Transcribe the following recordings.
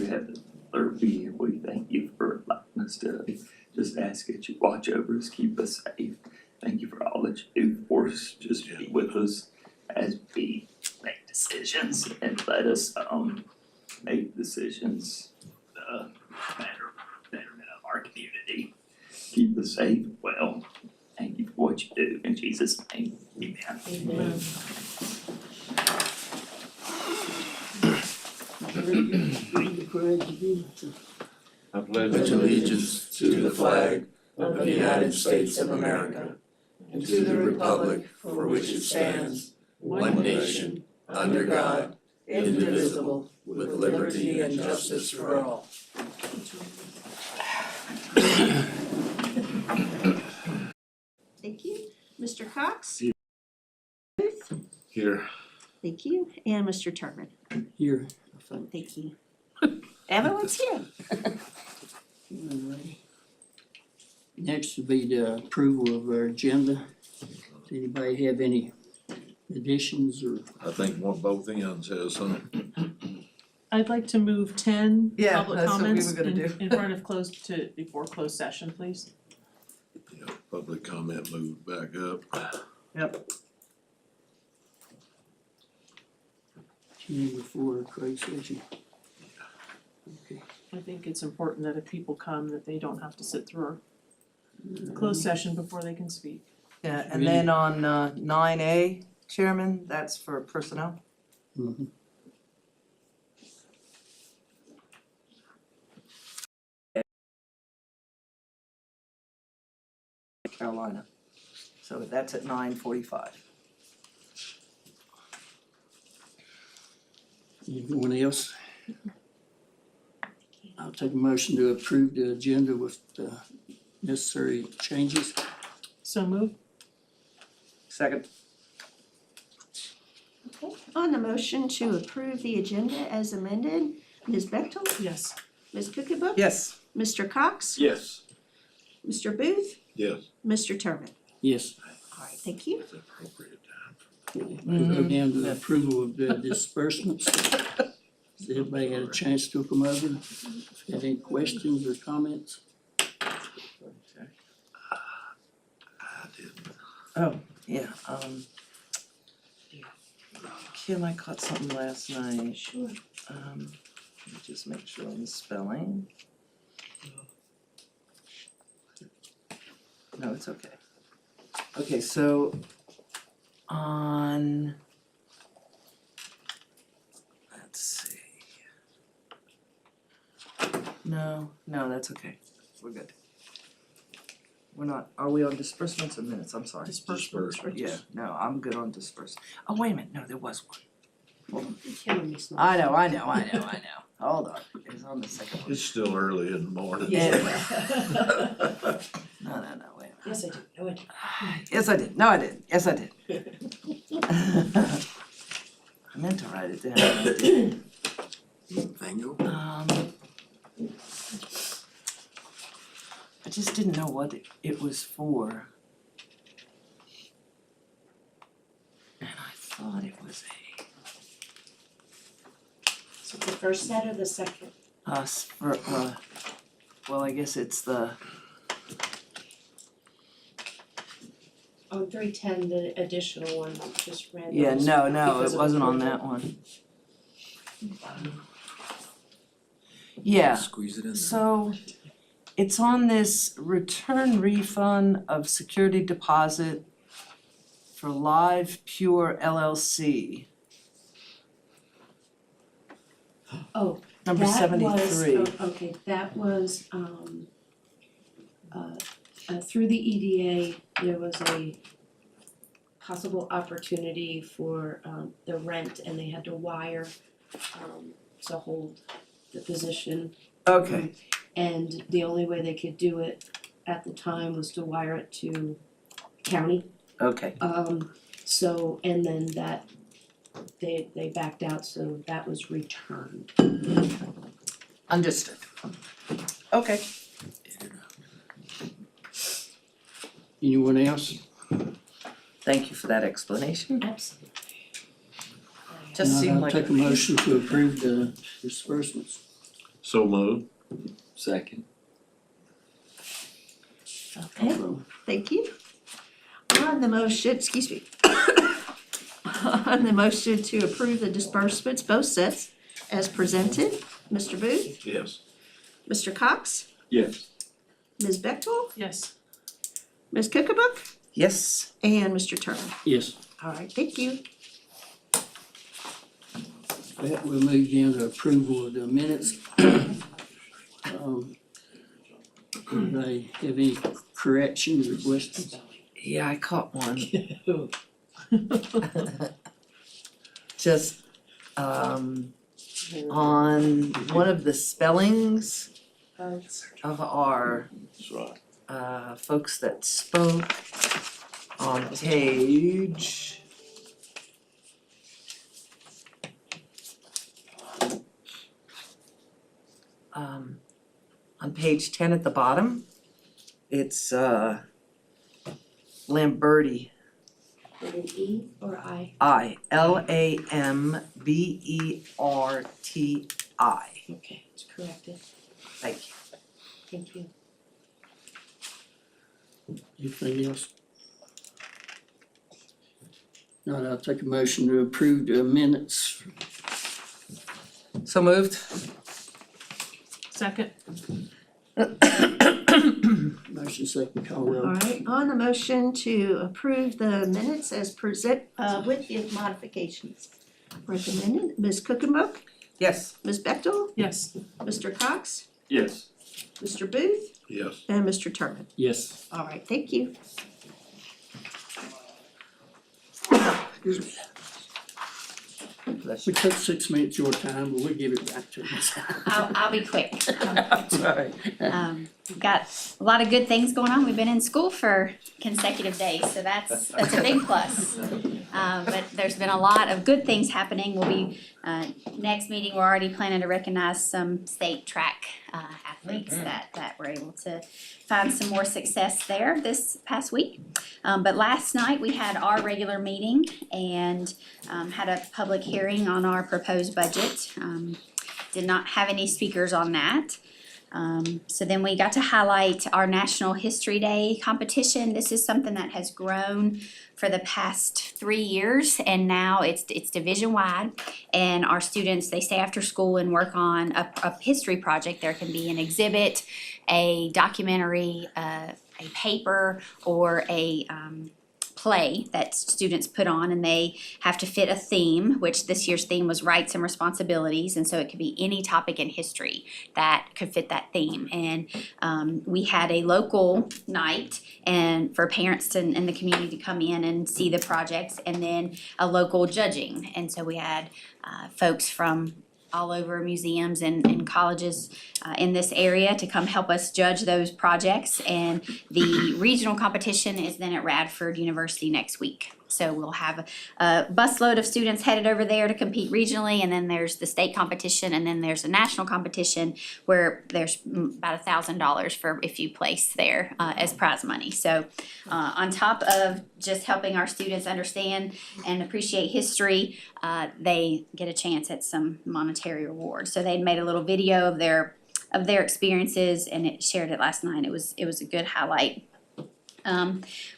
dear Heavenly Father, we thank you for allowing us to just ask that you watch over us, keep us safe. Thank you for all that you do for us. Just be with us as we make decisions and let us make decisions betterment of our community. Keep us safe, well. Thank you for what you do. In Jesus' name, amen. Amen. I pledge allegiance to the flag of the United States of America and to the republic for which it stands, one nation, under God, indivisible, with liberty and justice for all. Thank you. Mr. Cox? Here. Thank you. And Mr. Turman? Here. Thank you. Everyone's here. Alrighty. Next will be the approval of our agenda. Does anybody have any additions or? I think both ends has some. I'd like to move 10 Yeah, public that's what we comments were gonna do. in front of before closed session, please. Yeah, public comment moved back up. Yep. 10 before closed session. Okay. I think it's important that if people come, that they don't have to sit through a closed session before they can speak. Yeah, and then on 9A, Chairman, that's for personnel. Mhm. Carolina. So that's at 9:45. Anyone else? I'll take a motion to approve the agenda with the necessary changes. So move. Second. Okay. On the motion to approve the agenda as amended, Ms. Bechtel? Yes. Ms. Cookaboo? Yes. Mr. Cox? Yes. Mr. Booth? Yes. Mr. Turman? Yes. All right, thank you. It's appropriate time. We'll go down to the approval of the disbursements. Has everybody had a chance to look them over? Have any questions or comments? I didn't. Oh, yeah, Kim, I caught something last night. Sure. Let me just make sure on the spelling. No, it's okay. Okay, so on, let's see. No, that's okay. We're good. We're not, are we on disbursements or minutes? I'm sorry. Disbursements. Yeah, no, I'm good on disburse. Oh, wait a minute, no, there was one. Killing me, Snow. I know. Hold on, it's on the second one. It's still early in the morning. Yeah. No, wait a minute. Yes, I do. No, I do. Yes, I did. No, I didn't. Yes, I did. I meant to write it down. I didn't. I just didn't know what it was for. And I thought it was So the first set or the second? well, I guess it's the, On 310, the additional one, just ran yeah, those no, because it of wasn't on approval. that one. Yeah. Squeeze it in there. So it's on this return refund of security deposit for Live Pure LLC, Oh, number that 73. was, okay, that was, through the EDA, there was a possible opportunity for, the rent, and they had to wire, to hold the position. Okay, And the only way they could do it at the time was to wire it to county. okay, So, and then that, they backed out, so that was returned. understood. Okay. Anyone else? Thank you for that explanation. Absolutely. Just seemed like. I'll take a motion to approve the disbursements. So moved. Second. Okay, thank you. On the motion, excuse me. On the motion to approve the disbursements, both sets as presented, Mr. Booth, Yes. Mr. Cox, Yes. Ms. Bechtel, Yes. Ms. Cookabook, Yes. and Mr. Turner. Yes. All right, thank you. That will move down to approval of the minutes. Anybody have any corrections or questions? Yeah, I caught one. Just, on one of the spellings of our, That's right. folks that spoke on page on page 10 at the bottom, it's Lamberti, With an E or I? Lamberti. Okay, it's corrected. Thank you. Thank you. Anything else? Not, I'll take a motion to approve the minutes. So moved. Second. Motion second, call All roll. right, on the motion to approve the minutes as with the modifications. Recommended, Ms. Cookabook, Yes. Ms. Bechtel, Yes. Mr. Cox, Yes. Mr. Booth, Yes. and Mr. Turner. Yes. All right, thank you. Excuse me. We took 6 minutes your time, but we'll give it back to you. I'll be quick. Sorry. We've got a lot of good things going on. We've been in school for consecutive days, so that's a big plus. But there's been a lot of good things happening. We'll be, next meeting, we're already planning to recognize some state track athletes that were able to find some more success there this past week. But last night, we had our regular meeting and had a public hearing on our proposed budget. Did not have any speakers on that. So then we got to highlight our National History Day competition. This is something that has grown for the past 3 years, and now it's division-wide. And our students, they stay after school and work on a history project. There can be an exhibit, a documentary, a paper, or a play that students put on, and they have to fit a theme, which this year's theme was rights and responsibilities, and so it could be any topic in history that could fit that theme. And we had a local night and for parents in the community to come in and see the projects, and then a local judging. And so we had folks from all over museums and colleges in this area to come help us judge those projects. And the regional competition is then at Radford University next week. So we'll have a busload of students headed over there to compete regionally, and then there's the state competition, and then there's a national competition where there's about $1,000 for if you place there as prize money. So on top of just helping our students understand and appreciate history, they get a chance at some monetary reward. So they'd made a little video of their experiences, and it shared it last night. It was a good highlight.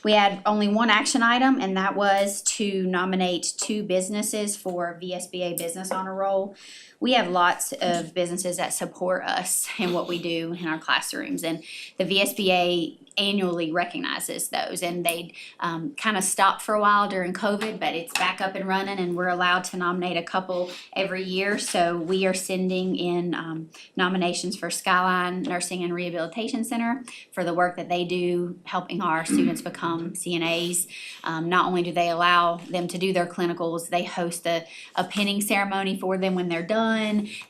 We had only one action item, and that was to nominate 2 businesses for VSBA Business Honor Roll. We have lots of businesses that support us in what we do in our classrooms, and the VSBA annually recognizes those, and they kind of stopped for a while during COVID, but it's back up and running, and we're allowed to nominate a couple every year. So we are sending in nominations for Skyline Nursing and Rehabilitation Center for the work that they do helping our students become CNAs. Not only do they allow them to do their clinicals, they host a pinning ceremony for them when they're done.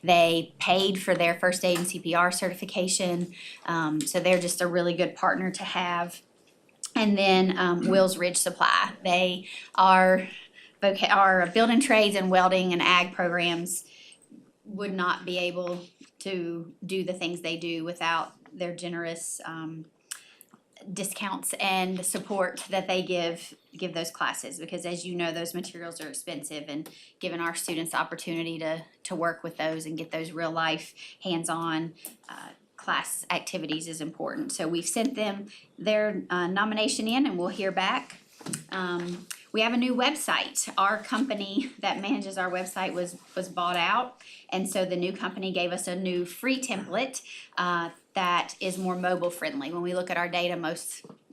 They paid for their first aid and CPR certification. So they're just a really good partner to have. And then Wills Ridge Supply. They are building trades and welding and ag programs would not be able to do the things they do without their generous discounts and support that they give those classes, because as you know, those materials are expensive, and giving our students the opportunity to work with those and get those real life, hands-on class activities is important. So we've sent them their nomination in, and we'll hear back. We have a new website. Our company that manages our website was bought out, and so the new company gave us a new free template that is more mobile friendly. When we look at our data,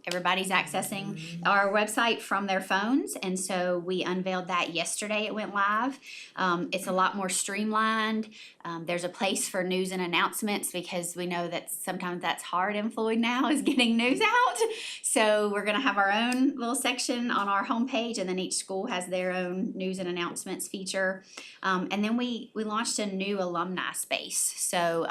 everybody's accessing our website from their phones, and so we unveiled that yesterday. It went live. It's a lot more streamlined. There's a place for news and announcements, because we know that sometimes that's hard in Floyd now, is getting news out. So we're gonna have our own little section on our homepage, and then each school has their own news and announcements feature. And then we launched a new alumni space. So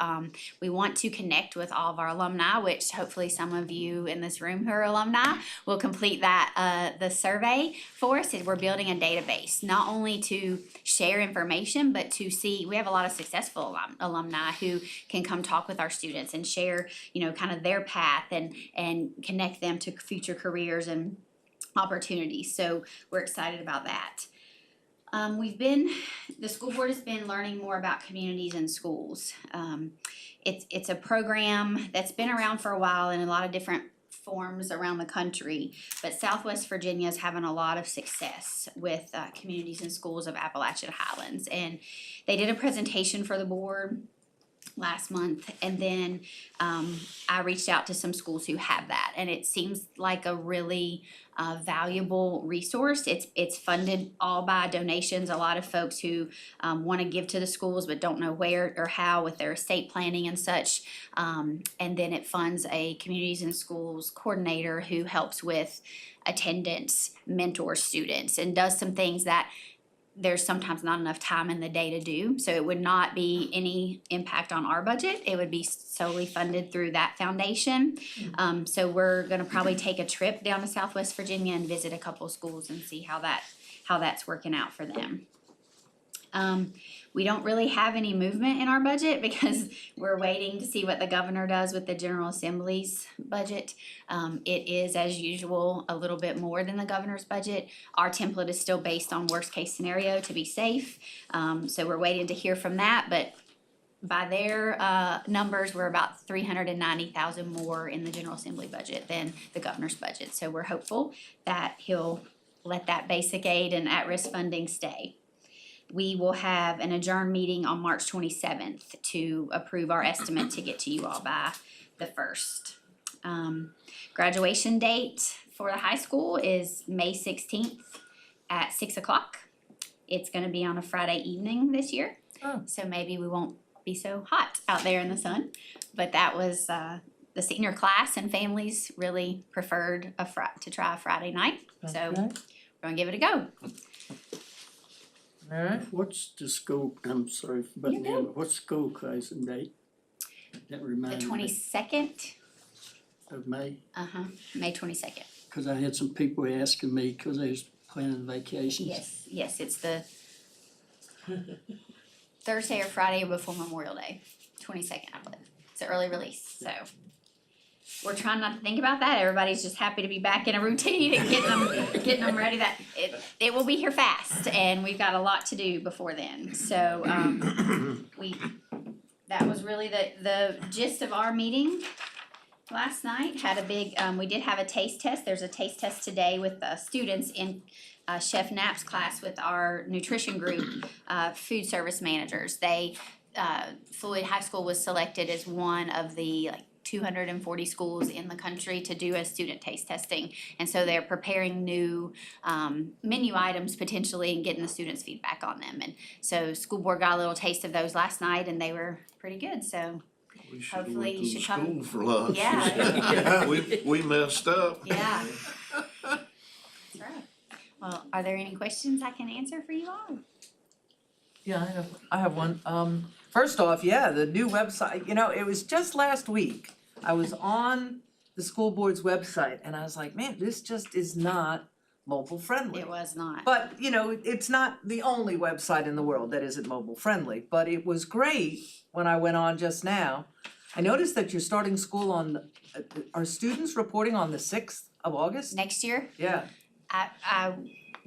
we want to connect with all of our alumni, which hopefully some of you in this room who are alumni will complete that the survey for us. We're building a database, not only to share information, but to see, we have a lot of successful alumni who can come talk with our students and share, kind of their path and connect them to future careers and opportunities. So we're excited about that. The school board has been learning more about communities and schools. It's a program that's been around for a while in a lot of different forms around the country, but Southwest Virginia is having a lot of success with communities and schools of Appalachian Highlands. And they did a presentation for the board last month, and then I reached out to some schools who have that, and it seems like a really valuable resource. It's funded all by donations. A lot of folks who want to give to the schools but don't know where or how with their estate planning and such. And then it funds a communities and schools coordinator who helps with attendance, mentors students, and does some things that there's sometimes not enough time in the day to do. So it would not be any impact on our budget. It would be solely funded through that foundation. So we're gonna probably take a trip down to Southwest Virginia and visit a couple of schools and see how that's working out for them. We don't really have any movement in our budget because we're waiting to see what the governor does with the General Assembly's budget. It is, as usual, a little bit more than the governor's budget. Our template is still based on worst case scenario to be safe. So we're waiting to hear from that, but by their numbers, we're about $390,000 more in the General Assembly budget than the governor's budget. So we're hopeful that he'll let that basic aid and at-risk funding stay. We will have an adjourned meeting on March 27th to approve our estimate to get to you all by the 1st. Graduation date for the high school is May 16th at 6 o'clock. It's gonna be on a Friday evening this year. So maybe we won't be so hot out there in the sun. But that was, the senior class and families really preferred to try a Friday night. So we're gonna give it a go. Alright. What's the school, I'm sorry for butting in, what's school closing date? That The reminds me 22nd, of May, May 22nd. cause I had some people asking me, cause they was planning vacations. Yes, it's the Thursday or Friday before Memorial Day, 22nd, I believe. It's an early release, so we're trying not to think about that. Everybody's just happy to be back in a routine and getting them ready. That it will be here fast, and we've got a lot to do before then. So that was really the gist of our meeting last night. Had a big we did have a taste test. There's a taste test today with students in Chef Knapp's class with our nutrition group, food service managers. Floyd High School was selected as one of the 240 schools in the country to do a student taste testing. And so they're preparing new menu items potentially and getting the students' feedback on them. And so school board got a little taste of those last night and they were pretty good, so We should have hopefully went you to the should come. school for lunch. Yeah. We messed up. Yeah. That's right. Well, are there any questions I can answer for you all? Yeah, I have one. First off, the new website, it was just last week. I was on the school board's website and I was like, man, this just is not mobile friendly. It was not. But, it's not the only website in the world that isn't mobile friendly, but it was great when I went on just now. I noticed that you're starting school on, are students reporting on the 6th of August? Next year, Yeah, I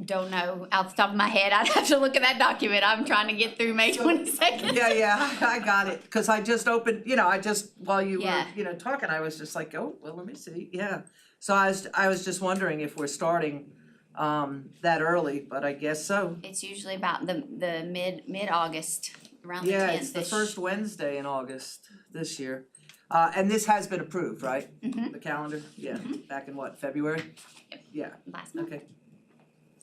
don't know off the top of my head. I'd have to look at that document. I'm trying to get through May 22nd. yeah, I got it, cause I just opened, while you were, Yeah. talking, I was just like, oh, well, let me see, yeah. So I was just wondering if we're starting, that early, but I guess so. It's usually about the mid-August, around the 10th. Yeah, it's the first Wednesday in August this year. And this has been approved, right? Mhm. The calendar, yeah, back in what, February? Yep. Yeah, Last month. okay.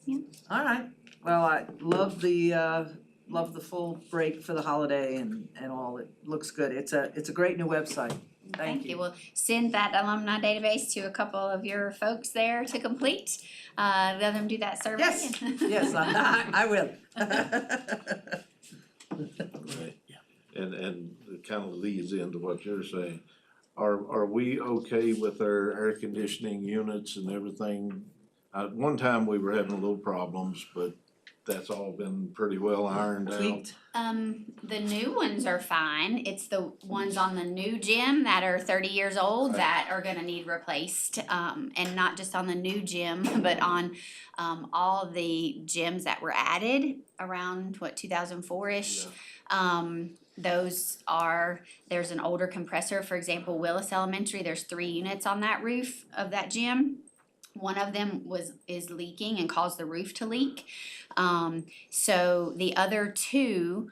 Yeah. Alright, well, I love the full break for the holiday and all, it looks good, it's a great new website, thank you. We'll send that alumni database to a couple of your folks there to complete. Let them do that survey. Yes, yes, I will. Right. And it kind of leads into what you're saying. Are we okay with our air conditioning units and everything? One time we were having little problems, but that's all been pretty well ironed out. Tweaked, The new ones are fine. It's the ones on the new gym that are 30 years old that are gonna need replaced. And not just on the new gym, but on all the gyms that were added around 2004-ish. There's an older compressor, for example, Willis Elementary, there's 3 units on that roof of that gym. One of them is leaking and caused the roof to leak. So the other 2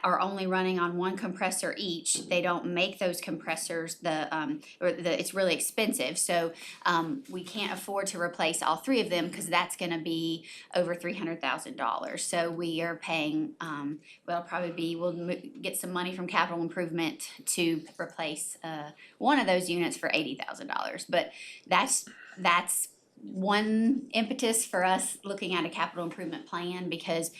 are only running on 1 compressor each. They don't make those compressors, it's really expensive. So we can't afford to replace all 3 of them because that's gonna be over $300,000. So we are paying, we'll get some money from capital improvement to replace one of those units for $80,000. But that's one impetus for us looking at a capital improvement plan, because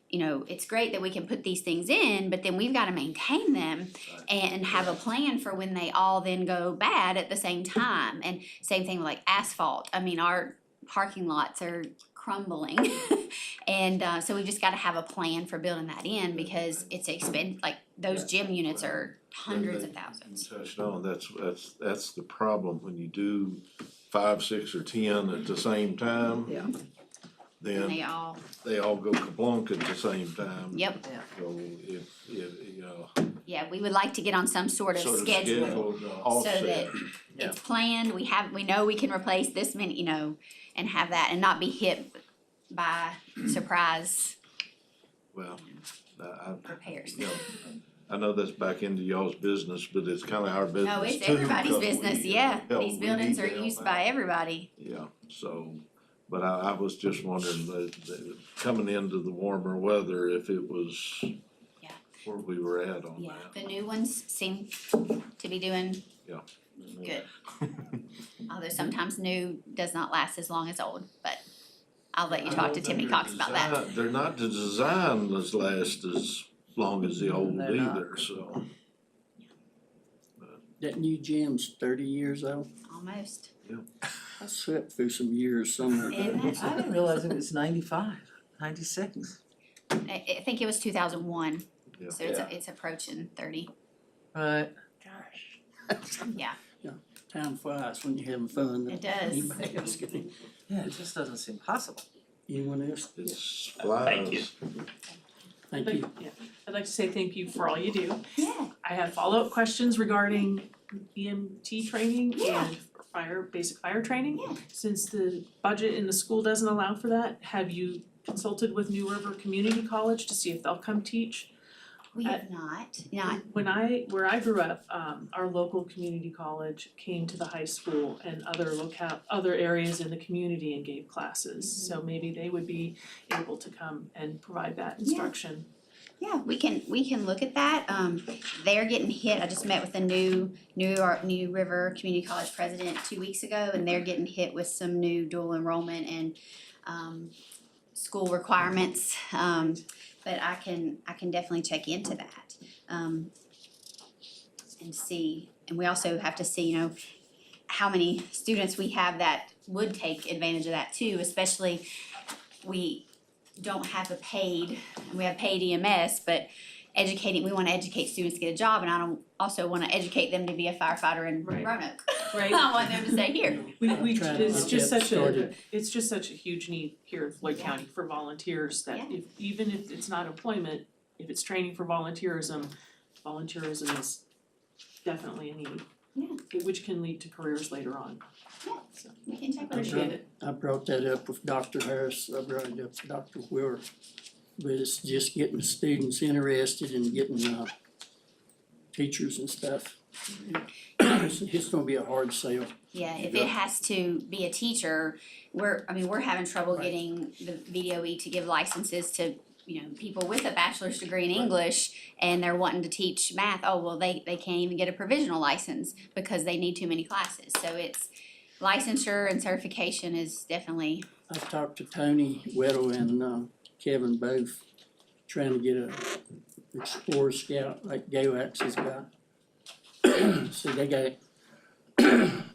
it's great that we can put these things in, but then we've got to maintain them and have a plan for when they all then go bad at the same time. And same thing with like asphalt. I mean, our parking lots are crumbling. And so we just got to have a plan for building that in, because it's like those gym units are hundreds of thousands. Touched on, that's the problem, when you do 5, 6, or 10 at the same time. Yeah. And Then they all, they all go kablunk at the same time. yep, So if yeah, we would like to get on some sort of schedule. scheduled So offset. that it's planned, we know we can replace this many, and have that and not be hit by surprise Well, repairs. I know that's back into y'all's business, but it's kinda our business No, it's too, everybody's 'cause business, we yeah. help- These we buildings need are to help used out. by everybody. Yeah, so, but I was just wondering that coming into the warmer weather, if it was Yeah. where we were at on Yeah, that. the new ones seem to be doing Yeah. good. Although sometimes new does not last as long as old, but I'll let you talk to Timmy Cox about that. They're not designed as last as long as the old They're not. either, so. That new gym's 30 years old. Almost. I slept through some years somewhere. Isn't it? I didn't realize it was 95, 96. I think it was 2001, Yeah. so it's approaching 30. Right. Yeah, Time flies when you're having fun. It does. Anybody else got any- Yeah, it just doesn't seem possible. Anyone else? It's flies. Thank you. Thank you. I'd like to say thank you for all you do. yeah, I have follow-up questions regarding EMT training Yeah. and basic fire training. Yeah. Since the budget in the school doesn't allow for that, have you consulted with New River Community College to see if they'll come teach? we have not. Where I grew up, our local community college came to the high school and other areas in the community and gave classes. So maybe they would be able to come and provide that instruction. Yeah, we can look at that. They're getting hit. I just met with the New River Community College president 2 weeks ago, and they're getting hit with some new dual enrollment and school requirements. But I can definitely check into that. And see, and we also have to see, how many students we have that would take advantage of that too, especially we don't have we have paid EMS, but educating, we wanna educate students to get a job, and I don't also wanna educate them to be a firefighter in Right. Roanoke. Right. I want them to stay here. We Try to it's get just that such a, started. it's just such a huge need here in Floyd County for volunteers that Yeah. if, even if it's not employment, if it's training for volunteerism is definitely a need. Yeah. Which can lead to careers later on. Yeah. So, We can take appreciate it. I brought that up with Dr. Harris, I brought it up with Dr. Wheeler. But it's just getting students interested in getting, teachers and stuff. It's gonna be a hard sell. Yeah, if it has to be a teacher, we're having trouble Right. getting the VDOE to give licenses to, people with a bachelor's degree in English, and they're wanting to teach math. Oh, well, they can't even get a provisional license because they need too many classes. So it's licensure and certification is definitely, I talked to Tony Weddle and Kevin both, trying to get a Explorer Scout like GOAX has got. So they got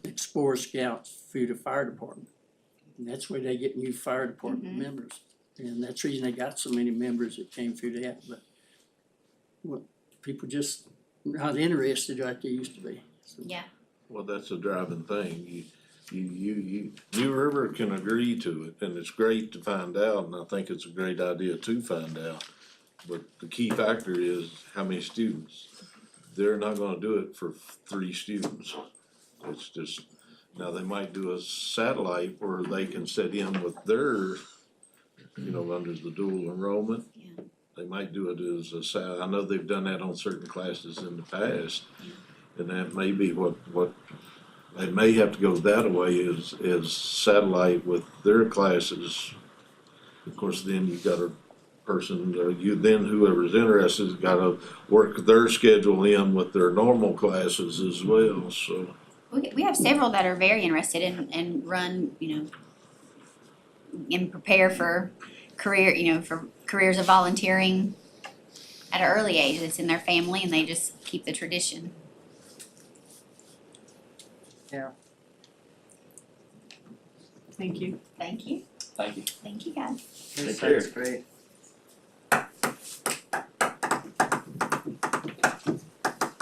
Explorer Scouts through the fire department. And that's where they get new fire department Mhm. members. And that's the reason they got so many members that came through that, but people just not interested like they used to be. So, yeah. Well, that's a driving thing. You New River can agree to it, and it's great to find out, and I think it's a great idea to find out. But the key factor is how many students. They're not gonna do it for 3 students. It's just, now they might do a satellite where they can sit in with their, under the dual enrollment. Yeah. They might do it as I know they've done that on certain classes in the past. And that may be what they may have to go that way is satellite with their classes. Of course, then you've got a person, whoever's interested has gotta work their schedule in with their normal classes as well, so. We have several that are very interested and run, and prepare for career, for careers of volunteering at an early age. It's in their family and they just keep the tradition. Thank you. Thank you. Thank you. Thank you, guys. Take care. great.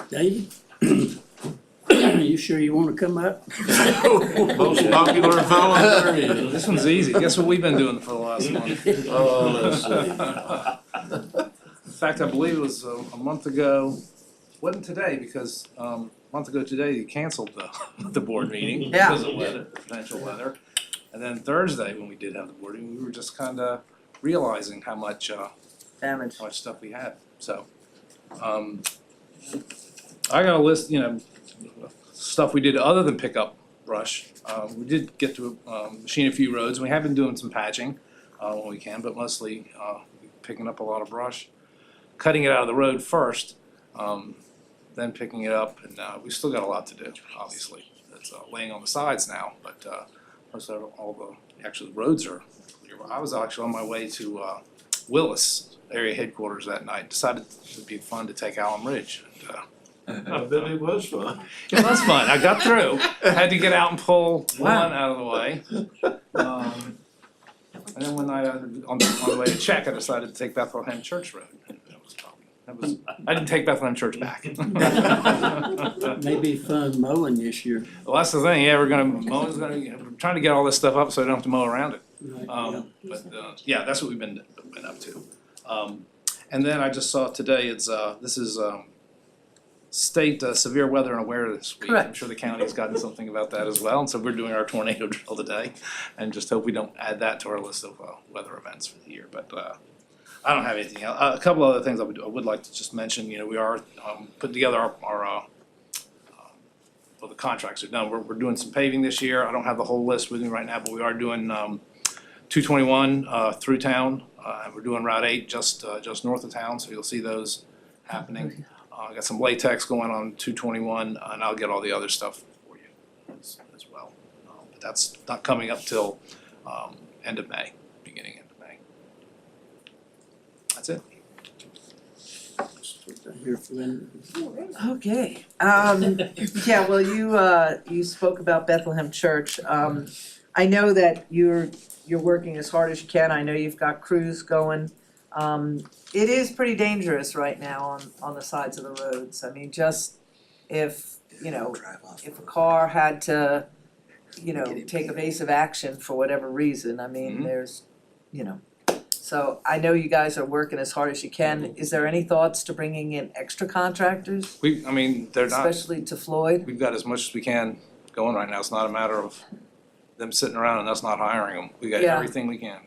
David? You sure you wanna come up? Most popular fellow there is. This one's easy. Guess what we've been doing for the last month? Let's see. In fact, I believe it was a month ago. Wasn't today because a month ago today you canceled the board meeting because of weather, potential weather. And then Thursday when we did have the board meeting, we were just kind of realizing how much stuff we had. So I got a list, stuff we did other than pick up brush. We did get to machine a few roads. We have been doing some patching when we can, but mostly picking up a lot of brush. Cutting it out of the road first, then picking it up, and we still got a lot to do, obviously. It's laying on the sides now, but most of all the roads are clear. I was actually on my way to Willis area headquarters that night. Decided it would be fun to take Allen Ridge. And, I bet it was fun. it was fun. I got through. Had to get out and pull one out of the way. And then one night on the way to check, I decided to take Bethlehem Church Road. I didn't take Bethlehem Church back. Maybe fun mowing this year. Well, that's the thing. Yeah, we're trying to get all this stuff up so I don't have to mow around it. Right, yeah. That's what we've been up to. And then I just saw today. This is state severe weather and awareness week. Correct. I'm sure the county's gotten something about that as well, and so we're doing our tornado drill today, and just hope we don't add that to our list of weather events for the year. But I don't have anything else. A couple other things I would like to just mention. We are putting together our well, the contracts are done. We're doing some paving this year. I don't have the whole list with me right now, but we are doing 221 through town. We're doing Route 8 just north of town, so you'll see those happening. I got some latex going on 221, and I'll get all the other stuff for you as well. But that's not coming up till end of May, beginning end of May. That's it. Here for them. Okay, yeah, well, you spoke about Bethlehem Church. I know that you're working as hard as you can. I know you've got crews going. It is pretty dangerous right now on the sides of the roads. I mean, just if, you know, if a car had to, you know, take evasive action for whatever reason, I mean, there's, you know. So I know you guys are working as hard as you can. Is there any thoughts to bringing in extra contractors, I mean, they're not, especially to Floyd? we've got as much as we can going right now. It's not a matter of them sitting around and us not hiring them. We got Yeah. everything we can.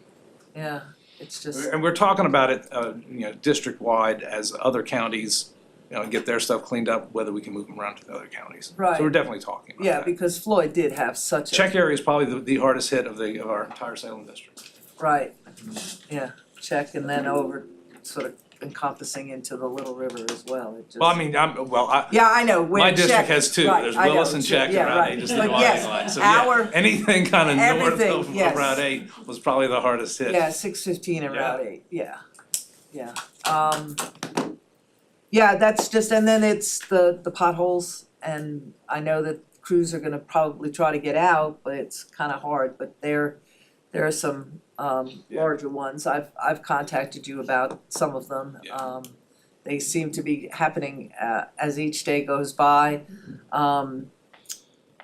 Yeah, it's just, And we're talking about it, you know, district-wide as other counties, you know, get their stuff cleaned up, whether we can move them around to the other counties. Right. So we're definitely talking about yeah, that. because Floyd did have such a. Check area is probably the hardest hit of our entire Salem district. Right, yeah, check and then over, sort of encompassing into the Little River as well, it just. Well, I mean, Yeah, I know, where my check, district has two, right, there's I know, Willis and Check yeah, around right. 8, just the But yes, dividing line, so yeah, our- anything kind of north everything, of yes. Route 8 was probably the hardest hit. Yeah, 615 and Yeah. Route 8, yeah. Yeah, that's just, and then it's the potholes, and I know that crews are gonna probably try to get out, but it's kinda hard, but there are some larger ones. I've contacted you about some of them. Yeah. They seem to be happening as each day goes by.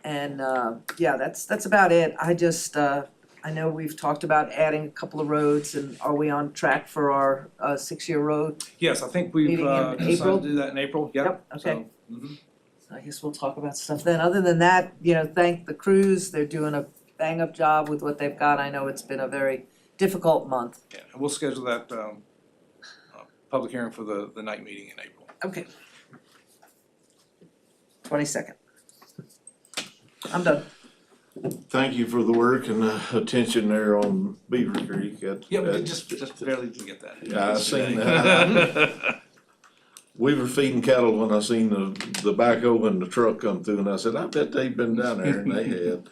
Yeah, that's about it. I just I know we've talked about adding a couple of roads, and are we on track for our 6-year road? Yes, I think we've Meeting in decided April? to do that in April, yep. Yep, okay. So, mhm. I guess we'll talk about stuff then. Other than that, you know, thank the crews. They're doing a bang-up job with what they've got. I know it's been a very difficult month. Yeah, and we'll schedule that public hearing for the night meeting in April. Okay. 22nd. I'm done. Thank you for the work and the attention there on Beaver Creek. Yeah, we did just barely didn't get that. Yeah, I seen that. We were feeding cattle when I seen the backhoe and the truck come through, and I said, I bet they've been down there, and they had.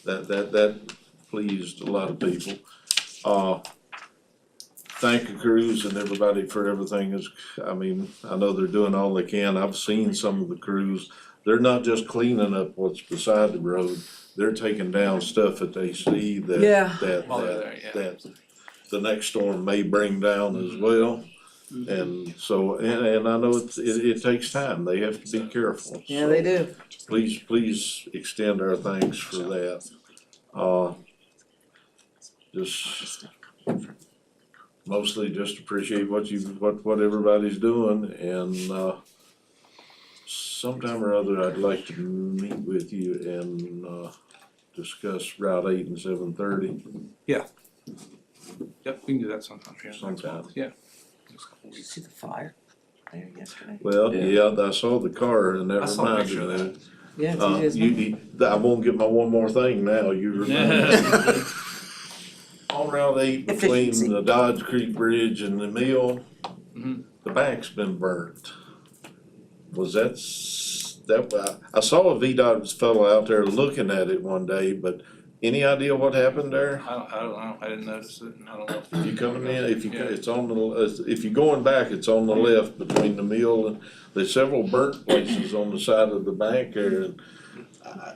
That pleased a lot of people. Thank the crews and everybody for everything. I mean, I know they're doing all they can. I've seen some of the crews. They're not just cleaning up what's beside the road. They're taking down stuff that they see Yeah. While they're there, yeah. that the next storm may bring down as well. And so, and I know it takes time. They have to be careful. Yeah, they do. Please extend our thanks for that. Just mostly just appreciate what everybody's doing, and sometime or other I'd like to meet with you and discuss Route 8 and 730 Yep, we can do that sometime, yeah. sometime. Yeah. Next couple weeks. See the fire there yesterday? Well, yeah, I saw the car and that I saw a reminded picture of me. that. Yeah, I won't get my one more thing now, you remember. On Route 8 between Efficiency. the Dodge Creek Bridge and the mill, Mhm. the bank's been burnt. Was that, I saw a VDOT fellow out there looking at it one day, but any idea what happened there? I don't know, I didn't notice it, and I don't know. If you coming in, Yeah. it's on if you're going back, it's on the left between the mill and, there's several burnt places on the side of the bank there, and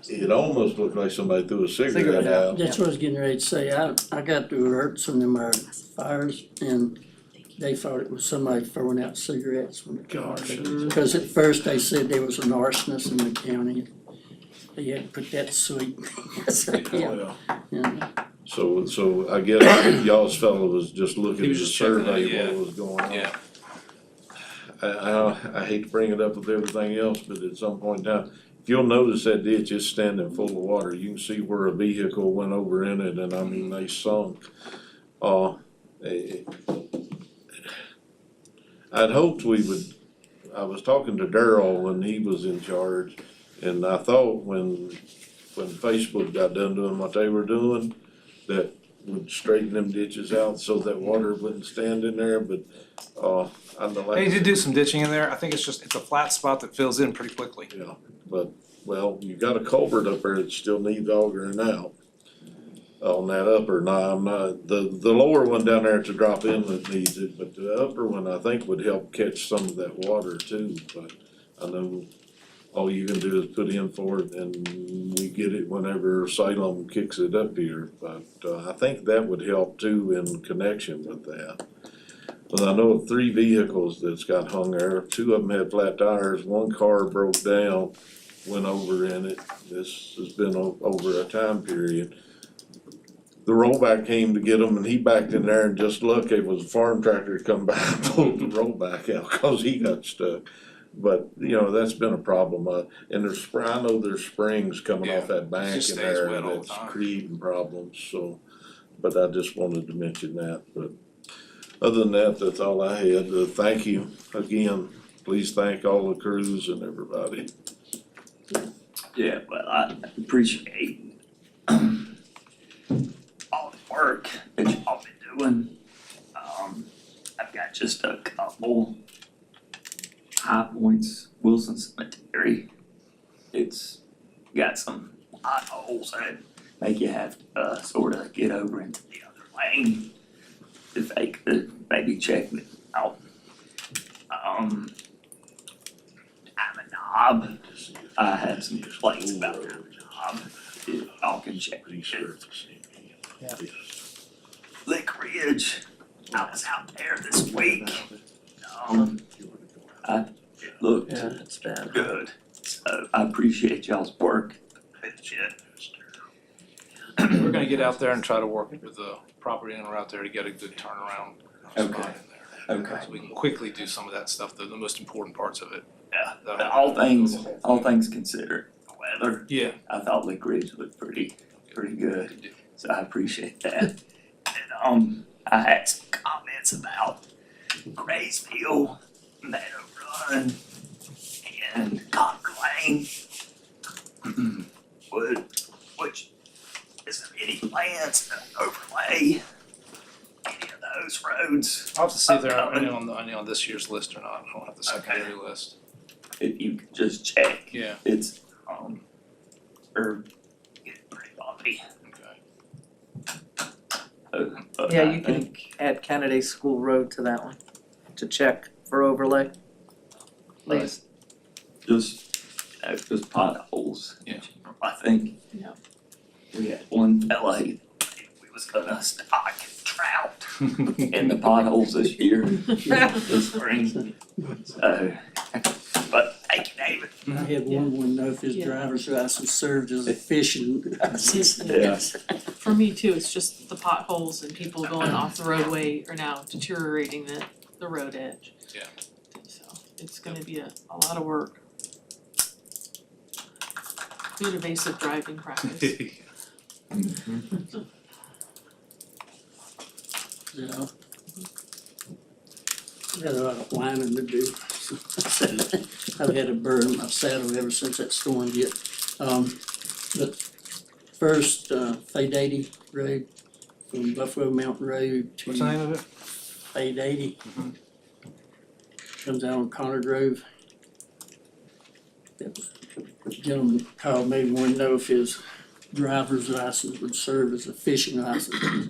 it almost looked like somebody threw a cigarette out. That's what I was getting ready to say. I got to alert some of them fires, and they thought it was somebody throwing out cigarettes when it Gosh. because at first they said there was an arsonist in the county. They had to put that sweet. Well, Yeah. So I guess y'all's fellow was just looking He at was the just checking survey it, yeah. what was going on. Yeah. I hate to bring it up with everything else, but at some point in time, if you'll notice that ditch is standing full of water, you can see where a vehicle went over in it, and I mean, they sunk. I'd hoped I was talking to Darryl when he was in charge, and I thought when Facebook got done doing what they were doing, that would straighten them ditches out so that water wouldn't stand in there, but, I don't They like. did do some ditching in there, I think it's a flat spot that fills in pretty quickly. Yeah, but, well, you got a culvert up there that still needs augering out. On that upper, I'm not, the lower one down there at the drop inlet needs it, but the upper one I think would help catch some of that water too, but I know all you can do is put in for it and we get it whenever Salem kicks it up here. But I think that would help too in connection with that. But I know of 3 vehicles that's got hung there, 2 of them had flat tires, 1 car broke down, went over in it. This has been over a time period. The rollback came to get him and he backed in there and just look, it was a farm tractor come by and pulled the rollback out cause he got stuck. But, you know, that's been a problem, and I know there's springs coming off that bank just in stays there wet all the that's time. creating problems, so. But I just wanted to mention that, but other than that, that's all I had. Thank you again. Please thank all the crews and everybody. Yeah, well, I appreciate all the work that y'all been doing. I've got just a couple high points. Wilson Cemetery. It's got some potholes that make you have to sort of get over into the other lane. If they could maybe check it out. I'm a knob. I had some complaints about that knob. If y'all can check it. Lick Ridge, I was out there this week. It looked it's bad. good, so I appreciate y'all's work. We're gonna get out there and try to work with the property owner out there to get a good turnaround spot in there. Okay. So we can quickly do some of that stuff, the most important parts of it. Yeah, but all things considered, the weather, Yeah. I thought Lick Ridge looked pretty good, so I appreciate that. And I had some comments about Graysville, Meadow Run, and Copper Lane. Which is there any plans to overlay any of those roads? I'll have to see if there are any Upcoming. on this year's list or not. I don't have the secondary list. If you could just check, Yeah, it's or getting pretty bumpy. okay. But Yeah, I you can think add Kennedy School Road to that one to check for overlay. Please. just potholes. Yeah. I think Yeah. we had one fella, we was gonna stock trout in the potholes this year, this spring. So, but thank you, David. I had one wanna know if his Yeah. driver's license served as a fishing license. Yes. For me too, it's just the potholes and people going off the roadway are now deteriorating the road edge. Yeah. So it's gonna be a lot of work. Good evasive driving practice. Yeah. Got a lot of whining to do. I've had to burn my saddle ever since that storm hit. But first, Fade 80 Road, from Buffalo Mountain Road to What's the name of it? Fade 80. Comes out on Connor Grove. That gentleman called me, wanted to know if his driver's license would serve as a fishing license.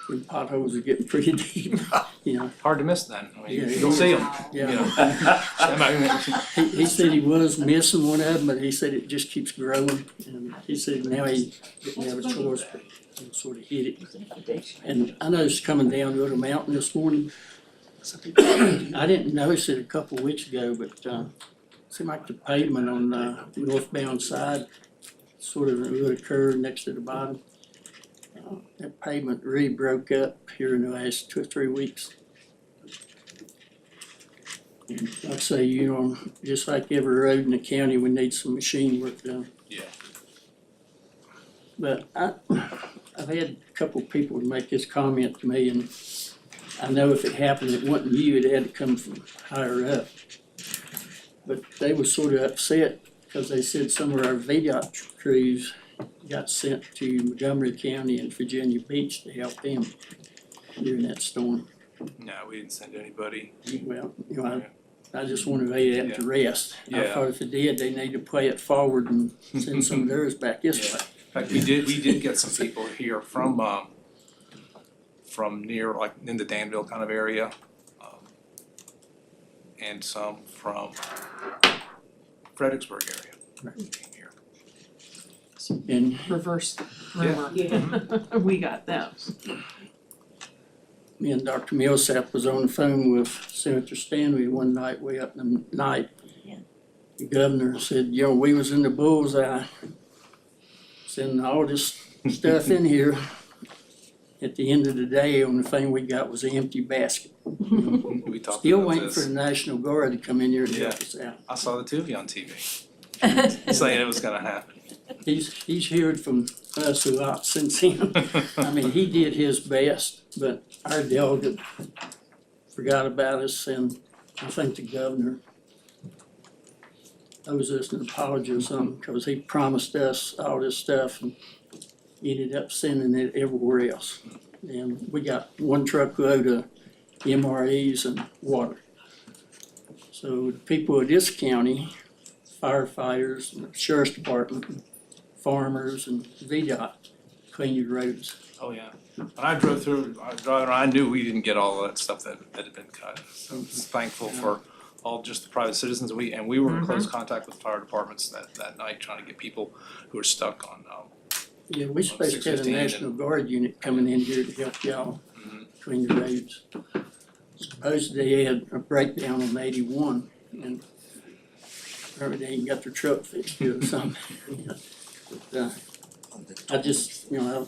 The potholes are getting pretty deep, you know. Hard to miss then. I mean, Yeah, you'll see them. Yeah. He said he was missing one of them, but he said it just keeps growing, and he said now he didn't have a choice but to sort of hit it. And I noticed coming down the other mountain this morning, I didn't notice it a couple of weeks ago, but seemed like the pavement on the northbound side, sort of a little curve next to the bottom. That pavement really broke up here in the last 2 or 3 weeks. Like I say, you know, just like every road in the county, we need some machine work done. Yeah. But I've had a couple of people make this comment to me, and I know if it happened, it wasn't you, it had to come from higher up. But they were sort of upset because they said some of our VDOT crews got sent to Montgomery County and Virginia Beach to help them during that storm. No, we didn't send anybody. Well, you know, I just want to lay that to rest. I Yeah. thought if it did, they need to play it forward and send some of theirs back this Yeah. way. In fact, we did get some people here from near, like, in the Danville kind of area. And some from Fredericksburg area. Came here. And Reverse Yeah. rumor. We got them. me and Dr. Millsap was on the phone with Senator Stanley one night, way up in the night. Yeah. The governor said, you know, we was in the bullseye, sending all this stuff in here. At the end of the day, the only thing we got was an empty basket. We talked Still about waiting for this. the National Guard to come in here and help Yeah. us out. I saw the two of you on TV saying it was gonna happen. He's heard from us a lot since then. I mean, he did his best, but our delegate forgot about us, and I think the governor owes us an apology or something, because he promised us all this stuff and ended up sending it everywhere else. And we got one truckload of MREs and water. So the people of this county, firefighters, and the sheriff's department, farmers, and VDOT, clean your roads. Oh, yeah. When I drove through, I knew we didn't get all of that stuff that had been cut. So it's thankful for all just the private citizens. And we were in close contact with fire departments that night, trying to get people who were stuck on, Yeah, we supposed to have a 615 National Guard unit coming in here to help y'all clean your roads. Supposedly they had a breakdown on 81, and apparently they ain't got their truck fixed here or something. But, I just, you know,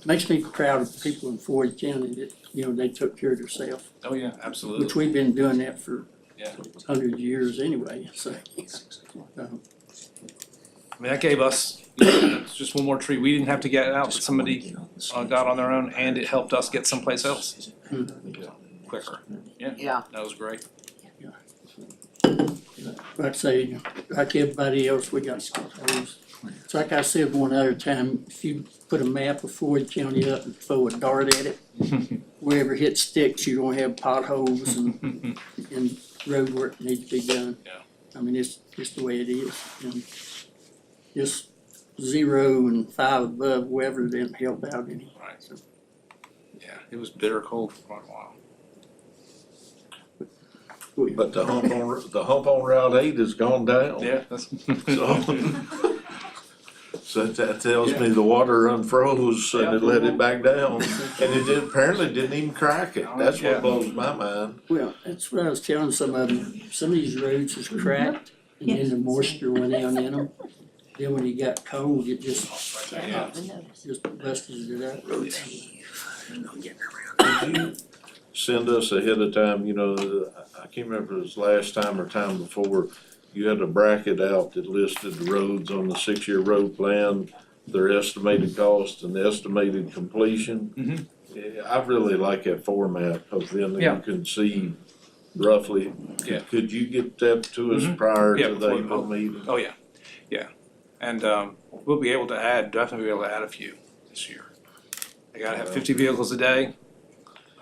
makes me proud of people in Floyd County that, you know, they took care of themselves, oh, yeah, absolutely. which we've been doing that for Yeah. 100 years anyway, so. I mean, that gave us, it's just one more tree. We didn't have to get it out, but somebody got on their own, and it helped us get someplace else quicker. Yeah. That was great. Like I say, like everybody else, we got potholes. It's like I said one other time, if you put a map of Floyd County up and throw a dart at it, wherever it hits sticks, you're gonna have potholes and road work needs to be done. Yeah. I mean, it's just the way it is. And just 0 and 5 above, wherever didn't help out any. Right. Yeah, it was bitter cold for quite a while. But the hump on Route 8 has gone down. Yeah, that's. So that tells me the water unfroze and it let it back down. And it apparently didn't even crack it. That's Yeah. what blows my mind. Well, that's what I was telling some of them. Some of these roads is cracked and then the moisture went down in them. Then when it got cold, it just Yeah. busted it up. Could you send us ahead of time, you know, I can't remember if it was last time or time before, you had a bracket out that listed the roads on the 6-year road plan, their estimated cost and the estimated completion. Yeah, I really like that format, because then Yeah. you can see roughly. Yeah. Could you get that to us prior Yeah, to the April meeting? Oh, yeah, yeah. And we'll be able to definitely be able to add a few this year. They gotta have 50 vehicles a day,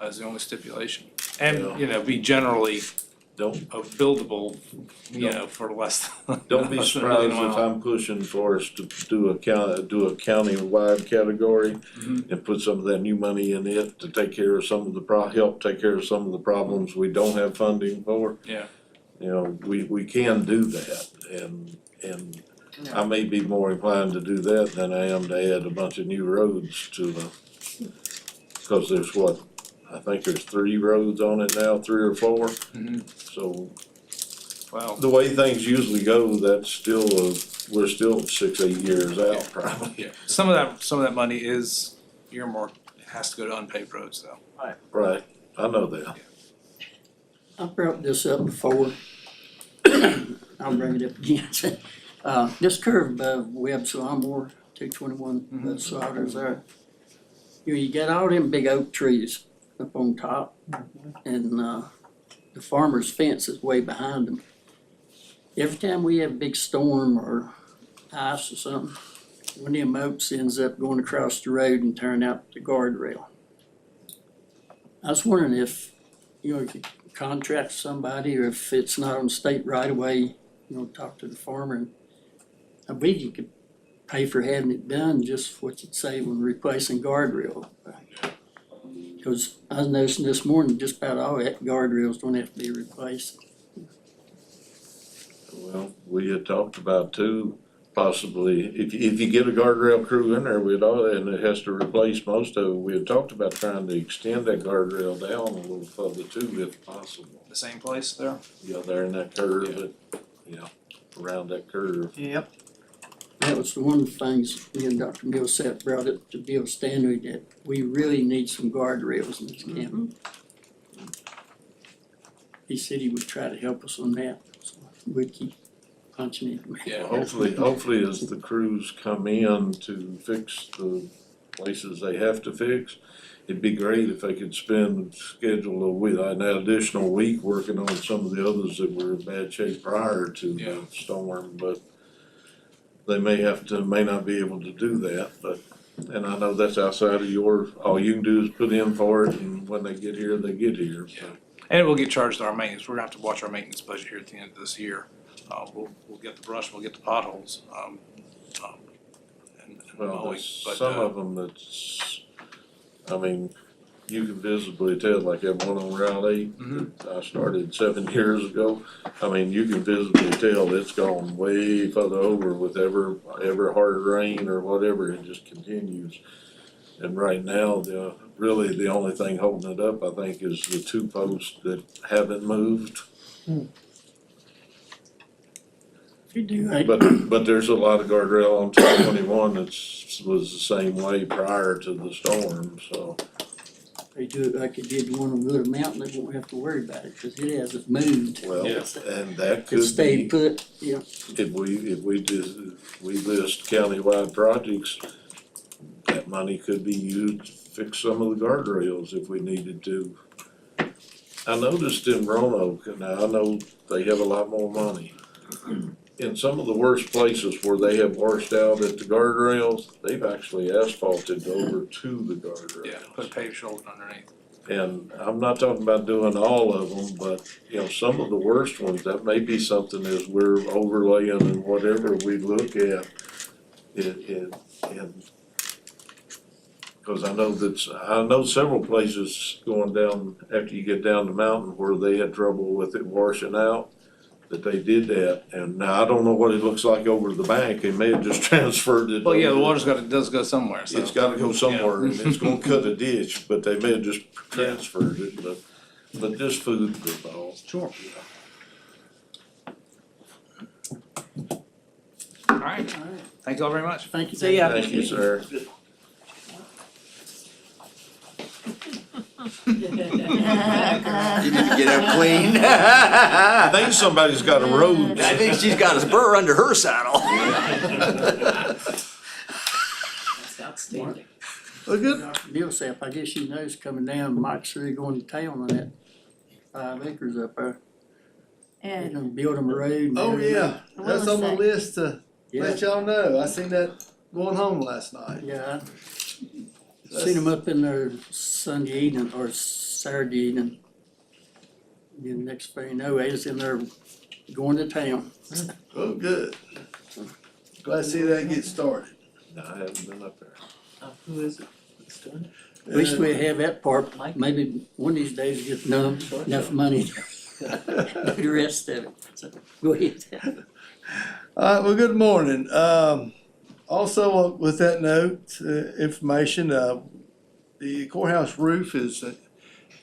is the only stipulation. And, you know, be generally Don't, buildable, you know, for less. don't be less than a million surprised if miles. I'm pushing for us to do a county-wide category and put some of that new money in it to take care of some of the help take care of some of the problems we don't have funding for. Yeah. You know, we can do that, and I may be more inclined to do that than I am to add a bunch of new roads to the, because there's what, I think there's 3 roads on it now, 3 or 4. So Well, the way things usually go, that's still we're still 6-8 years out probably. yeah, some of that money is earmarked, it has to go to unpaved roads though. Right, I know that. I brought this up before. I'll bring it up again. This curve above Webb's Lawnmower, 221 Bud Slaughter's there. You got all them big oak trees up on top, and the farmer's fence is way behind them. Every time we have a big storm or ice or something, one of them oaks ends up going across the road and turning out the guardrail. I was wondering if, you know, if you contract somebody, or if it's not on state right away, you know, talk to the farmer, and I believe you could pay for having it done just what you'd save on replacing guardrail. Because I was noticing this morning, just about all that guardrail's gonna have to be replaced. Well, Well, we had talked about too, possibly, if you get a guardrail crew in there, and it has to replace most of it, we had talked about trying to extend that guardrail down a little further too, if possible. The same place there? Yeah, there in that curve, around that curve. Yep. That was one of the things me and Dr. Millsap brought up to Bill Stanley, that we really need some guardrails in this county. He said he would try to help us on that, so we'd keep punching it. Yeah. Hopefully as the crews come in to fix the places they have to fix, it'd be great if they could schedule an additional week working on some of the others that were in bad shape prior to the storm, but they may not be able to do that, and I know that's outside of all you can do is put in for it, and when they get here, so. And it will get charged to our maintenance. We're gonna have to watch our maintenance budget here at the end of this year. We'll get the brush, we'll get the potholes, and Well, mowing, there's but, some of them you can visibly tell, like that one on Route 8 that I started 7 years ago. You can visibly tell it's gone way further over with ever hard rain or whatever, it just continues. And right now, really the only thing holding it up, I think, is the 2 posts that haven't moved. But there's a lot of guardrail on 221 that was the same way prior to the storm, so. They do it like they did the one on Little Mountain, they won't have to worry about it, cause it hasn't moved. Well, Yeah. and that It could be, stayed put, yeah. if we list countywide projects, that money could be used to fix some of the guardrails if we needed to. I noticed in Roanoke, now I know they have a lot more money. In some of the worst places where they have washed out at the guardrails, they've actually asphalted over to the guardrails. yeah, put a paved shoulder underneath. And I'm not talking about doing all of them, but some of the worst ones, that may be something as we're overlaying and whatever we look at. Cause I know several places going down, after you get down the mountain, where they had trouble with it washing out, that they did that. And now I don't know what it looks like over the bank, they may have just transferred it. Well, yeah, the over. water's does go somewhere, so. It's gotta go somewhere, and it's gonna cut a ditch, but they may have just transferred it, but just food for thought. Sure. Alright, thank you all very much. Thank you. See ya. Thank you, sir. You need to get up clean. I think somebody's got a road. I think she's got a spur under her saddle. That's outstanding. Well, good. Dr. Millsap, I guess you know, is coming down, Mike's really going to town on that 5 acres up there. They're And gonna build them a road and Oh, everything. yeah, that's on my list to Yeah, let y'all know. I seen that going home last night. yeah. I seen them up in there Sunday evening or Saturday evening. Then next thing you know, they was in there going to town. Oh, good. Glad to see that get started. No, I haven't been up there. Who is it that's doing it? At least we have that part, maybe one of these days get enough money to do the rest of it. So, go ahead. All right, well, good morning. Also, with that note, information, the courthouse roof is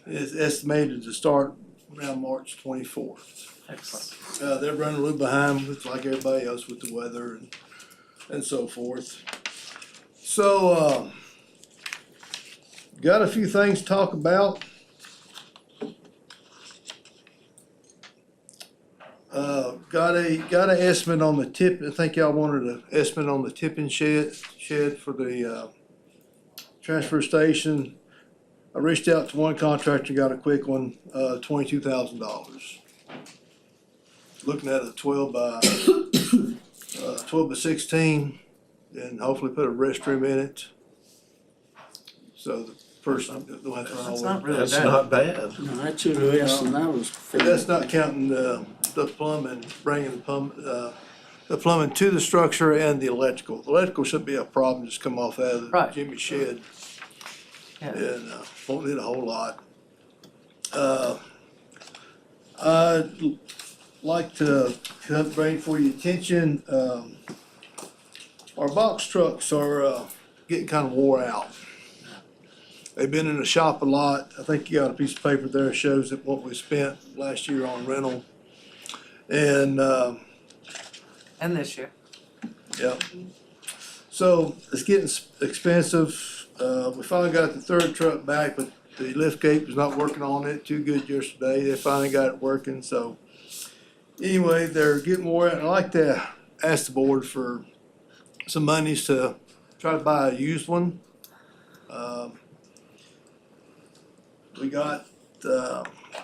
estimated to start around March 24th. Excellent. They're running a little behind with like everybody else with the weather and so forth. So, got a few things to talk about. Got an estimate on the tip, I think y'all wanted an estimate on the tipping shed for the, transfer station. I reached out to one contractor, got a quick one, $22,000. Looking at a 12 by 16, and hopefully put a restroom in it. So the person don't have to run all That's the way. not really That's bad. not bad. No, that's a little less than I was But that's not counting the plumbing, bringing the plumbing to the structure and the electrical. The electrical shouldn't be a problem, just come off out of the Right. Jimmy shed. Yeah. And, won't need a whole lot. like to bring for your attention, our box trucks are, getting kind of wore out. They've been in the shop a lot. I think you got a piece of paper there that shows that what we spent last year on rental. And, And this year. yeah. So it's getting expensive. We finally got the third truck back, but the lift gate was not working on it too good yesterday. They finally got it working, so. Anyway, they're getting more out. I'd like to ask the board for some monies to try to buy a used one. We got,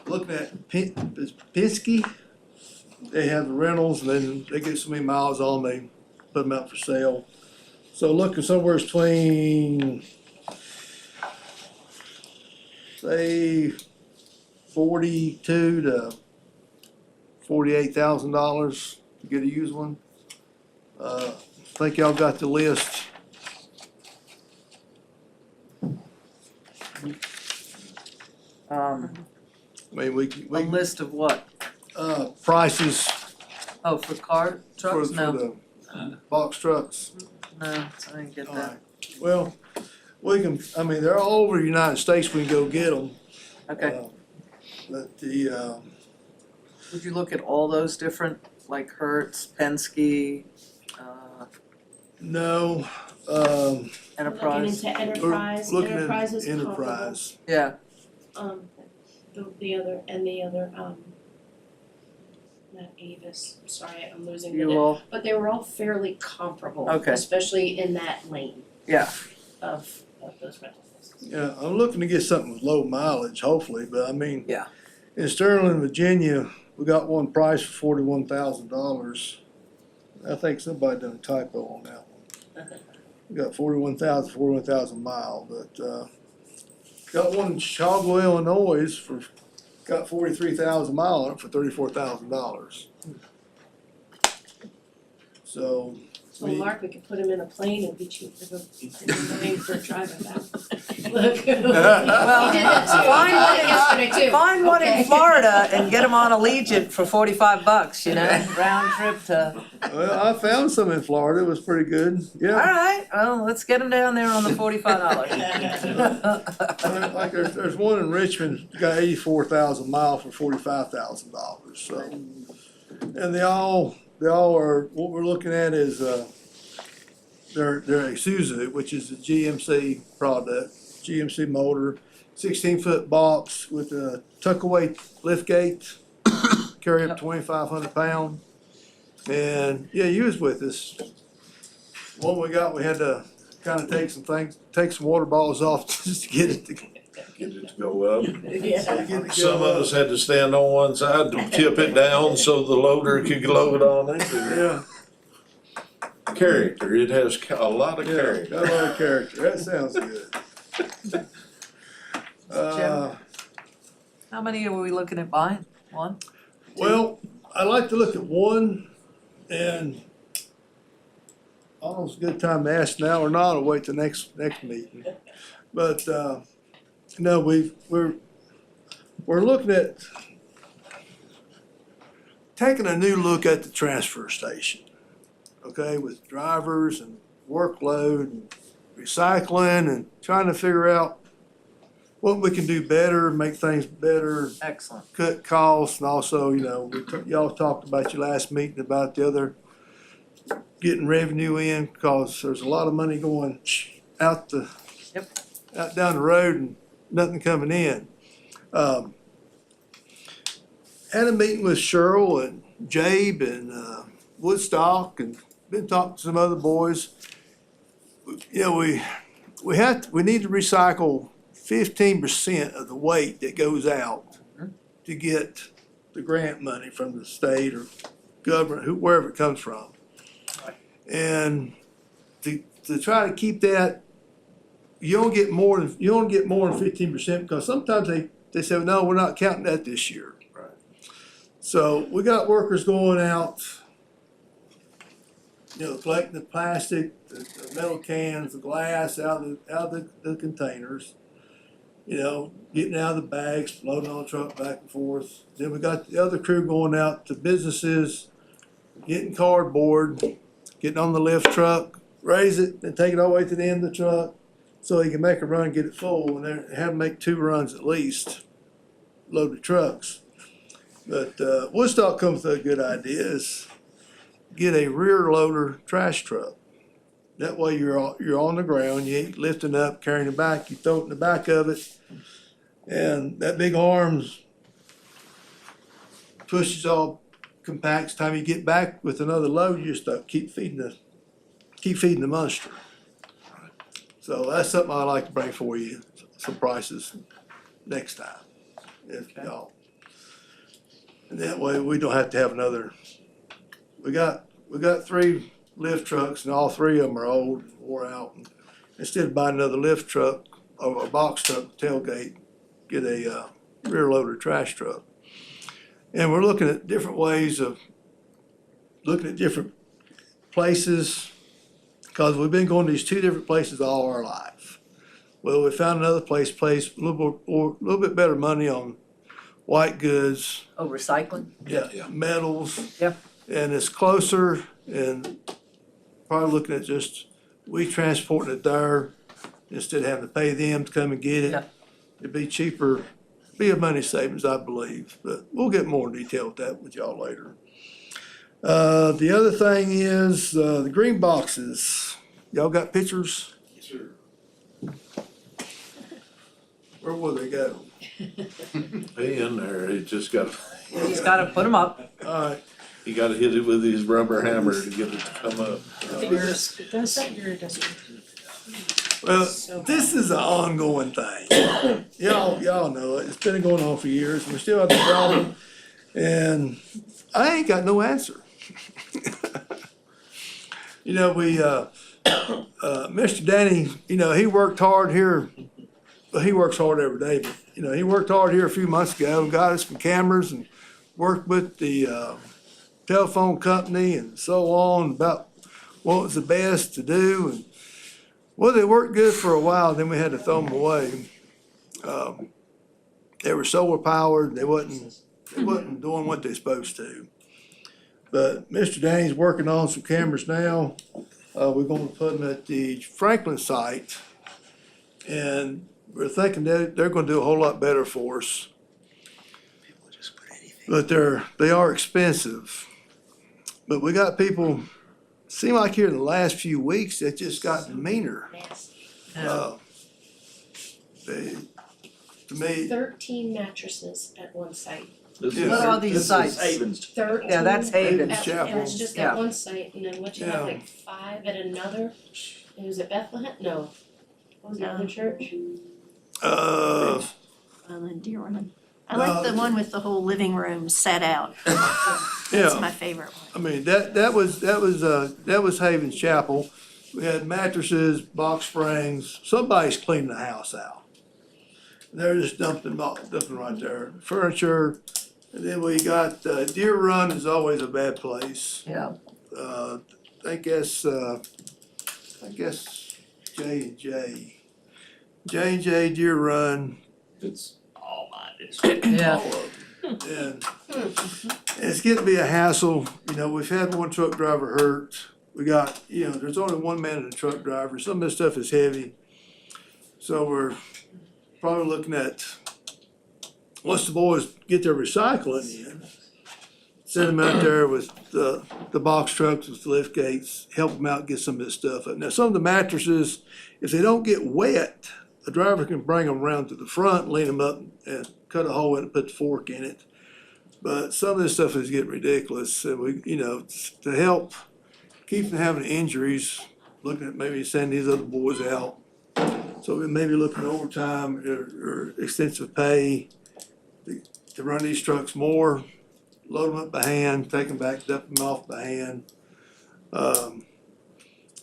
looking at Penske. They have the rentals and then they get so many miles on, they put them out for sale. So looking somewhere between, say, $42,000 to $48,000 to get a used one. I think y'all got the list. I mean, A we, list of what? prices Oh, for car for trucks? No, the box trucks. no, I didn't get that. Alright, well, we can, I mean, they're all over the United States, we can go get them. Okay, But the, would you look at all those different, like Hertz, Penske, no, Enterprise? Looking into Enterprise, looking at Enterprise is comparable. Enterprise. Yeah, The other, not Avis, I'm sorry, I'm losing the you name, will, but they were all fairly comparable, Okay. especially in that lane yeah, of those rental businesses. Yeah, I'm looking to get something with low mileage, hopefully, but I mean. Yeah. In Sterling, Virginia, we got one price for $41,000. I think somebody done a typo on that one. We got 41,000 mile, but, got one in Chicago, Illinois got 43,000 mile on it for $34,000. So. Well, Mark, we could put him in a plane and be cheap for for driving back. Look. Well, He did that too. find He one did it yesterday too. find one in Okay. Florida and get them on Allegiant for $45, you know, round trip to, Well, I found some in Florida, it was pretty good, yeah. alright, well, let's get them down there on the $45. Like there's one in Richmond, got 84,000 miles for $45,000, so. And they all are, what we're looking at is, they're a Isuzu, which is a GMC product, GMC motor, 16-foot box with a tuck-away lift gate, carry up 2,500 pounds. And, yeah, you was with us. One we got, we had to kind of take some water bottles off just to get it to Get it to go up. Yeah. Some of us had to stand on one side to tip it down so the loader could load on it. Yeah. Character, it has a lot of Yeah, character. got a lot of character, that sounds good. How many are we looking at buying? One? Well, I like to look at one, and almost a good time to ask now or not, or wait till next meeting. But, no, we're looking at taking a new look at the transfer station, okay, with drivers and workload and recycling and trying to figure out what we can do better, make things better, Excellent. cut costs, and also, you know, y'all talked about your last meeting about the other, getting revenue in, because there's a lot of money going out out down the road and nothing coming in. Had a meeting with Cheryl and Jabe and, Woodstock, and been talking to some other boys. You know, we need to recycle 15% of the weight that goes out to get the grant money from the state or government, wherever it comes from. And to try to keep that, you don't get more than 15%, because sometimes they say, no, we're not counting that this year. Right. So we got workers going out, you know, collecting the plastic, the metal cans, the glass out of the containers. getting out of the bags, loading on the truck back and forth. Then we got the other crew going out to businesses, getting cardboard, getting on the lift truck, raise it, and take it all the way to the end of the truck so he can make a run, get it full, and then have to make 2 runs at least, load the trucks. But Woodstock comes with a good idea is get a rear loader trash truck. That way you're on the ground, you ain't lifting up, carrying it back, you throw it in the back of it, and that big arms pushes all compacts. Time you get back with another load, you just keep feeding the monster. So that's something I'd like to bring for you, some prices next time, if y'all. And that way we don't have to have another. We got 3 lift trucks and all 3 of them are old and wore out. And instead of buying another lift truck or a box truck tailgate, get a rear loader trash truck. And we're looking at different ways of looking at different places because we've been going to these 2 different places all our life. Well, we found another place a little bit better money on white goods. Oh, recycling? Yeah, metals. Yep. And it's closer and probably looking at just, we transporting it there instead of having to pay them to come and get it. Yeah. It'd be cheaper, be a money savings, I believe, but we'll get more in detail with that with y'all later. The other thing is, the green boxes. Y'all got pictures? Sure. Where will they go? Hey, in there, he just got, He's gotta put them up. Alright, he gotta hit it with his rubber hammer to get it to come up. well, this is an ongoing thing. Y'all know it, it's been going on for years, we still have the problem, and I ain't got no answer. Mr. Danny, he worked hard here, well, he works hard every day, but, he worked hard here a few months ago and got us some cameras and worked with the, telephone company and so on about what was the best to do. And well, they worked good for a while, then we had to throw them away. They were solar powered, they wasn't doing what they're supposed to. But Mr. Danny's working on some cameras now. We're gonna put them at the Franklin site. And we're thinking that they're gonna do a whole lot better for us. But they are expensive. But we got people, seem like here in the last few weeks, that just gotten meaner. To me, 13 mattresses at one site. Yeah. What are these sites? 13. Yeah, that's Haven. And it's just Yeah. at one site, and then what you have, like 5 at another. And was it Bethlehem? No. What was the other church? Dearman. I like the one with the whole living room set out. That's yeah, my favorite one. I mean, that was Haven Chapel. We had mattresses, box springs, somebody's cleaning the house out. They're just dumping right there, furniture, and then we got, Deer Run is always a bad place. Yeah. I guess J&J, Deer Run, It's all my district. Yeah. all of them. And it's getting to be a hassle, we've had one truck driver hurt. We got, there's only one man in the truck driver, some of this stuff is heavy. So we're probably looking at, once the boys get their recycling in, send them out there with the box trucks with the lift gates, help them out, get some of this stuff up. Now, some of the mattresses, if they don't get wet, the driver can bring them around to the front, lean them up and cut a hole in it, put the fork in it. But some of this stuff is getting ridiculous, and we, to help keep from having injuries, looking at maybe sending these other boys out. So we may be looking at overtime or extensive pay to run these trucks more, load them up by hand, take them back, dump them off by hand.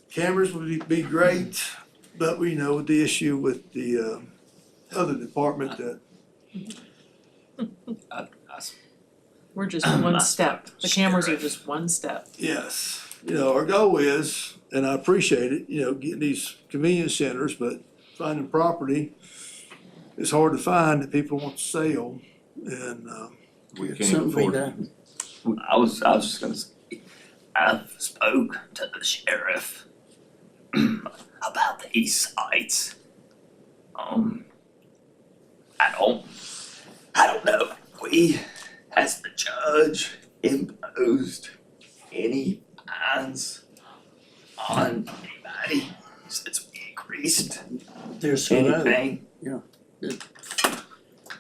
Cameras would be great, but we know the issue with the other department that, We're just one step. The cameras are just one step. yes, our goal is, and I appreciate it, getting these convenience centers, but finding property it's hard to find that people want to sell, and, We can't Something be afford it. done. I was just gonna say, I've spoke to the sheriff about these sites. I don't know if we, as the judge, imposed any fines on anybody since we increased There's some other, anything.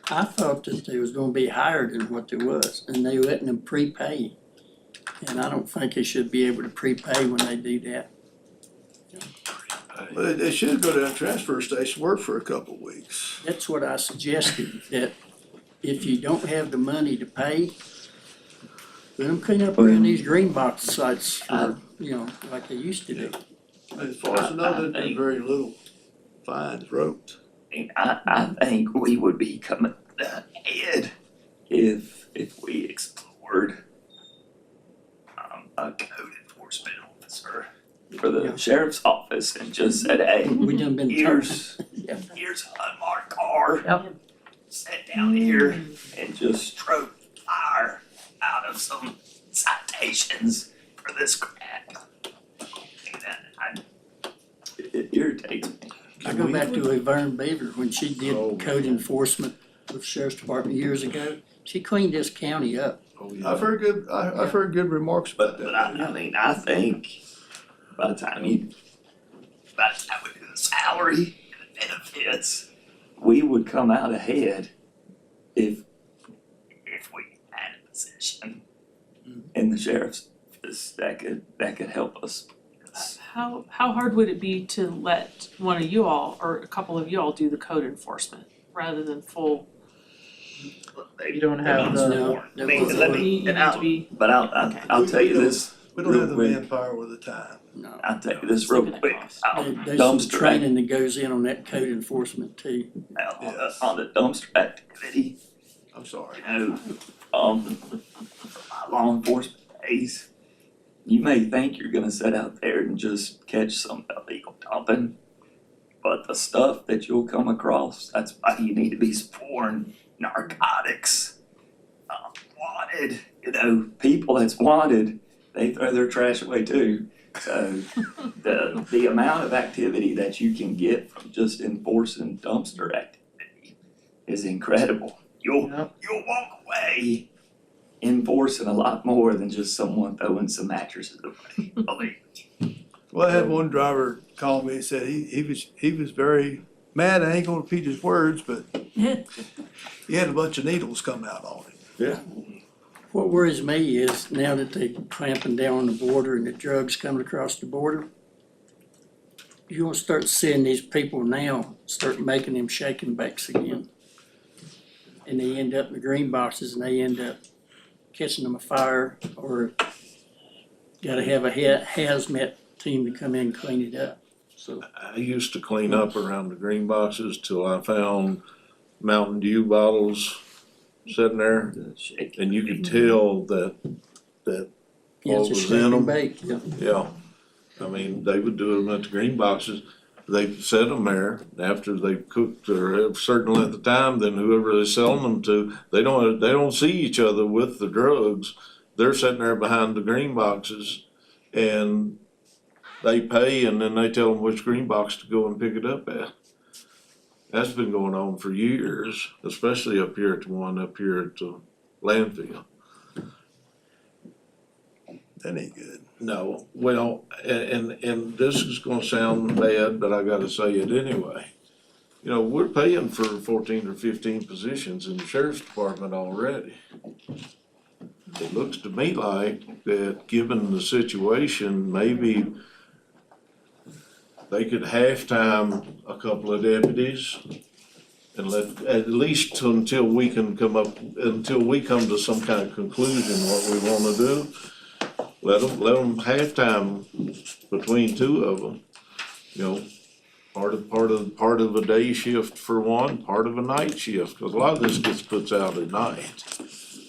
I thought that they was gonna be higher than what there was, and they letting them prepay. And I don't think they should be able to prepay when they do that. well, they should go down to the transfer station, work for a couple of weeks. That's what I suggested, that if you don't have the money to pay, let them clean up around these green box sites for, like they used to do. As far as I know, there's been very little fines wrote. And I think we would be coming ahead if we explored a code enforcement officer for the sheriff's office and just said, hey, We done been here's Yeah. here's an unmarked car. Yep. Sat down here and just stroked fire out of some citations for this crap. And it irritates me. I go back to Laverne Beaver, when she did code enforcement with the sheriff's department years ago, she cleaned this county up. I've heard good remarks about But that. I mean, I think by the time we do the salary and the benefits, we would come out ahead if we had a position in the sheriff's office that could help us. How hard would it be to let one of you all, or a couple of you all, do the code enforcement rather than full? You don't have No, I mean, let me, You and need to be, but I'll tell you this We don't have the real quick. manpower or the time. No. I'll tell you this real quick. There's some Dumpster training that goes in on that code enforcement too. on the dumpster activity, I'm sorry. my law enforcement days, you may think you're gonna sit out there and just catch some illegal dumping, but the stuff that you'll come across, that's why you need to be sworn. Narcotics, wanted, people that's wanted, they throw their trash away too. So the amount of activity that you can get from just enforcing dumpster activity is incredible. You'll walk away enforcing a lot more than just someone throwing some mattresses away, believe me. Well, I had one driver call me and said he was very mad. I ain't gonna repeat his words, but he had a bunch of needles come out on him. What worries me is now that they're clamping down on the border and the drugs coming across the border, you're gonna start seeing these people now start making them shaking backs again. And they end up in the green boxes and they end up catching them afire, or gotta have a hazmat team to come in and clean it up, so. I used to clean up around the green boxes till I found Mountain Dew bottles sitting there, and you could tell that Yeah, what it's a was shake in and them. bake, yeah. Yeah, I mean, they would do them at the green boxes. They set them there after they cooked or a certain length of time. Then whoever they're selling them to, they don't see each other with the drugs. They're sitting there behind the green boxes, and they pay, and then they tell them which green box to go and pick it up at. That's been going on for years, especially up here at the one up here at the landfill. That ain't good. No, well, and this is gonna sound bad, but I gotta say it anyway. You know, we're paying for 14 or 15 positions in the sheriff's department already. It looks to me like that, given the situation, maybe they could half-time a couple of deputies and at least until we come to some kind of conclusion what we wanna do. Let them half-time between two of them, part of a day shift for one, part of a night shift, cause a lot of this gets put out at night.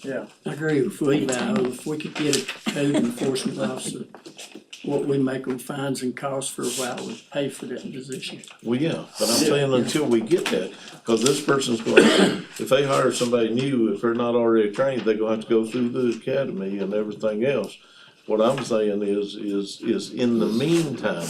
I agree with Floyd, if we could get a code enforcement officer what we make on fines and costs for a while would pay for that position. Well, yeah, but I'm saying until we get that, cause this person's going, if they hire somebody new, if they're not already trained, they're gonna have to go through the academy and everything else. What I'm saying is in the meantime,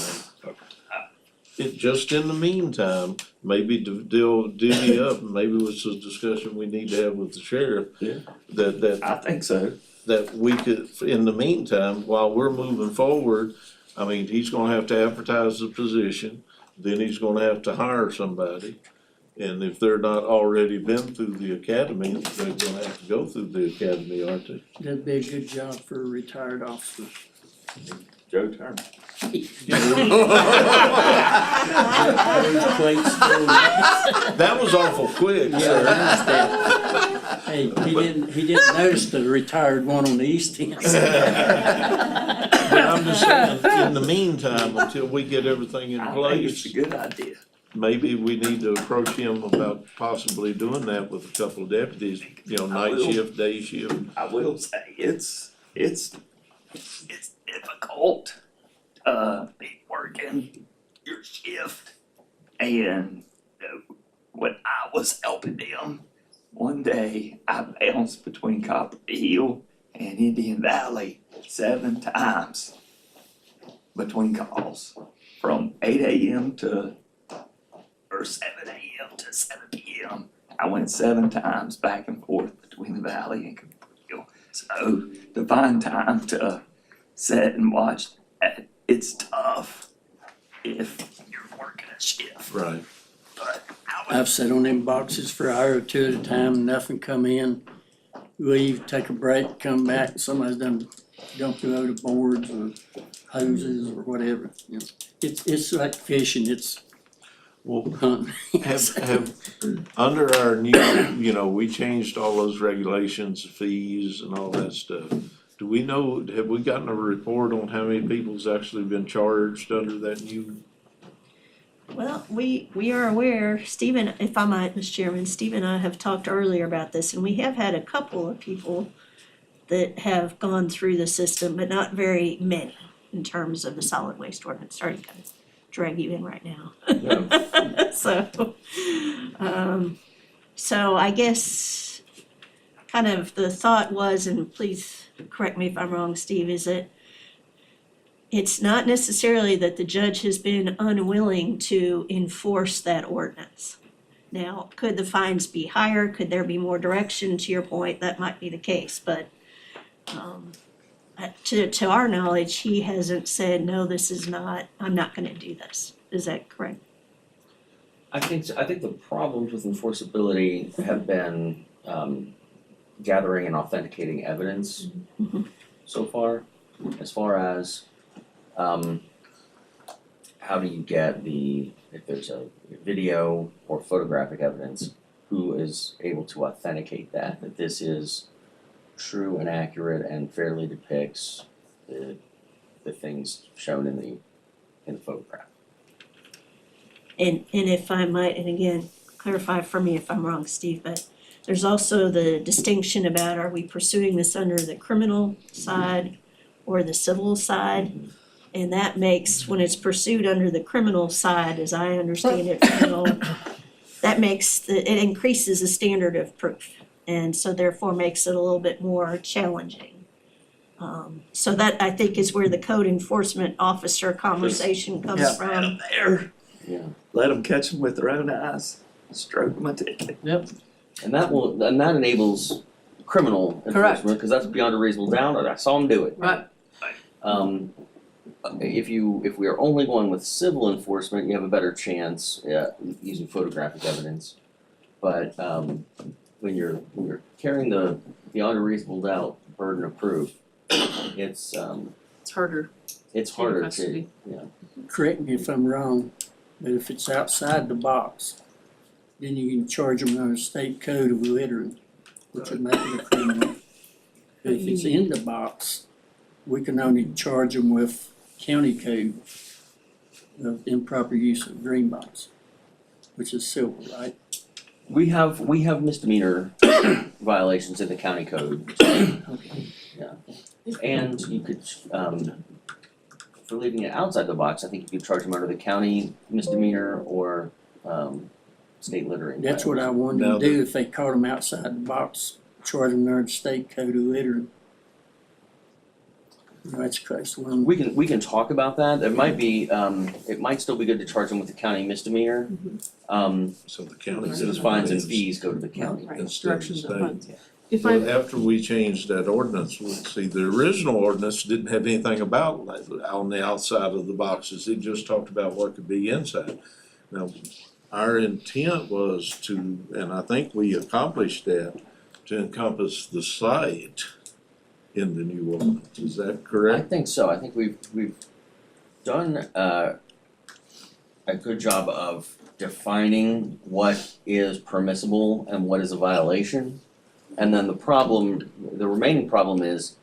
just in the meantime, maybe divvy up, maybe it's a discussion we need to have with the sheriff. Yeah. That I think so. that we could, in the meantime, while we're moving forward, I mean, he's gonna have to advertise the position, then he's gonna have to hire somebody. And if they're not already been through the academy, they're gonna have to go through the academy, aren't they? That'd be a good job for a retired officer. Joe Turner. That was awful quick, sir. Hey, he didn't notice the retired one on the east end. But I'm just saying, in the meantime, until we get everything in I think it's place, a good idea. maybe we need to approach him about possibly doing that with a couple of deputies, night shift, day shift. I will say, it's difficult, be working your shift. And when I was helping them, one day I bounced between Copper Hill and Indian Valley 7 times between calls, from 8 a.m. or 7 a.m. to 7 p.m. I went 7 times back and forth between the valley and Copper Hill. So to find time to sit and watch that, it's tough if you're working a shift. Right. But I've sat on them boxes for an hour or two at a time, nothing come in, leave, take a break, come back, somebody's done dumped a load of boards or hoses or whatever, It's like fishing, it's Well, hunting. have, under our new, we changed all those regulations, fees and all that stuff. Do we know, have we gotten a report on how many people's actually been charged under that new? Well, we are aware, Stephen, if I might, Mr. Chairman, Steve and I have talked earlier about this, and we have had a couple of people that have gone through the system, but not very many in terms of the solid waste ordinance. Sorry to kind of drag you in right now. So I guess kind of the thought was, and please correct me if I'm wrong, Steve, is that it's not necessarily that the judge has been unwilling to enforce that ordinance. Now, could the fines be higher? Could there be more direction? To your point, that might be the case, but to our knowledge, he hasn't said, no, this is not, I'm not gonna do this. Is that correct? I think the problems with enforceability have been gathering and authenticating evidence so far. As far as how do you get if there's a video or photographic evidence, who is able to authenticate that this is true and accurate and fairly depicts the things shown in the photograph. And if I might, and again, clarify for me if I'm wrong, Steve, but there's also the distinction about, are we pursuing this under the criminal side or the civil side? And that makes, when it's pursued under the criminal side, as I understand it, that makes, it increases the standard of proof. And so therefore makes it a little bit more challenging. So that, I think, is where the code enforcement officer conversation comes from. Let them there. Yeah. Let them catch them with their own eyes. Stroke them a ticket. And that enables criminal Correct. enforcement, because that's beyond a reasonable doubt, and I saw him do it. Right. If we are only going with civil enforcement, you have a better chance using photographic evidence. But when you're carrying the beyond a reasonable doubt burden of proof, it's harder. It's in harder to, custody. Correct me if I'm wrong, but if it's outside the box, then you can charge them under state code of littering, which would make it a criminal. But if it's in the box, we can only charge them with county code of improper use of green box, which is civil, right? we have misdemeanor violations in the county code. Okay. And you could for leaving it outside the box, I think you could charge them under the county misdemeanor or state littering. That's what I wanted Now to do, if they caught them outside the box, charge them under the state code of littering. That's crazy. We can talk about that. It might be it might still be good to charge them with the county misdemeanor. So the county. So those fines and fees go to the county. Right, Instead of directions of state. funds, yeah. If I, Well, after we changed that ordinance, see, the original ordinance didn't have anything about like on the outside of the boxes, it just talked about what could be inside. Now, our intent was to, and I think we accomplished that, to encompass the site in the new ordinance, is that I correct? think so. I think we've done a good job of defining what is permissible and what is a violation. And then the remaining problem is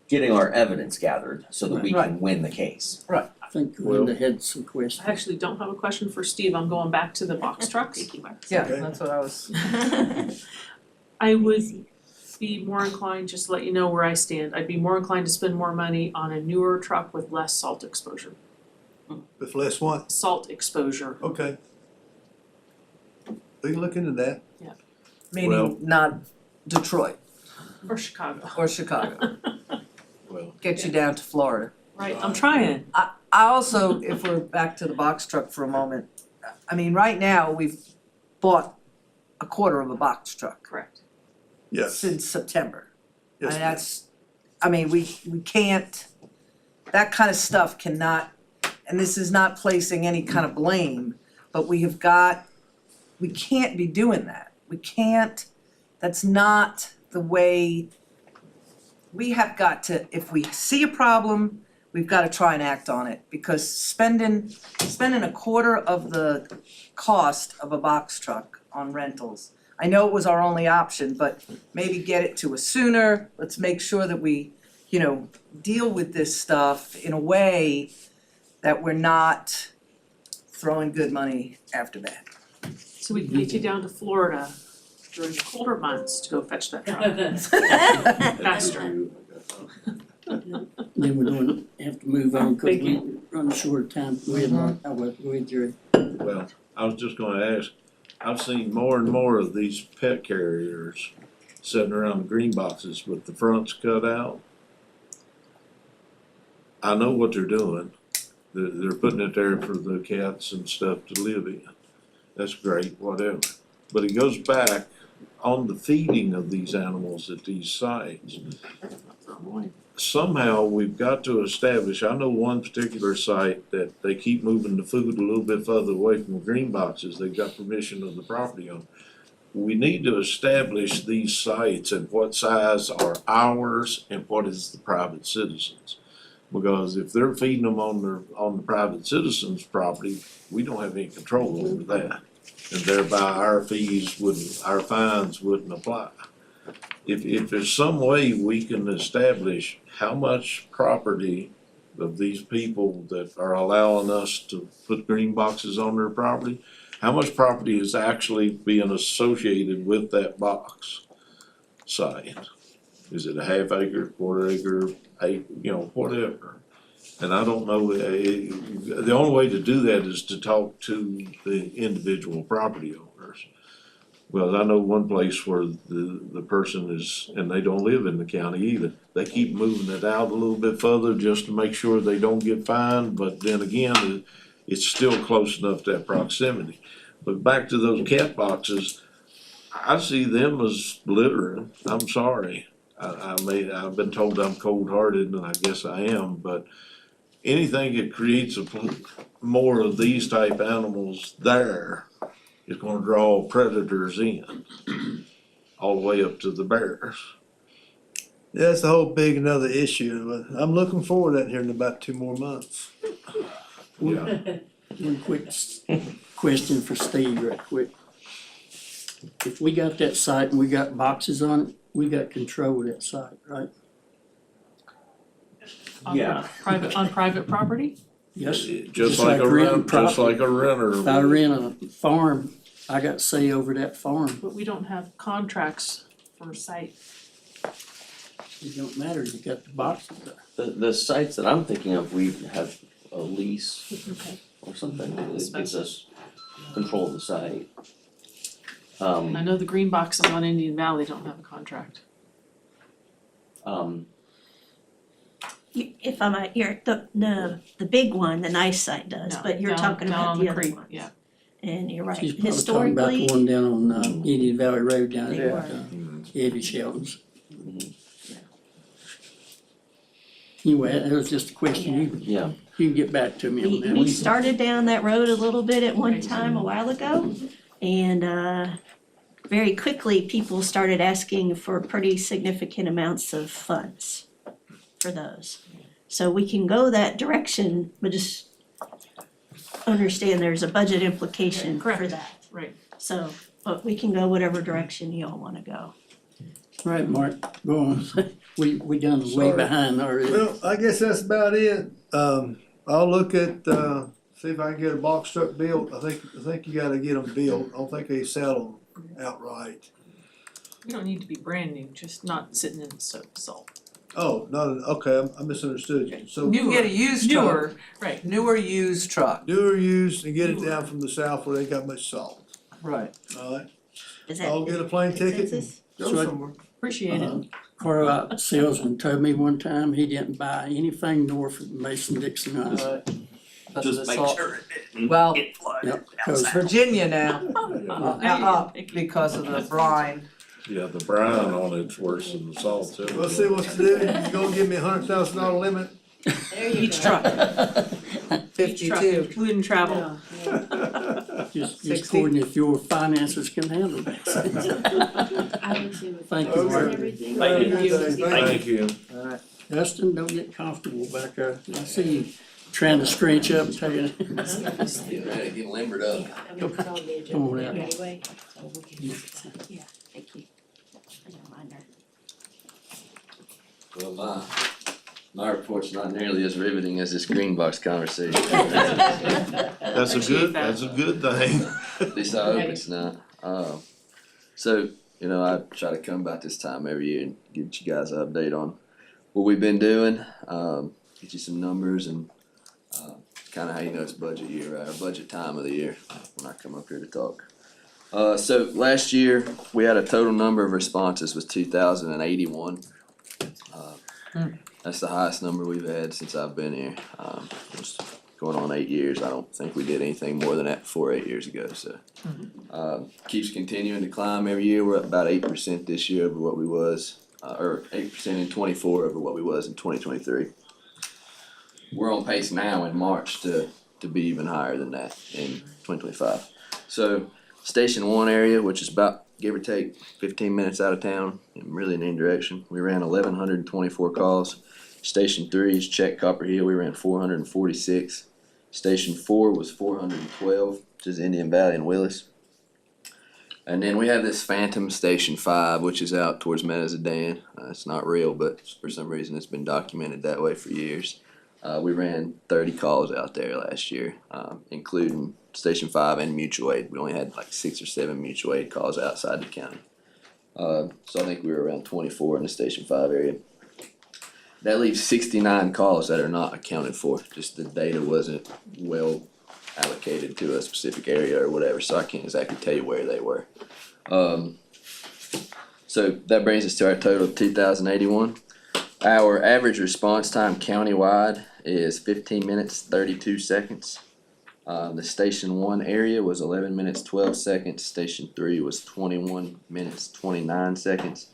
getting our evidence gathered so that we can win the case. I think Linda had some questions. I actually don't have a question for Steve, I'm going back to the box trucks. Yeah, Okay. that's what I was. I would be more inclined, just to let you know where I stand, I'd be more inclined to spend more money on a newer truck with less salt exposure. With less what? Salt exposure. Okay. We can look into that. Well- Meaning not Detroit Or Chicago. or Chicago, Well, get you down to Florida. Right, I'm trying. I also, if we're back to the box truck for a moment, I mean, right now, we've bought a quarter of a box truck Correct. Yes. since September. Yes, And ma'am. that's, I mean, we can't, that kind of stuff cannot, and this is not placing any kind of blame, but we can't be doing that. We can't, that's not the way, we have got to, if we see a problem, we've got to try and act on it, because spending a quarter of the cost of a box truck on rentals. I know it was our only option, but maybe get it to us sooner. Let's make sure that we, deal with this stuff in a way that we're not throwing good money after bad. So we can get you down to Florida during the colder months to go fetch that truck faster. Then we're gonna have to move on, cause we run short of time. Go ahead, Mark. Go ahead, Jerry. well, I was just gonna ask, I've seen more and more of these pet carriers sitting around the green boxes with the fronts cut out. I know what they're doing. They're putting it there for the cats and stuff to live in. That's great, whatever. But it goes back on the feeding of these animals at these sites. Somehow we've got to establish, I know one particular site that they keep moving the food a little bit further away from the green boxes. They've got permission of the property owner. We need to establish these sites and what size are ours and what is the private citizens. Because if they're feeding them on the private citizen's property, we don't have any control over that. And thereby our fines wouldn't apply. If there's some way we can establish how much property of these people that are allowing us to put green boxes on their property, how much property is actually being associated with that box site? Is it a half acre, quarter acre, whatever? And I don't know, the only way to do that is to talk to the individual property owners. Well, I know one place where the person is, and they don't live in the county either, they keep moving it out a little bit further just to make sure they don't get fined, but then again, it's still close enough to that proximity. But back to those cat boxes, I see them as littering, I'm sorry. I've been told I'm cold-hearted, and I guess I am, but anything that creates more of these type animals there is gonna draw predators in, all the way up to the bears. Yeah, that's the whole big another issue, but I'm looking forward to that here in about 2 more months. Yeah. One quick question for Steve, right quick. If we got that site and we got boxes on it, we got control of that site, right? Yeah. On private property? Yes. Just like a renting renter, just like a renter. If I rent a farm, I got say over that farm. But we don't have contracts for site. It don't matter, you got the boxes there. The sites that I'm thinking of, we have a lease Okay. or something that gives us control of the site. I know the green boxes on Indian Valley don't have a contract. If I might, the big one, the nice site does, No, but you're down- talking down about on the the other creek, ones. yeah. And you're right, She's probably talking about the historically, one down on, Indian Valley Road down They there, were. Evie Sheldon's. Mhm. Anyway, that was just a question, Yeah, you can get back to me on that. we started down that road a little bit at one time a while ago. And very quickly, people started asking for pretty significant amounts of funds for those. So we can go that direction, but just understand there's a budget implication for Correct. that. Right. So, but we can go whatever direction you all wanna go. Right, Mark, go on, we done way Sorry. behind already. Well, I guess that's about it. I'll look at, see if I can get a box truck built. I think you gotta get them built. I don't think they sell them outright. We don't need to be brand new, just not sitting in salt. Oh, no, okay, I misunderstood you. So You can get a used truck, Newer, right. newer used truck, newer used and get it down from the south where they ain't got much salt. right. Alright, Is that I'll get a plane ticket and consensus? go So I- somewhere. Appreciate it. Car salesman told me one time he didn't buy anything north of Mason-Dixon Highway. Because of Just the make salt. sure it didn't Well, get flooded Yep, 'cause outside. Virginia now, up Thank you. because of the brine. Yeah, the brine on it's worse than the salt too. We'll see what to do. You gonna give me $100,000 limit? There you Each go. truck, each truck, 52. including travel. Yeah, Just 60. according if your finances can handle that. I would say with Thank you, fees and Mark. everything. Thank you. Thank you. Dustin, don't get comfortable back there. I see you trying to scrunch up and taking. get limbered up. I mean, it's on the agenda Come on out. anyway, so we can. Yeah, thank you. I don't mind her. Well, my report's not nearly as riveting as this green box conversation. That's a Appreciate good, that. that's a good thing. At least I hope it's not. So, I try to come about this time every year and get you guys an update on what we've been doing, get you some numbers and, kinda how you know it's budget year, right, or budget time of the year, when I come up here to talk. So last year, we had a total number of responses was 2,081. That's the highest number we've had since I've been here. It's going on 8 years. I don't think we did anything more than that before 8 years ago, so. Keeps continuing to climb every year. We're up about 8% this year over what we was, or 8% in 24 over what we was in 2023. We're on pace now in March to be even higher than that in 2025. So Station 1 area, which is about, give or take, 15 minutes out of town, and really in any direction, we ran 1,124 calls. Station 3 is Check Copper Hill, we ran 446. Station 4 was 412, which is Indian Valley and Willis. And then we have this phantom Station 5, which is out towards Metazadan. It's not real, but for some reason it's been documented that way for years. We ran 30 calls out there last year, including Station 5 and mutual aid. We only had like 6 or 7 mutual aid calls outside the county. So I think we were around 24 in the Station 5 area. That leaves 69 calls that are not accounted for. Just the data wasn't well allocated to a specific area or whatever, so I can't exactly tell you where they were. So that brings us to our total of 2,081. Our average response time countywide is 15 minutes, 32 seconds. The Station 1 area was 11 minutes, 12 seconds. Station 3 was 21 minutes, 29 seconds.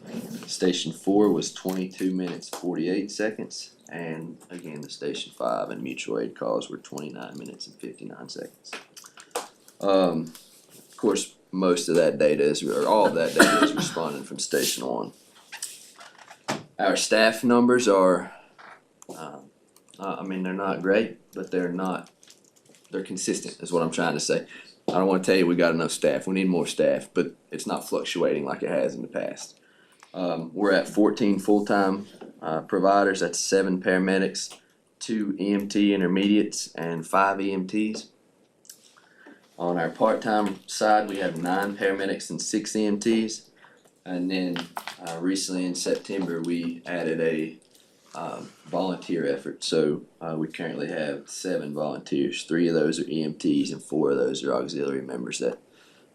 Station 4 was 22 minutes, 48 seconds. And again, the Station 5 and mutual aid calls were 29 minutes and 59 seconds. Of course, most of that data is, or all of that data is responding from Station 1. Our staff numbers are, they're not great, but they're consistent is what I'm trying to say. I don't wanna tell you we got enough staff, we need more staff, but it's not fluctuating like it has in the past. We're at 14 full-time providers, that's 7 paramedics, 2 EMT intermediates, and 5 EMTs. On our part-time side, we have 9 paramedics and 6 EMTs. And then recently in September, we added a volunteer effort. So we currently have 7 volunteers. 3 of those are EMTs and 4 of those are auxiliary members that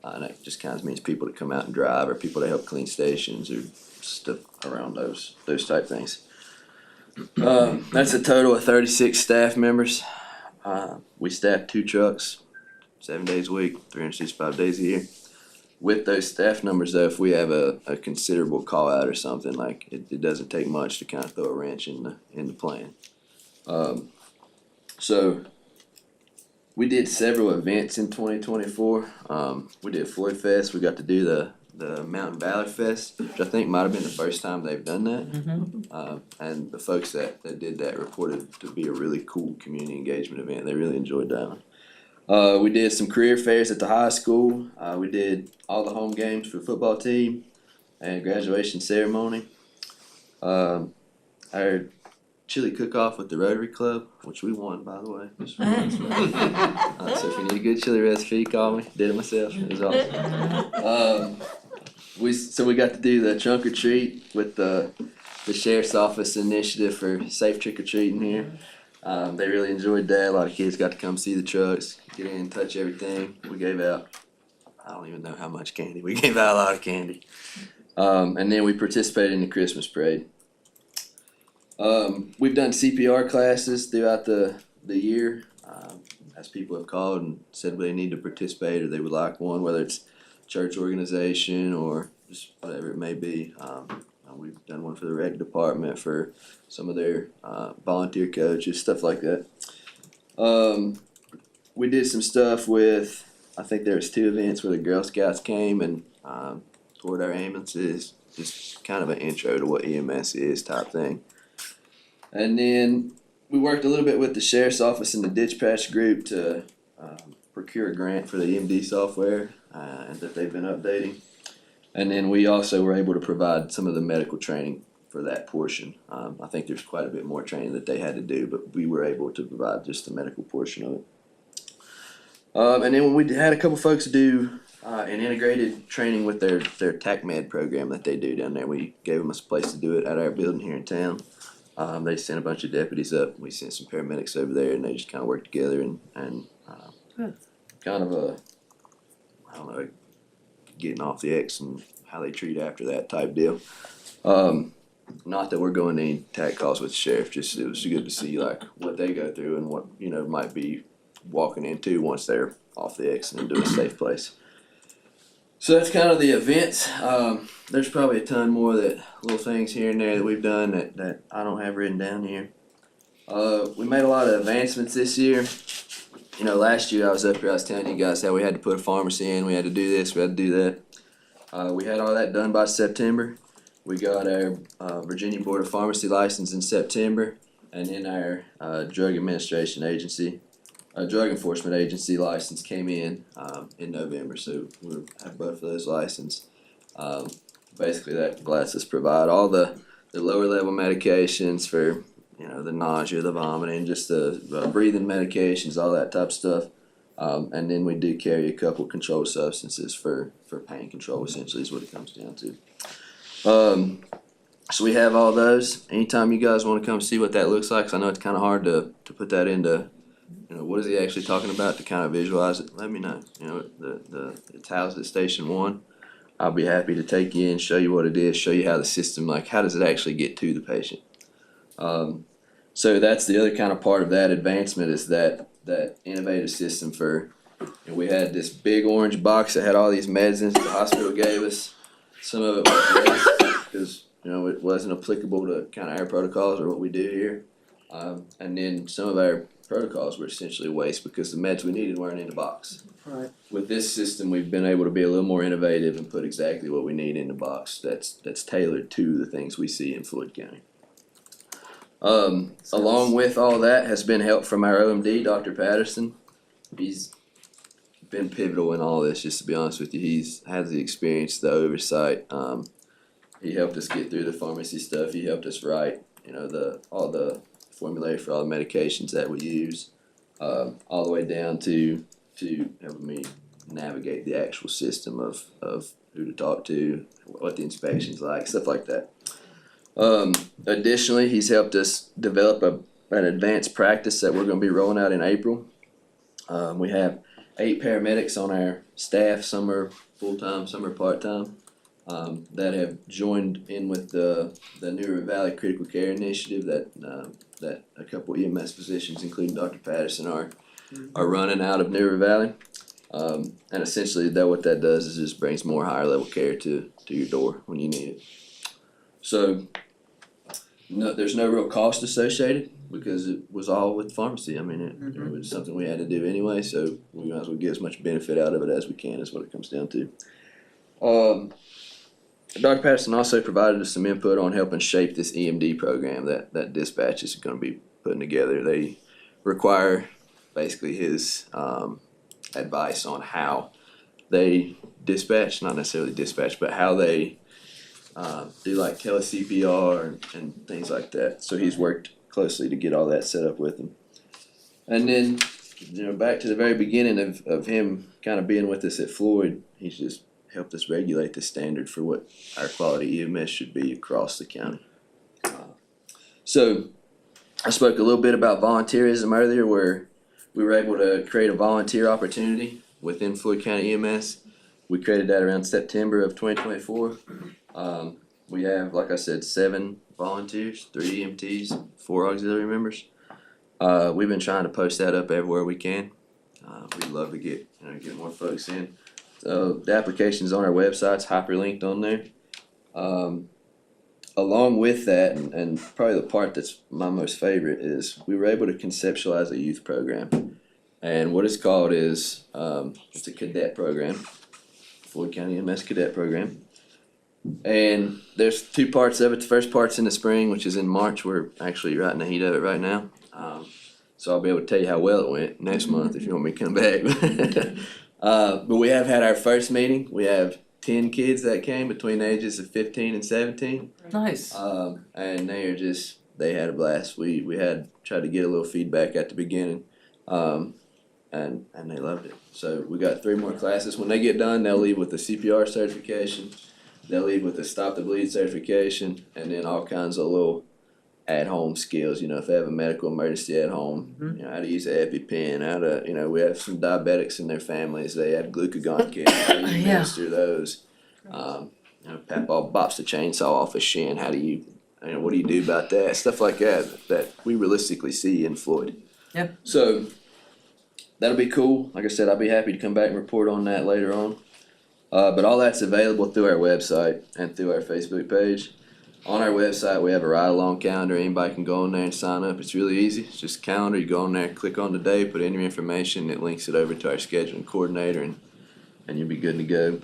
and that just kind of means people to come out and drive or people to help clean stations or stuff around those type things. That's a total of 36 staff members. We staff 2 trucks, 7 days a week, 365 days a year. With those staff numbers though, if we have a considerable call out or something, like it doesn't take much to kind of throw a wrench in the plan. So we did several events in 2024. We did Floyd Fest. We got to do the Mountain Valley Fest, which I think might have been the first time they've done that. And the folks that did that reported to be a really cool community engagement event. They really enjoyed that one. We did some career fairs at the high school. We did all the home games for the football team and graduation ceremony. Our chili cook-off with the Rotary Club, which we won, by the way. Just for once. So if you need a good chili recipe, call me. Did it myself. It was awesome. We got to do the trunk or treat with the sheriff's office initiative for safe trick or treating here. They really enjoyed that. A lot of kids got to come see the trucks, get in, touch everything. We gave out, I don't even know how much candy. We gave out a lot of candy. And then we participated in the Christmas parade. We've done CPR classes throughout the year. As people have called and said they need to participate or they would like one, whether it's church organization or just whatever it may be. We've done one for the rec department, for some of their volunteer coaches, stuff like that. We did some stuff with, I think there was 2 events where the Girl Scouts came and toured our ambulances, just kind of an intro to what EMS is type thing. And then we worked a little bit with the sheriff's office and the dispatch group to procure a grant for the EMD software that they've been updating. And then we also were able to provide some of the medical training for that portion. I think there's quite a bit more training that they had to do, but we were able to provide just the medical portion of it. And then we had a couple folks do an integrated training with their TACMED program that they do down there. We gave them a place to do it at our building here in town. They sent a bunch of deputies up. We sent some paramedics over there, and they just kind of worked together and kind of a, I don't know, getting off the X and how they treat after that type deal. Not that we're going to any TAC calls with the sheriff, just it was good to see like what they go through and what might be walking into once they're off the X and into a safe place. So that's kind of the events. There's probably a ton more little things here and there that we've done that I don't have written down here. We made a lot of advancements this year. Last year I was up here, I was telling you guys how we had to put a pharmacy in, we had to do this, we had to do that. We had all that done by September. We got our Virginia Board of Pharmacy license in September, and then our Drug Enforcement Agency license came in November, so we have both of those licensed. Basically that lets us provide all the lower level medications for the nausea, the vomiting, just the breathing medications, all that type of stuff. And then we do carry a couple controlled substances for pain control, essentially is what it comes down to. So we have all those. Anytime you guys want to come see what that looks like, 'cause I know it's kind of hard to put that into, what is he actually talking about, to kind of visualize it, let me know. It's housed at Station 1. I'll be happy to take you in, show you what it is, show you how the system, like how does it actually get to the patient. So that's the other kind of part of that advancement is that innovative system for, we had this big orange box that had all these medicines the hospital gave us. Some of it was waste because, it wasn't applicable to kind of our protocols or what we do here. And then some of our protocols were essentially waste because the meds we needed weren't in the box. Right. With this system, we've been able to be a little more innovative and put exactly what we need in the box that's tailored to the things we see in Floyd County. Along with all that has been help from our OMD, Dr. Patterson. He's been pivotal in all this, just to be honest with you. He's has the experience, the oversight. He helped us get through the pharmacy stuff. He helped us write, all the formulary for all the medications that we use, all the way down to helping me navigate the actual system of who to talk to, what the inspection's like, stuff like that. Additionally, he's helped us develop an advanced practice that we're gonna be rolling out in April. We have 8 paramedics on our staff, some are full-time, some are part-time, that have joined in with the New River Valley Critical Care Initiative that a couple EMS physicians, including Dr. Patterson, are running out of New River Valley. And essentially what that does is just brings more higher level care to your door when you need it. So there's no real cost associated because it was all with pharmacy. I mean, it was something we had to do anyway, so we might as well get as much benefit out of it as we can is what it comes down to. Dr. Patterson also provided us some input on helping shape this EMD program that dispatch is going to be putting together. They require basically his advice on how they dispatch, not necessarily dispatch, but how they do like tele CPR and things like that. So he's worked closely to get all that set up with him. And then, back to the very beginning of him kind of being with us at Floyd, he's just helped us regulate the standard for what our quality EMS should be across the county. So I spoke a little bit about volunteerism earlier, where we were able to create a volunteer opportunity within Floyd County EMS. We created that around September of 2024. We have, like I said, 7 volunteers, 3 EMTs, 4 auxiliary members. We've been trying to post that up everywhere we can. We'd love to get more folks in. So the application's on our website, it's hyperlinked on there. Along with that, and probably the part that's my most favorite, is we were able to conceptualize a youth program. And what it's called is, it's a cadet program, Floyd County EMS cadet program. And there's 2 parts of it. The first part's in the spring, which is in March. We're actually right in the heat of it right now. So I'll be able to tell you how well it went next month if you want me to come back. But we have had our first meeting. We have 10 kids that came between the ages of 15 and 17. Nice. And they had a blast. We had tried to get a little feedback at the beginning. And they loved it. So we got 3 more classes. When they get done, they'll leave with a CPR certification. They'll leave with a stop the bleed certification, and then all kinds of little at-home skills. If they have a medical emergency at home, how to use an EpiPen, how to, we have some diabetics in their families. They have glucagon kits, how do you administer those? Papaw bops the chainsaw off a shin. How do you, what do you do about that? Stuff like that we realistically see in Floyd. Yep. So that'll be cool. Like I said, I'll be happy to come back and report on that later on. But all that's available through our website and through our Facebook page. On our website, we have a ride-along calendar. Anybody can go on there and sign up. It's really easy. It's just a calendar. You go on there, click on the day, put in your information. It links it over to our scheduling coordinator, and you'll be good to go.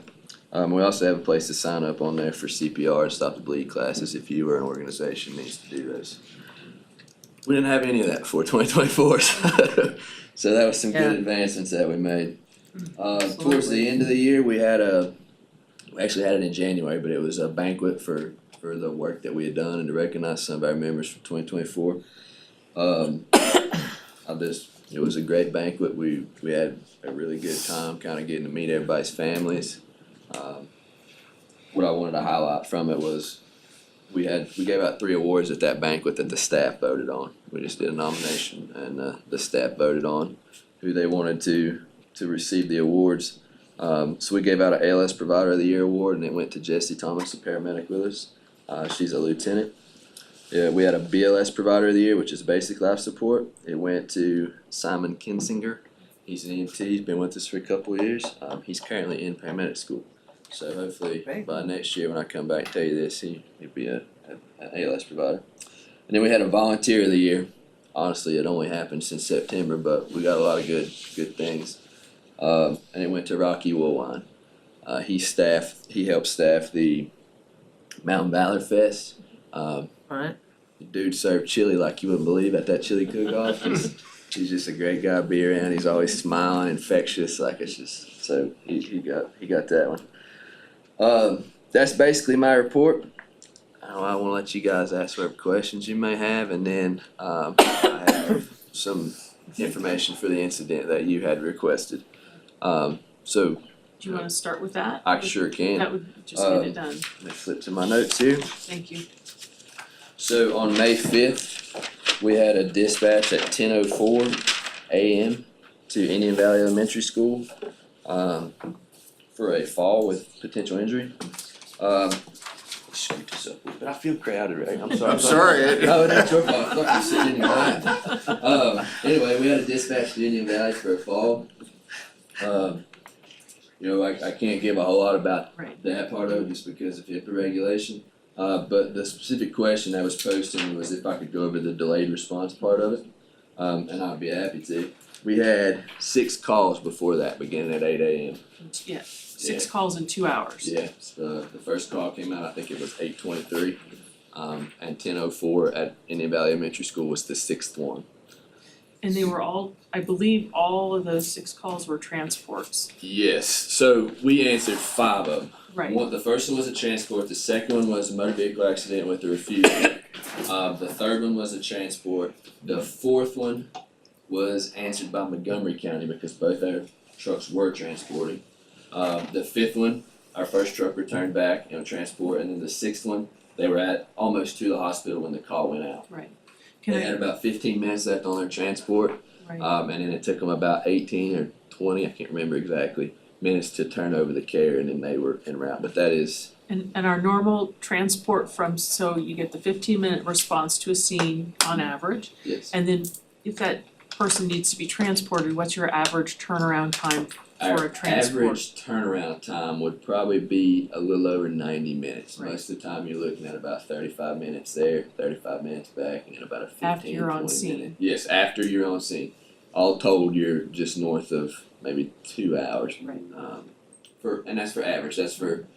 We also have a place to sign up on there for CPR and stop the bleed classes if you or an organization needs to do those. We didn't have any of that before 2024, so that was some good advancements that we made. Towards the end of the year, we actually had it in January, but it was a banquet for the work that we had done and to recognize some of our members from 2024. It was a great banquet. We had a really good time kind of getting to meet everybody's families. What I wanted to highlight from it was we gave out 3 awards at that banquet that the staff voted on. We just did a nomination, and the staff voted on who they wanted to receive the awards. So we gave out an ALS Provider of the Year award, and it went to Jessie Thomas, a paramedic with us. She's a lieutenant. We had a BLS Provider of the Year, which is basic life support. It went to Simon Kinsinger. He's an EMT. He's been with us for a couple of years. He's currently in paramedic school. So hopefully by next year when I come back and tell you this, he'll be an ALS provider. And then we had a Volunteer of the Year. Honestly, it only happened since September, but we got a lot of good things. And it went to Rocky Woolwine. He helped staff the Mountain Valor Fest. Right. The dude served chili like you wouldn't believe at that chili cook-off. He's just a great guy to be around. He's always smiling, infectious. So he got that one. That's basically my report. I want to let you guys ask whatever questions you may have, and then I have some information for the incident that you had requested. So Do you wanna start with that? I sure can. That would just get it done, Let me flip to my notes here. thank you. So on May 5th, we had a dispatch at 10:04 a.m. to Indian Valley Elementary School for a fall with potential injury. Scoot this up a little bit. I feel crowded, right? I'm sorry. I'm sorry. No, that's your fault. Look, you're sitting in your line. Anyway, we had a dispatch to Indian Valley for a fall. I can't give a whole lot about Right. that part of it just because of HIPAA regulation. But the specific question that was posted was if I could go over the delayed response part of it. And I'd be happy to. We had 6 calls before that, beginning at 8 a.m. Yeah, 6 calls in 2 hours. Yeah, the first call came out, I think it was 8:23. And 10:04 at Indian Valley Elementary School was the 6th one. And they were all, I believe all of those 6 calls were transports, Yes, so we answered 5 of them. right? The first one was a transport, the second one was a motor vehicle accident with a refusal. The third one was a transport, the fourth one was answered by Montgomery County because both our trucks were transporting. The fifth one, our first truck returned back, transport, and then the sixth one, they were at almost to the hospital when the call went out. Right. They had about 15 minutes left on their transport, Right, and then it took them about 18 or 20, I can't remember exactly, minutes to turn over the care, and then they were en route. But that is, and our normal transport from, so you get the 15-minute response to a scene on average, yes. and then if that person needs to be transported, what's your average turnaround time for a transport? Our average turnaround time would probably be a little over 90 minutes. Right. Most of the time you're looking at about 35 minutes there, 35 minutes back, and about a 15, After you're on 20 scene. minute. Yes, after you're on scene. All told, you're just north of maybe 2 hours. Right. And that's for average, that's for,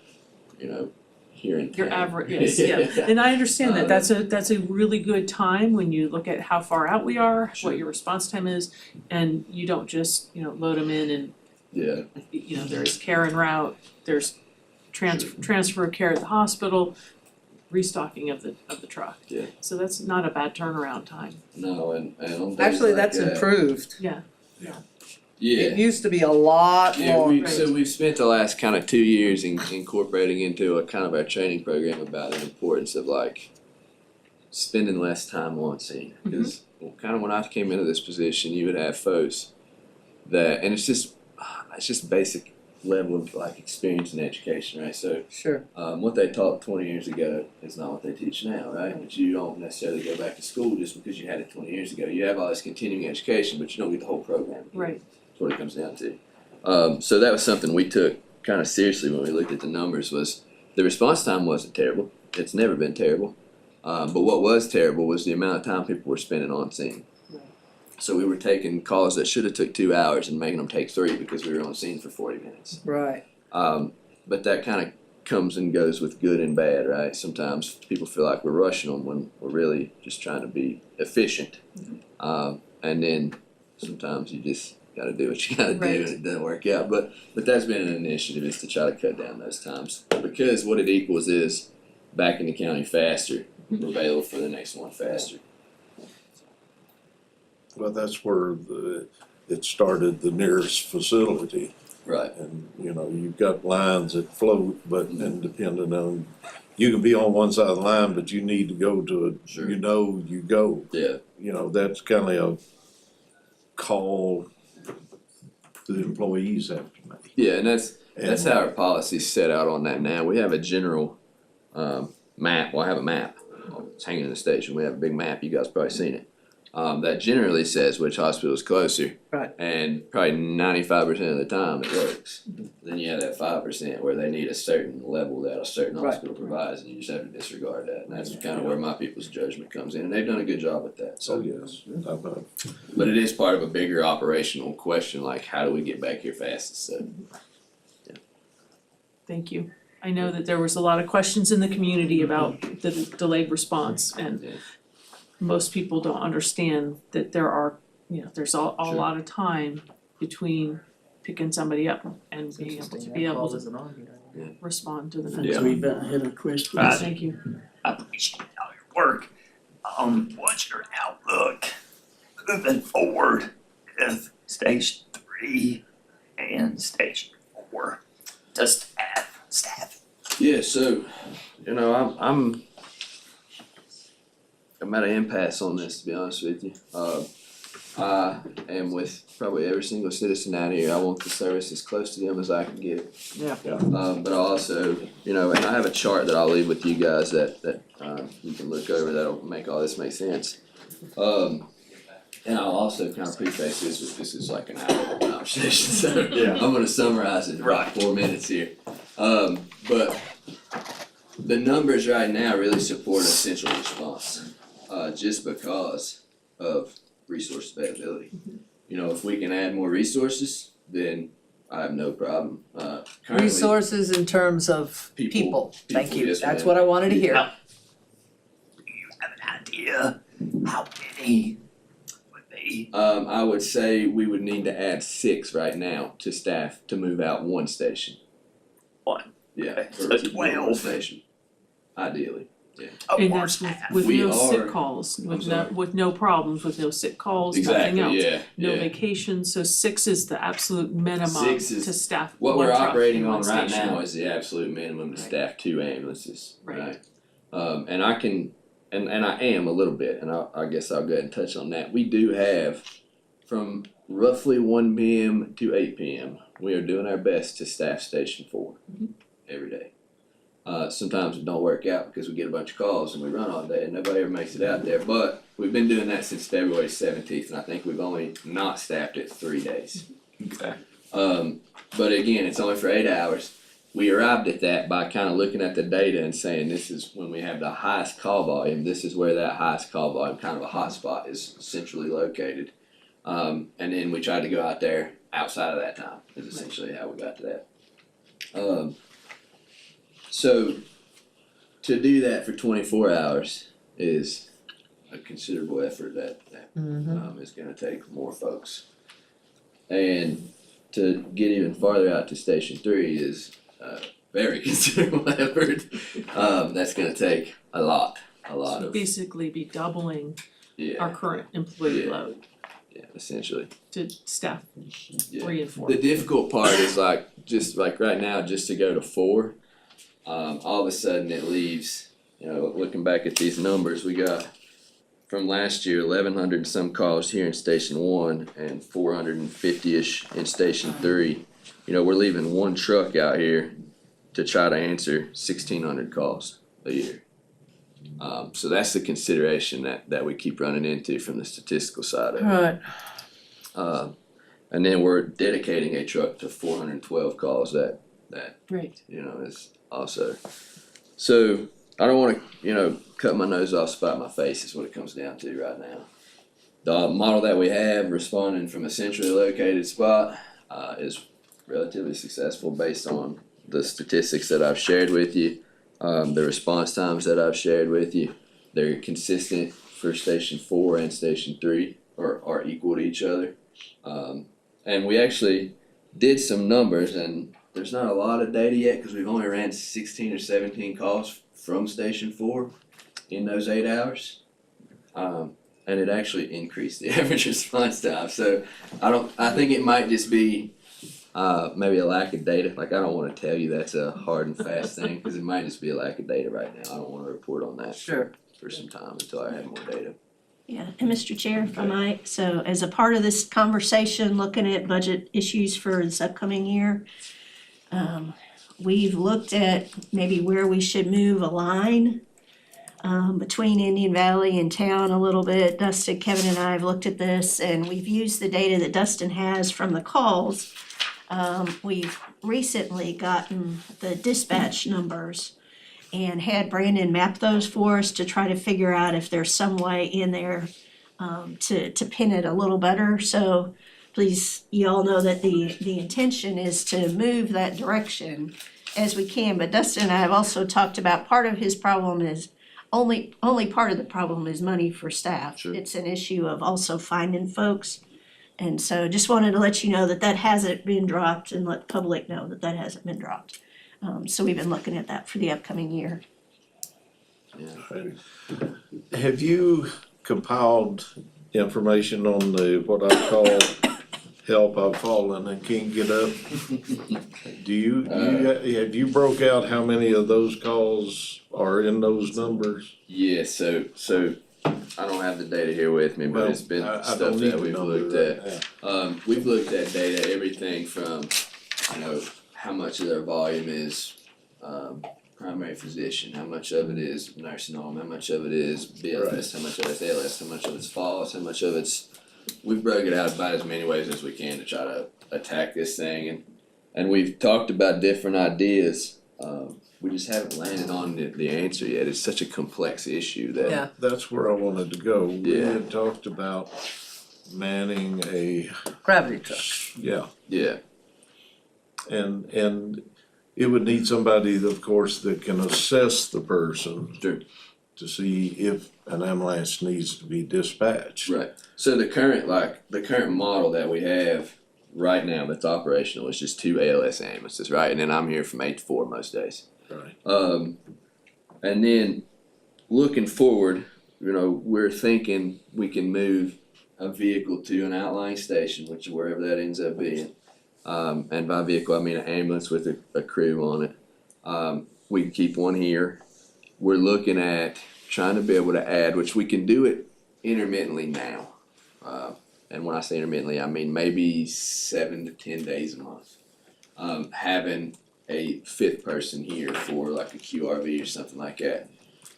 here in town. Your average, yes, yeah, and I understand that, that's a really good time when you look at how far out we are, Sure. what your response time is, and you don't just, load them in and, Yeah, there's care en route, there's transfer of care at the hospital, restocking of the truck. Yeah. So that's not a bad turnaround time, no, and on days Actually, like that's that- improved. yeah, Yeah. It used to be a lot Yeah, more. so we've spent the last kind of 2 years incorporating into a kind of our training program about the importance of spending less time on scene. Because kind of when I came into this position, you would have folks that, and it's just basic level of experience and education, right? So Sure. what they taught 20 years ago is not what they teach now, right? But you don't necessarily go back to school just because you had it 20 years ago. You have all this continuing education, but you don't get the whole program. right, That's what it comes down to. So that was something we took kind of seriously when we looked at the numbers. Was the response time wasn't terrible. It's never been terrible. But what was terrible was the amount of time people were spending on scene. Right. So we were taking calls that should have took 2 hours and making them take 3 because we were on scene for 40 minutes. Right. But that kind of comes and goes with good and bad, right? Sometimes people feel like we're rushing them when we're really just trying to be efficient. And then sometimes you just gotta do what you gotta do and it doesn't work out. But that's been an initiative, is to try to cut down those times. Because what it equals is back in the county faster, we're available for the next one faster. Well, that's where it started, the nearest facility. Right. And, you've got lines that float, but and depending on, you can be on one side of the line, but you need to go to it, Sure. you go. Yeah. That's kind of a call the employees have to make. Yeah, and that's how our policy's set out on that now. We have a general map. Well, I have a map. It's hanging in the station. We have a big map. You guys probably seen it. That generally says which hospital is closer. Right. And probably 95% of the time it works. Then you have that 5% where they need a certain level that a certain Right. hospital provides, and you just have to disregard that. And that's kind of where my people's judgment comes in, and they've done a good job at that. So, Oh, yes. but it is part of a bigger operational question, like how do we get back here fastest? So. thank you. I know that there was a lot of questions in the community about the delayed response, and Yeah. most people don't understand that there's a Sure. lot of time between picking somebody up and being able to respond to the next Yeah. one. We've had a question. Thank you. I appreciate all your work. What's your outlook moving forward with Station 3 and Station for to staff? Yeah, so, you know, I'm at an impasse on this, to be honest with you. I am with probably every single citizen out here. I want the service as close to them as I can get it. Yeah. But I also, you know, and I have a chart that I'll leave with you guys that you can look over that'll make all this make sense. And I'll also kind of preface this with this is like an hour conversation, so I'm gonna summarize it in about 4 minutes here. But the numbers right now really support a central response, just because of resource availability. You know, if we can add more resources, then I have no problem. Currently, Resources in terms of people, thank you, yes, that's ma'am. what I wanted to hear. Do you have an idea how many would be? I would say we would need to add 6 right now to staff to move out 1 station. One. Yeah, Okay, or so to one 12. station, ideally. Of And course, that's with We no sick are- calls, I'm with sorry. no problems, with no sick calls, nothing else. Exactly, yeah, No yeah. vacation, so 6 is the absolute minimum 6 is to staff What one we're truck operating in on one right station. now is the absolute minimum to Right. staff 2 ambulances, Right. right? And I can, and I am a little bit, and I guess I'll go ahead and touch on that. We do have from roughly 1 p.m. to 8 p.m. we are doing our best to staff Station 4 every day. Sometimes it don't work out because we get a bunch of calls and we run all day and nobody ever makes it out there. But we've been doing that since February 17th, and I think we've only not staffed it 3 days. Okay. But again, it's only for 8 hours. We arrived at that by kind of looking at the data and saying this is when we have the highest call volume. This is where that highest call volume, kind of a hot spot, is centrally located. And then we tried to go out there outside of that time, is essentially how we got to that. So to do that for 24 hours is a considerable effort that is gonna take more folks. And to get even farther out to Station 3 is a very considerable effort. That's gonna take a lot So of, basically be doubling our yeah, current employee Yeah. load yeah, essentially. to staff Yeah. 3 and 4. The difficult part is just like right now, just to go to 4, all of a sudden it leaves, you know, looking back at these numbers, we got from last year, 1,100 some calls here in Station 1 and 450-ish in Station 3. You know, we're leaving 1 truck out here to try to answer 1,600 calls a year. So that's the consideration that we keep running into from the statistical side of it. Right, And then we're dedicating a truck to 412 calls that Right. you know is also. So I don't want to, you know, cut my nose off, spite my face is what it comes down to right now. The model that we have, responding from a centrally located spot, is relatively successful based on the statistics that I've shared with you, the response times that I've shared with you. They're consistent for Station 4 and Station 3, or are equal to each other. And we actually did some numbers, and there's not a lot of data yet because we've only ran 16 or 17 calls from Station 4 in those 8 hours. And it actually increased the average response time. So I think it might just be maybe a lack of data. Like, I don't want to tell you that's a hard and fast thing because it might just be a lack of data right now. I don't want to report on that sure. for some time until I have more data. Yeah, and Mr. Chair, if I might, so as a part of this conversation, looking at budget issues for this upcoming year, we've looked at maybe where we should move a line between Indian Valley and town a little bit. Dustin, Kevin and I have looked at this, and we've used the data that Dustin has from the calls. We've recently gotten the dispatch numbers and had Brandon map those for us to try to figure out if there's some way in there to pin it a little better. So please, you all know that the intention is to move that direction as we can. But Dustin and I have also talked about part of his problem is only part of the problem is money for staff. Sure. It's an issue of also finding folks. And so just wanted to let you know that hasn't been dropped and let the public know that hasn't been dropped. So we've been looking at that for the upcoming year. Have you compiled information on the, what I call help, I've fallen and can't get up. Have you broke out how many of those calls are in those numbers? Yeah, so I don't have the data here with me, but it's been I stuff don't need that the we've number looked right at. now. We've looked at data, everything from, how much of their volume is, primary physician, how much of it is nursing home, how much of it is BLS, how much of it's ALS, how much of it's FALS, how much of it's, we've broke it out about as many ways as we can to try to attack this thing, and we've talked about different ideas. We just haven't landed on the answer yet. It's such a complex issue that. Yeah. That's where I wanted to go. We Yeah. had talked about manning a, Gravity truck. yeah, Yeah, and it would need somebody, of course, that can assess the person. Sure. To see if an ambulance needs to be dispatched. right. So the current model that we have right now that's operational is just 2 ALS ambulances, right? And then I'm here from 8 to 4 most days. Right. And then looking forward, we're thinking we can move a vehicle to an outlying station, which is wherever that ends up being. And by vehicle, I mean an ambulance with a crew on it. We can keep one here. We're looking at trying to be able to add, which we can do it intermittently now. And when I say intermittently, I mean maybe 7 to 10 days a month. Having a 5th person here for like a QRV or something like that.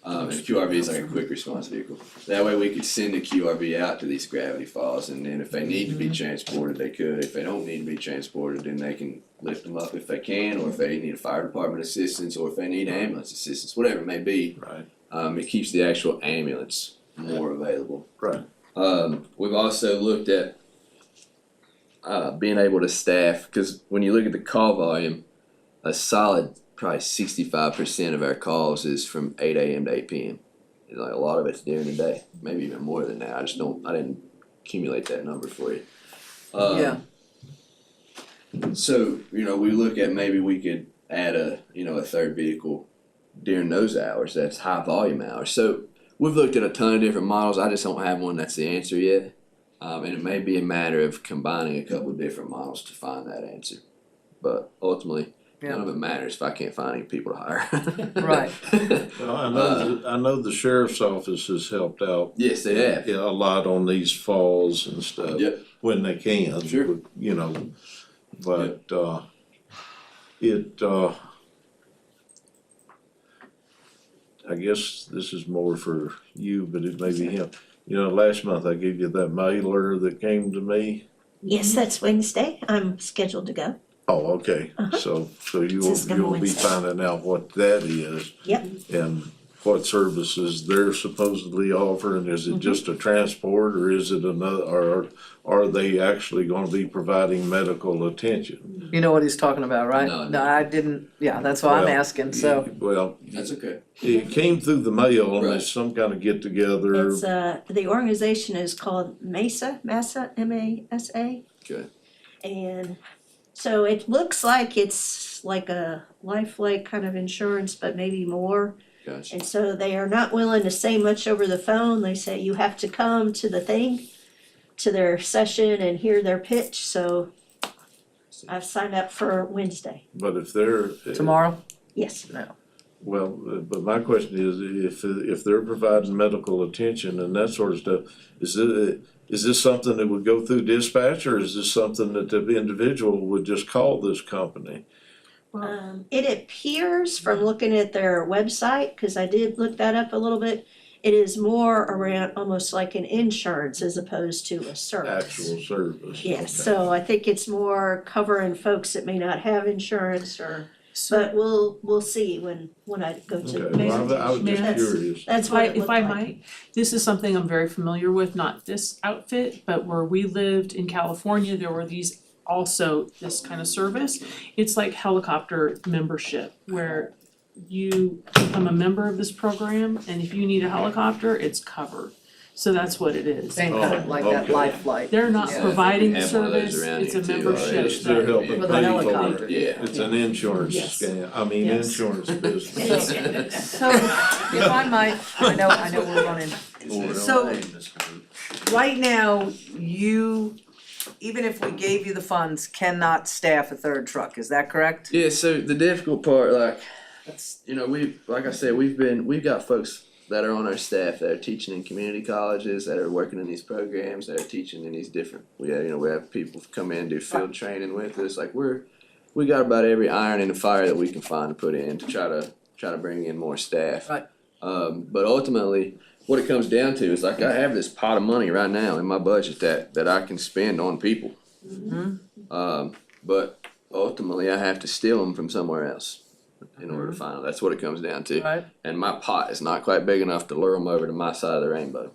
And a QRV is like a quick response vehicle. That way we could send a QRV out to these gravity falls, and then if they need to be transported, they could. If they don't need to be transported, then they can lift them up if they can, or if they need a fire department assistance, or if they need ambulance assistance, whatever it may be. Right. It keeps the actual ambulance more available. Right. We've also looked at being able to staff, because when you look at the call volume, a solid probably 65% of our calls is from 8 a.m. to 8 p.m. Like a lot of it's during the day, maybe even more than that. I didn't accumulate that number for you. Yeah. So, we look at maybe we could add a 3rd vehicle during those hours. That's high volume hours. So we've looked at a ton of different models. I just don't have one that's the answer yet. And it may be a matter of combining a couple of different models to find that answer. But ultimately, none of it matters if I can't find any people to hire. Right. Well, I know the sheriff's office has helped out. Yes, they have. A lot on these falls and stuff. Yep. When they can. Sure. But I guess this is more for you, but it may be him. Last month I gave you that mailer that came to me. Yes, that's Wednesday. I'm scheduled to go. Oh, okay. Uh-huh. So This is coming you'll be Wednesday. finding out what that is. Yep. And what services they're supposedly offering. Is it just a transport, or is it another, or are they actually gonna be providing medical attention? You know what he's talking about, right? No. I didn't, yeah, that's why I'm Well, asking, so. Well, That's okay. it came through the mail and Right. it's some kind of get together. It's the organization is called MASA, M-A-S-A. Okay. And so it looks like it's like a lifelike kind of insurance, but maybe more. Gotcha. And so they are not willing to say much over the phone. They say you have to come to the thing, to their session and hear their pitch. So I've signed up for Wednesday. But if they're. Tomorrow? Yes. Well, but my question is, if they're providing medical attention and that sort of stuff, is this something that would go through dispatch, or is this something that the individual would just call this company? It appears from looking at their website, cause I did look that up a little bit, it is more around almost like an insurance as opposed to a service. Actual service? Yes, Okay. so I think it's more covering folks that may not have insurance or, but we'll see when I go to the Okay, well, I was presentation. just curious. That's what it If looked I like. might, this is something I'm very familiar with, not this outfit, but where we lived in California, there were these also this kind of service. It's like helicopter membership where you become a member of this program, and if you need a helicopter, it's covered. So that's what it is. Same kind of like that okay. life flight. They're not Yeah. providing the Have one of those service, around it's a here too, membership. It's they're helping With a pay helicopter. for it. Yeah. It's an insurance Yes. scam, I mean, Yes. insurance business. So, if I might, I know we're running. So, right now, you even if we gave you the funds, cannot staff a third truck, is that correct? Yeah, so the difficult part, like, that's, you know, like I said, we've got folks that are on our staff that are teaching in community colleges, that are working in these programs, that are teaching in these different, we have people come in and do field training with us, like we got about every iron in the fire that we can find to put in to try to bring in more staff. Right. But ultimately, what it comes down to is like I have this pot of money right now in my budget that I can spend on people. But ultimately I have to steal them from somewhere else in order to find them. That's what it comes down to. Right. And my pot is not quite big enough to lure them over to my side of the rainbow.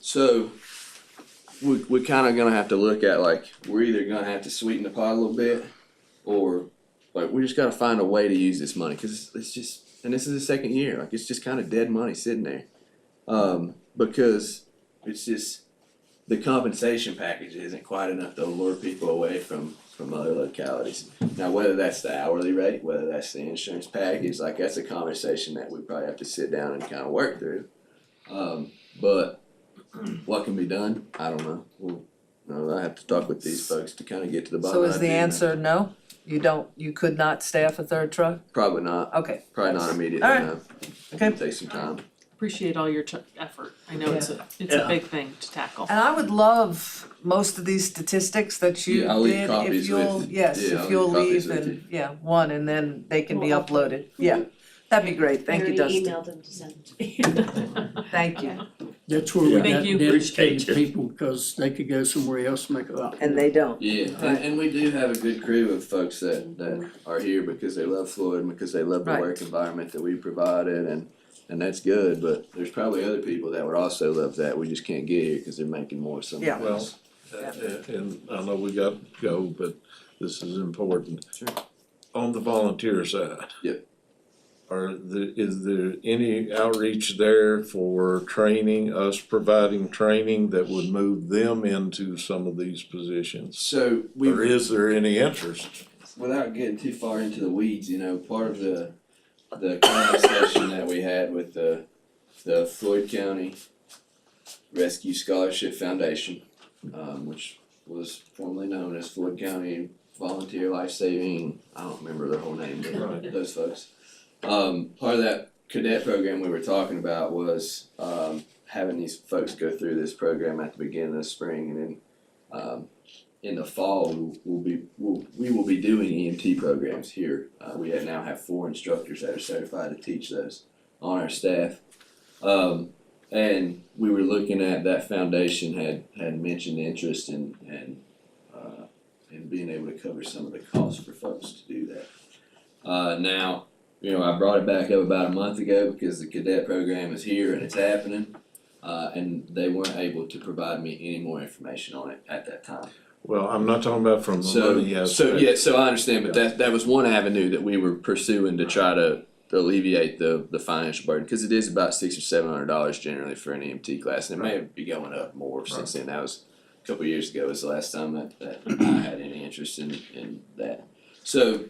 So we're kind of gonna have to look at like we're either gonna have to sweeten the pot a little bit, or like we just gotta find a way to use this money because it's just, and this is the second year, like it's just kind of dead money sitting there, because it's just the compensation package isn't quite enough to lure people away from other localities. Now, whether that's the hourly rate, whether that's the insurance package, like that's a conversation that we probably have to sit down and kind of work through. But what can be done? I don't know. I have to talk with these folks to kind of get to the bottom. So of is it. the answer no? You could not staff a third truck? Probably not. Okay, Probably not immediately. All right. No. Okay. Take some time. Appreciate all your effort. I know it's a big thing to tackle. and I would love most of these statistics that you Yeah, I'll leave did, if copies you'll, with you. yes, Yeah, I'll if you'll leave copies leave with and, one, and then they can be uploaded, yeah. That'd be great, thank you, I Dustin, already emailed them to send it to me. thank you, That's where we Thank got you. dedicated Appreciate you. people, because they could go somewhere else and make a lot. and they don't. Yeah, and we do have a good crew of folks that are here because they love Floyd and because they love the Right. work environment that we provided, and that's good, but there's probably other people that would also love that, we just can't get here because they're making more somewhere Yeah. else. And I know we got to go, but this is important. Sure. On the volunteer side. Yep. Is there any outreach there for training, us providing training that would move them into some of these positions? So Or is there any interest? without getting too far into the weeds, part of the conversation that we had with the Floyd County Rescue Scholarship Foundation, which was formerly known as Floyd County Volunteer Life Saving, I don't remember their whole name, but Right. those folks. Part of that cadet program we were talking about was having these folks go through this program at the beginning of the spring, and then in the fall we will be doing EMT programs here. We now have 4 instructors that are certified to teach those on our staff. And we were looking at that foundation had mentioned interest in being able to cover some of the costs for folks to do that. Now, I brought it back up about a month ago because the cadet program is here and it's happening, and they weren't able to provide me any more information on it at that time. Well, I'm not talking about from the money aspect. So I understand, but that was one avenue that we were pursuing to try to alleviate the financial burden, because it is about $600 or $700 generally for an EMT class, and it may be going up more since then. That was a couple of years ago was the last time that I had any interest in that. So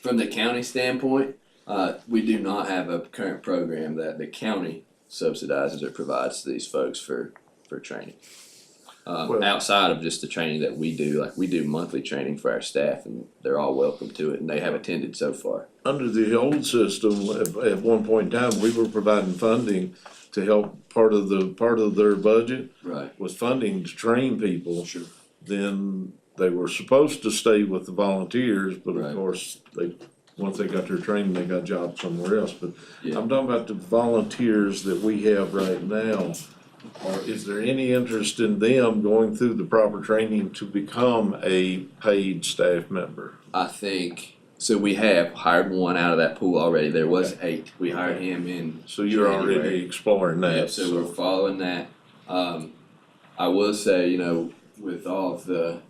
from the county standpoint, we do not have a current program that the county subsidizes or provides to these folks for training. Outside of just the training that we do, like we do monthly training for our staff, and they're all welcome to it, and they have attended so far. Under the old system, at one point in time, we were providing funding to help part of their budget Right. was funding to train people. Sure. Then they were supposed to stay with the volunteers, but Right. of course, once they got their training, they got jobs somewhere else. But Yeah. I'm talking about the volunteers that we have right now. Or is there any interest in them going through the proper training to become a paid staff member? I think, so we have hired one out of that pool already. There was 8. We hired him in So you're January. already exploring that. Yep, so we're following that. I will say, with all of the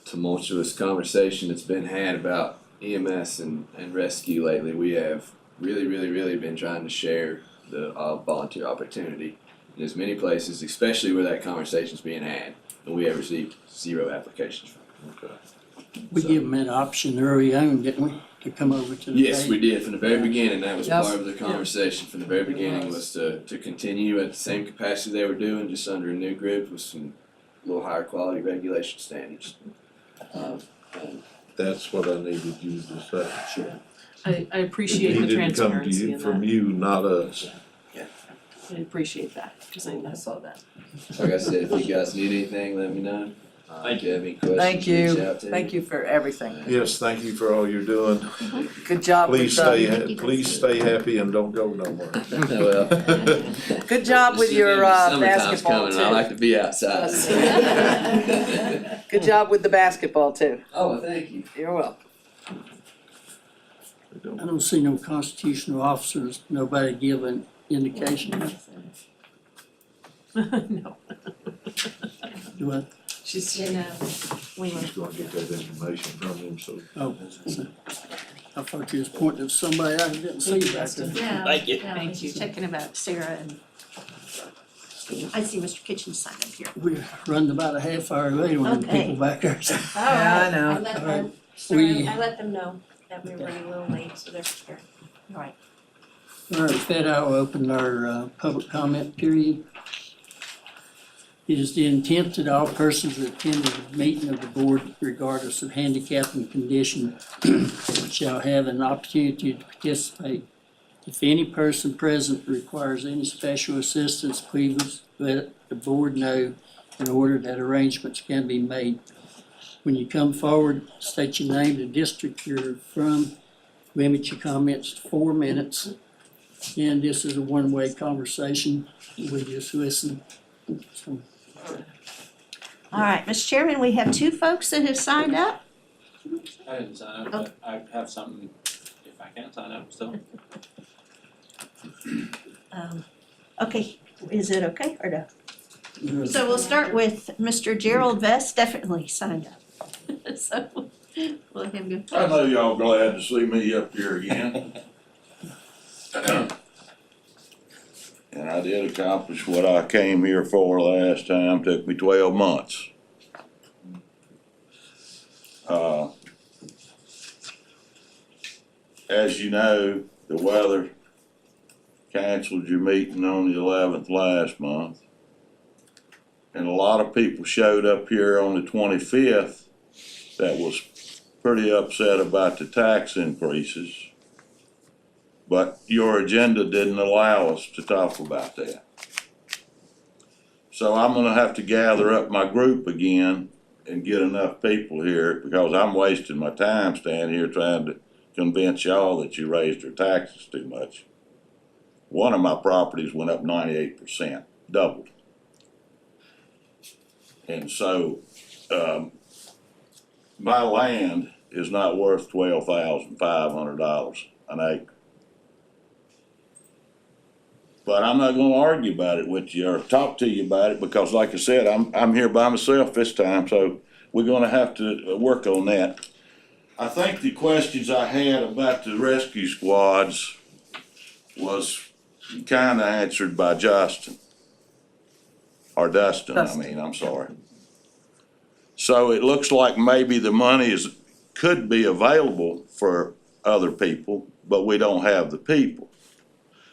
tumultuous conversation that's been had about EMS and rescue lately, we have really been trying to share the volunteer opportunity in as many places, especially where that conversation's being had, and we have received 0 applications from it. Okay. We give them an option early on, didn't we? to come over to the Yes, table? we did, from the very beginning, that was Yes. part of the conversation, from the very beginning was to continue at the same capacity they were doing, just under a new group with some little higher quality regulation standards. And That's what I needed you to say. Sure. I appreciate the transparency in He didn't come that. from you, not us. I appreciate that, cause I saw that. Like I said, if you guys need anything, let me know. If you have any questions, Thank you, reach out to me. thank you for everything. Yes, thank you for all you're doing. Good job with Please stay happy and don't go nowhere. Well, good job with your summertime's basketball coming, and I too. like to be outside. Good job with the basketball too. Oh, well, thank you. You're welcome. I don't see no constitutional officers, nobody give an indication. No. Do I? She's, She's gonna get that information from him, so. Oh, I thought you was pointing at somebody I didn't see back there. Yeah. Thank you. Yeah, Thank you. checking about Sarah and I see Mr. Kitchen sign up here. We're running about a half hour late on the Okay. people back there. Yeah, I know. I let Alright. them, sorry, We- I let them know that we were running a little late, so they're prepared. All right, with that, I'll open our public comment period. It is the intent that all persons that attend the meeting of the board, regardless of handicap and condition, shall have an opportunity to participate. If any person present requires any special assistance, please let the board know in order that arrangements can be made. When you come forward, state your name, the district you're from, limit your comments to 4 minutes. And this is a one-way conversation, we just listen. So, All right, Mr. Chairman, we have two folks that have signed up. I didn't sign up, but I have something, if I can sign up still. Okay, is it okay or no? So we'll start with Mr. Gerald Vest, definitely signed up. So, we'll let him go. I know y'all glad to see me up here again. And I did accomplish what I came here for last time, took me 12 months. As you know, the weather canceled your meeting on the 11th last month. And a lot of people showed up here on the 25th that was pretty upset about the tax increases. But your agenda didn't allow us to talk about that. So I'm gonna have to gather up my group again and get enough people here, because I'm wasting my time standing here trying to convince y'all that you raised your taxes too much. One of my properties went up 98%, doubled. And so, my land is not worth $12,500 an acre. But I'm not gonna argue about it with you or talk to you about it, because like I said, I'm here by myself this time, so we're gonna have to work on that. I think the questions I had about the rescue squads was kinda answered by Justin. Or Dustin, I'm sorry. So it looks like maybe the money could be available for other people, but we don't have the people.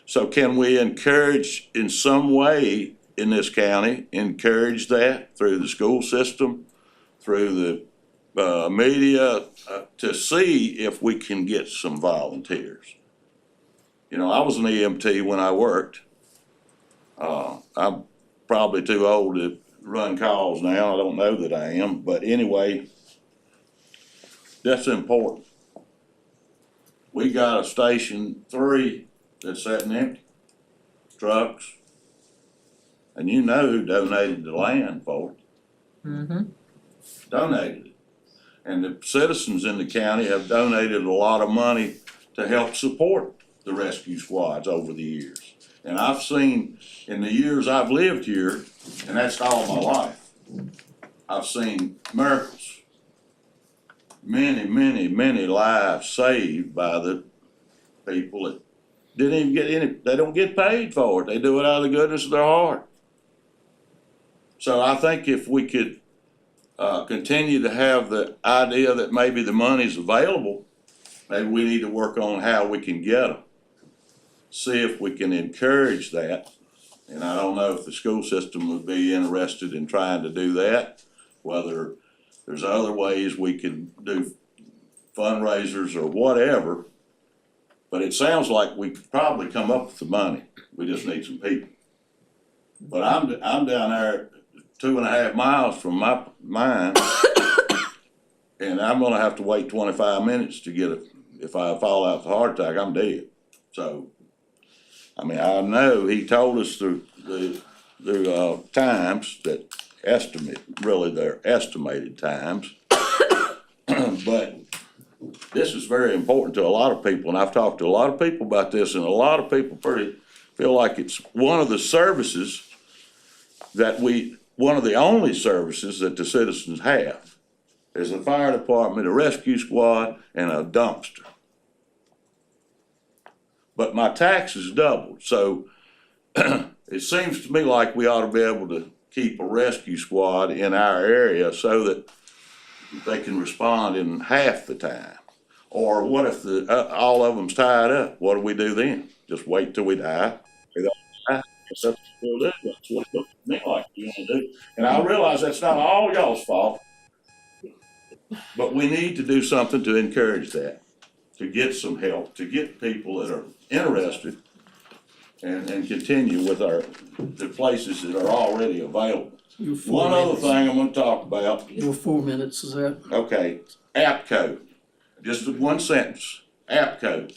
So can we encourage in some way in this county, encourage that through the school system, through the media, to see if we can get some volunteers? You know, I was an EMT when I worked. I'm probably too old to run calls now, I don't know that I am, but anyway, that's important. We got a Station 3 that's sitting empty, trucks, and you know who donated the land for it. Mm-hmm. Donated it. And the citizens in the county have donated a lot of money to help support the rescue squads over the years. And I've seen, in the years I've lived here, and that's all my life, I've seen miracles. Many, many, many lives saved by the people that didn't even get any, they don't get paid for it, they do it out of the goodness of their heart. So I think if we could continue to have the idea that maybe the money's available maybe we need to work on how we can get them. See if we can encourage that. And I don't know if the school system would be interested in trying to do that, whether there's other ways we can do fundraisers or whatever. But it sounds like we could probably come up with the money. We just need some people. But I'm down there 2.5 miles from mine. And I'm gonna have to wait 25 minutes to get if I fall out with a heart attack, I'm dead. So, I mean, I know he told us the times that they're estimated times. But this is very important to a lot of people, and I've talked to a lot of people about this, and a lot of people feel like it's one of the services one of the only services that the citizens have. There's a fire department, a rescue squad, and a dumpster. But my taxes doubled, so it seems to me like we ought to be able to keep a rescue squad in our area so that they can respond in half the time. Or what if all of them's tied up? What do we do then? Just wait till we die? They don't die. That's what we'll do. That's what it looks to me like you want to do. And I realize that's not all y'all's fault, but we need to do something to encourage that, to get some help, to get people that are interested and continue with the places that are already available. One other thing I'm gonna talk about. Your 4 minutes is that? Okay, app code. Just one sentence, app code.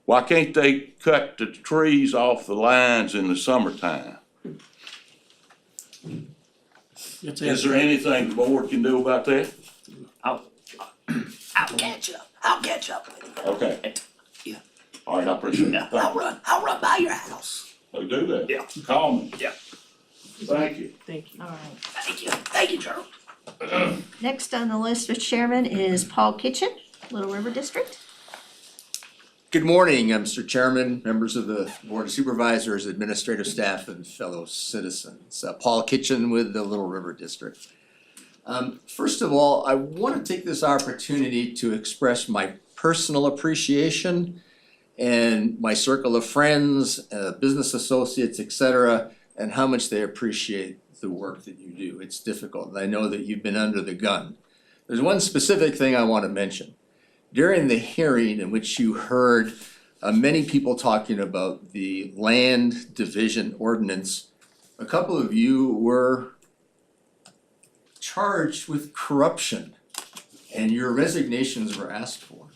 Why can't they cut the trees off the lines in the summertime? Is there anything the board can do about that? I'll catch up with you. Okay. Yeah. All right, I appreciate it. I'll run by your house. So do that. Yeah. Call me. Yeah. Thank you. Thank you. All right. Thank you, Gerald. Next on the list, Mr. Chairman, is Paul Kitchen, Little River District. Good morning, Mr. Chairman, members of the Board of Supervisors, administrative staff, and fellow citizens. Paul Kitchen with the Little River District. First of all, I want to take this opportunity to express my personal appreciation and my circle of friends, business associates, etc., and how much they appreciate the work that you do. It's difficult, and I know that you've been under the gun. There's one specific thing I want to mention. During the hearing in which you heard many people talking about the land division ordinance, a couple of you were charged with corruption and your resignations were asked for.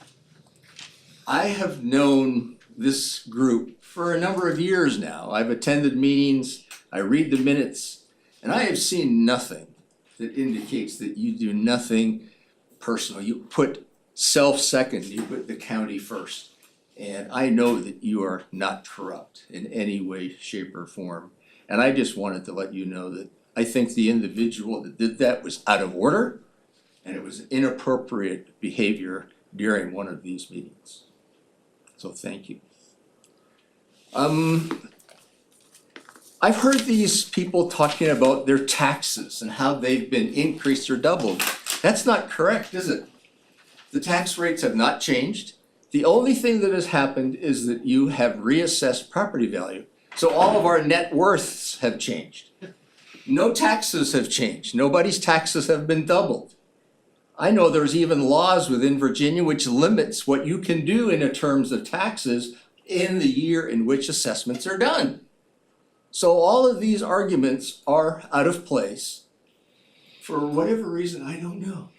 I have known this group for a number of years now. I've attended meetings, I read the minutes, and I have seen nothing that indicates that you do nothing personal. You put self second, you put the county first. And I know that you are not corrupt in any way, shape, or form. And I just wanted to let you know that I think the individual that did that was out of order and it was inappropriate behavior during one of these meetings. So thank you. I've heard these people talking about their taxes and how they've been increased or doubled. That's not correct, is it? The tax rates have not changed. The only thing that has happened is that you have reassessed property value. So all of our net worths have changed. No taxes have changed. Nobody's taxes have been doubled. I know there's even laws within Virginia which limits what you can do in terms of taxes in the year in which assessments are done. So all of these arguments are out of place. For whatever reason, I don't know.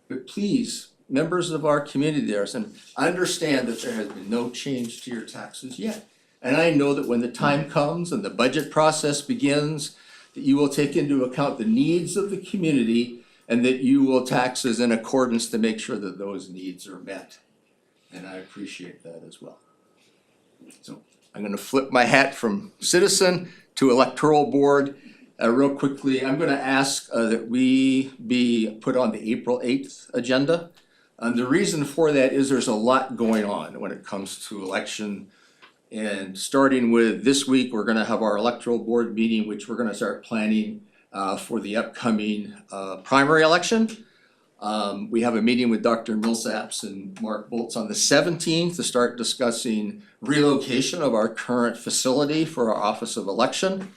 But please, members of our community there, and understand that there has been no change to your taxes yet. And I know that when the time comes and the budget process begins, that you will take into account the needs of the community and that you will taxes in accordance to make sure that those needs are met. And I appreciate that as well. So I'm gonna flip my hat from citizen to electoral board. Real quickly, I'm gonna ask that we be put on the April 8th agenda. And the reason for that is there's a lot going on when it comes to election. And starting with this week, we're gonna have our electoral board meeting, which we're gonna start planning for the upcoming primary election. We have a meeting with Dr. Millsaps and Mark Bolts on the 17th to start discussing relocation of our current facility for our Office of Election.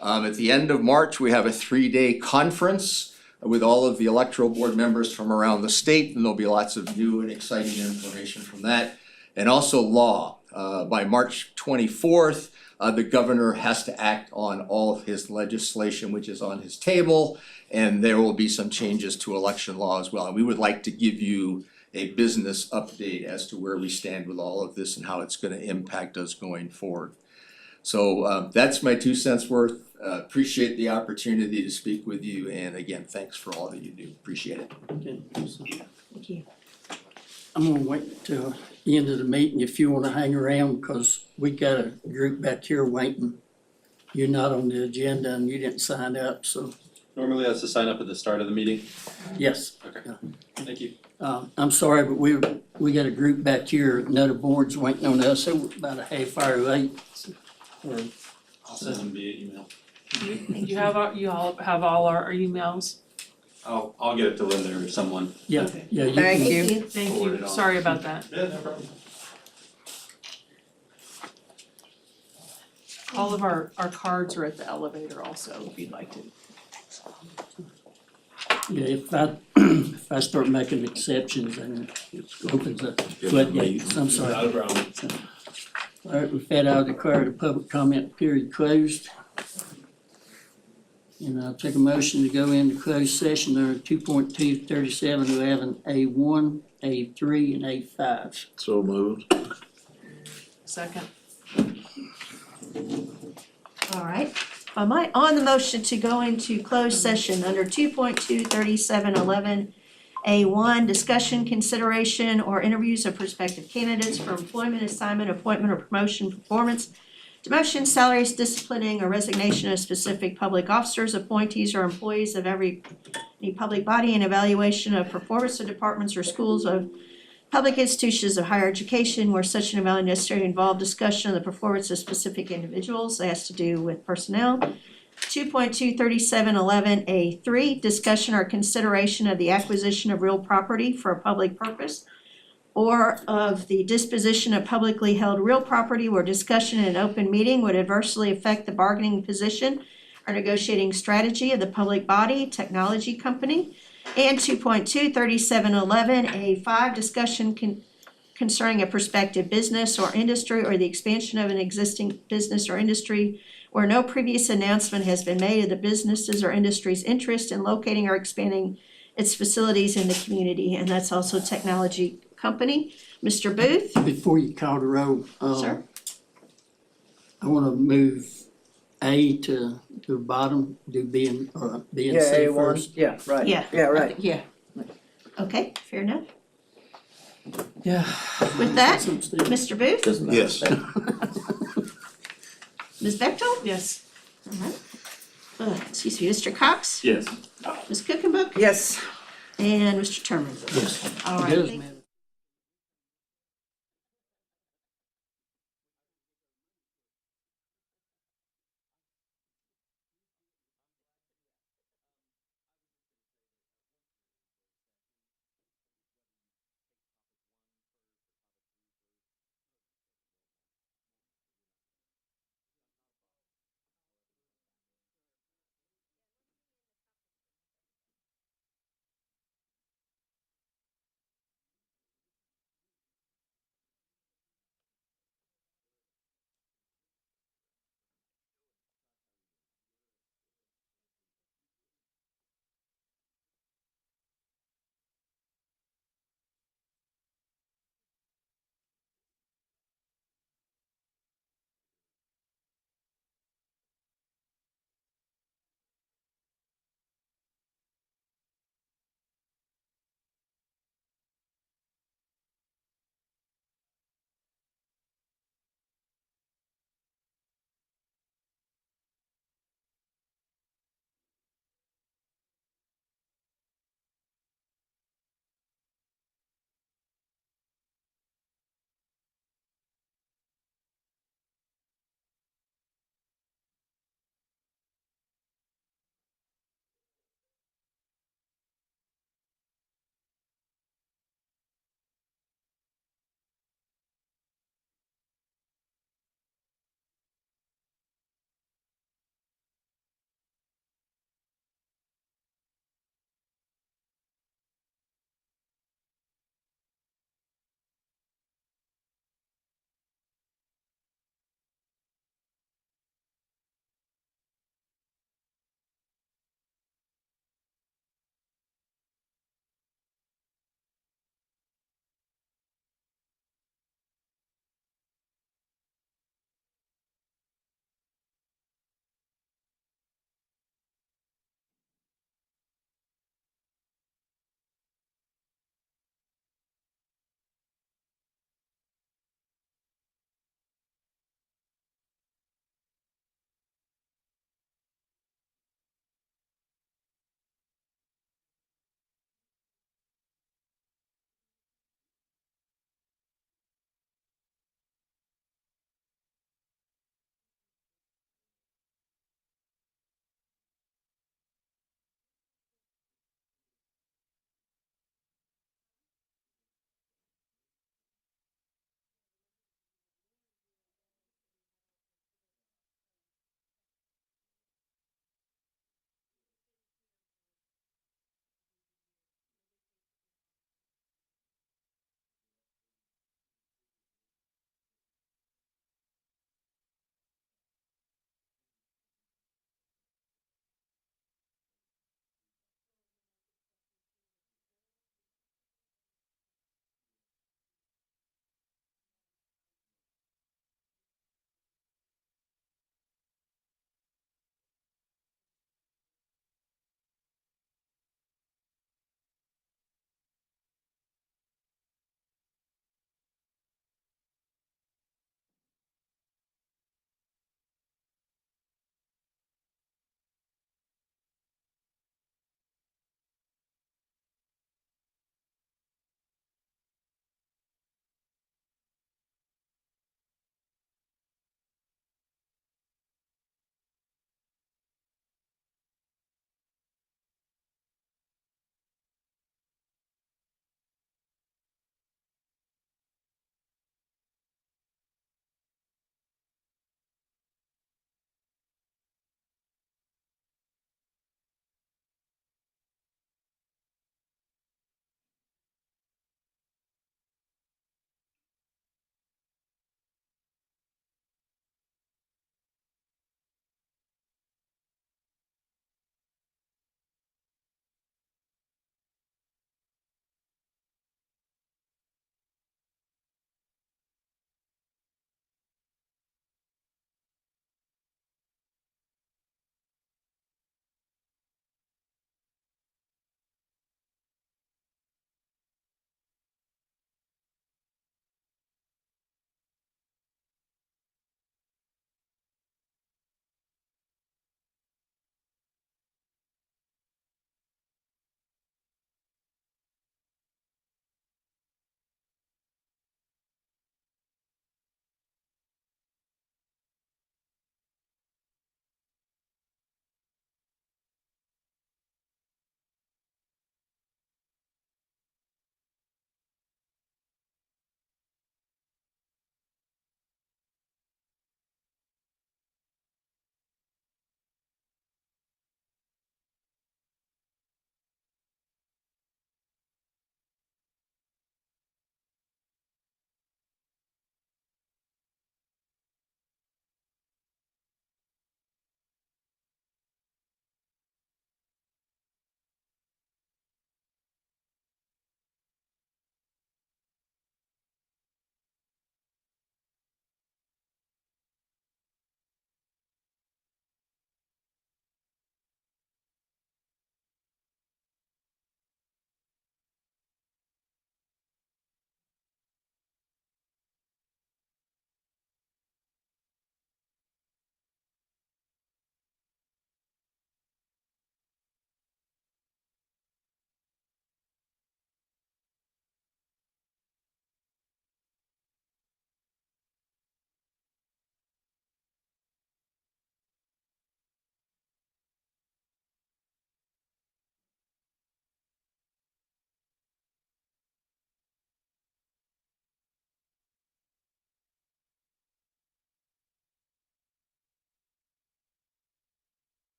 At the end of March, we have a 3-day conference with all of the electoral board members from around the state, and there'll be lots of new and exciting information from that. And also law. By March 24th, the governor has to act on all of his legislation which is on his table, and there will be some changes to election law as well. And we would like to give you a business update as to where we stand with all of this and how it's gonna impact us going forward. So that's my 2 cents worth. Appreciate the opportunity to speak with you, and again, thanks for all that you do. Appreciate it. Okay, so Thank you. I'm gonna wait till the end of the meeting if you wanna hang around, because we got a group back here waiting. You're not on the agenda and you didn't sign up, so Normally that's to sign up at the start of the meeting. yes. Okay. Thank you. I'm sorry, but we got a group back here, another board's waiting on us, so we're about a half hour late. Or I'll send them via email. You all have all our emails? I'll get it to Linda or someone. yeah, Okay. yeah, you Thank can, you. Thank Forward you, it on. sorry about that. Yeah, no problem. All of our cards are at the elevator also, if you'd like to. yeah, if I start making exceptions, then it opens up floodgates, I'm sorry. Not a problem. All right, with that, I'll declare the public comment period closed. And I'll take a motion to go into closed session under 2.23711 A1, A3, and A5. So moved. Second. All right, on the motion to go into closed session under 2.23711 A1, discussion, consideration, or interviews of prospective candidates for employment, assignment, appointment, or promotion, performance, demotion, salaries, disciplining, or resignation of specific public officers, appointees, or employees of any public body, and evaluation of performance of departments or schools of public institutions of higher education where such an evaluation necessary to involve discussion of the performance of specific individuals. It has to do with personnel. 2.23711 A3, discussion or consideration of the acquisition of real property for a public purpose or of the disposition of publicly held real property where discussion in an open meeting would adversely affect the bargaining position or negotiating strategy of the public body, technology company. And 2.23711 A5, discussion concerning a prospective business or industry or the expansion of an existing business or industry where no previous announcement has been made of the business's or industry's interest in locating or expanding its facilities in the community, and that's also technology company. Mr. Booth? Before you call the roll, Sir? I wanna move A to the bottom, do B and C A1, first. yeah, right. Yeah. Yeah, right. Yeah. Okay, fair enough. Yeah. With that, Mr. Booth? Doesn't matter. Yes. Ms. Bechtel? Yes. All right. Excuse me, Mr. Cox? Yes. Ms. Cookenbook? Yes. And Mr. Terman? Yes. All right, Does thank- matter.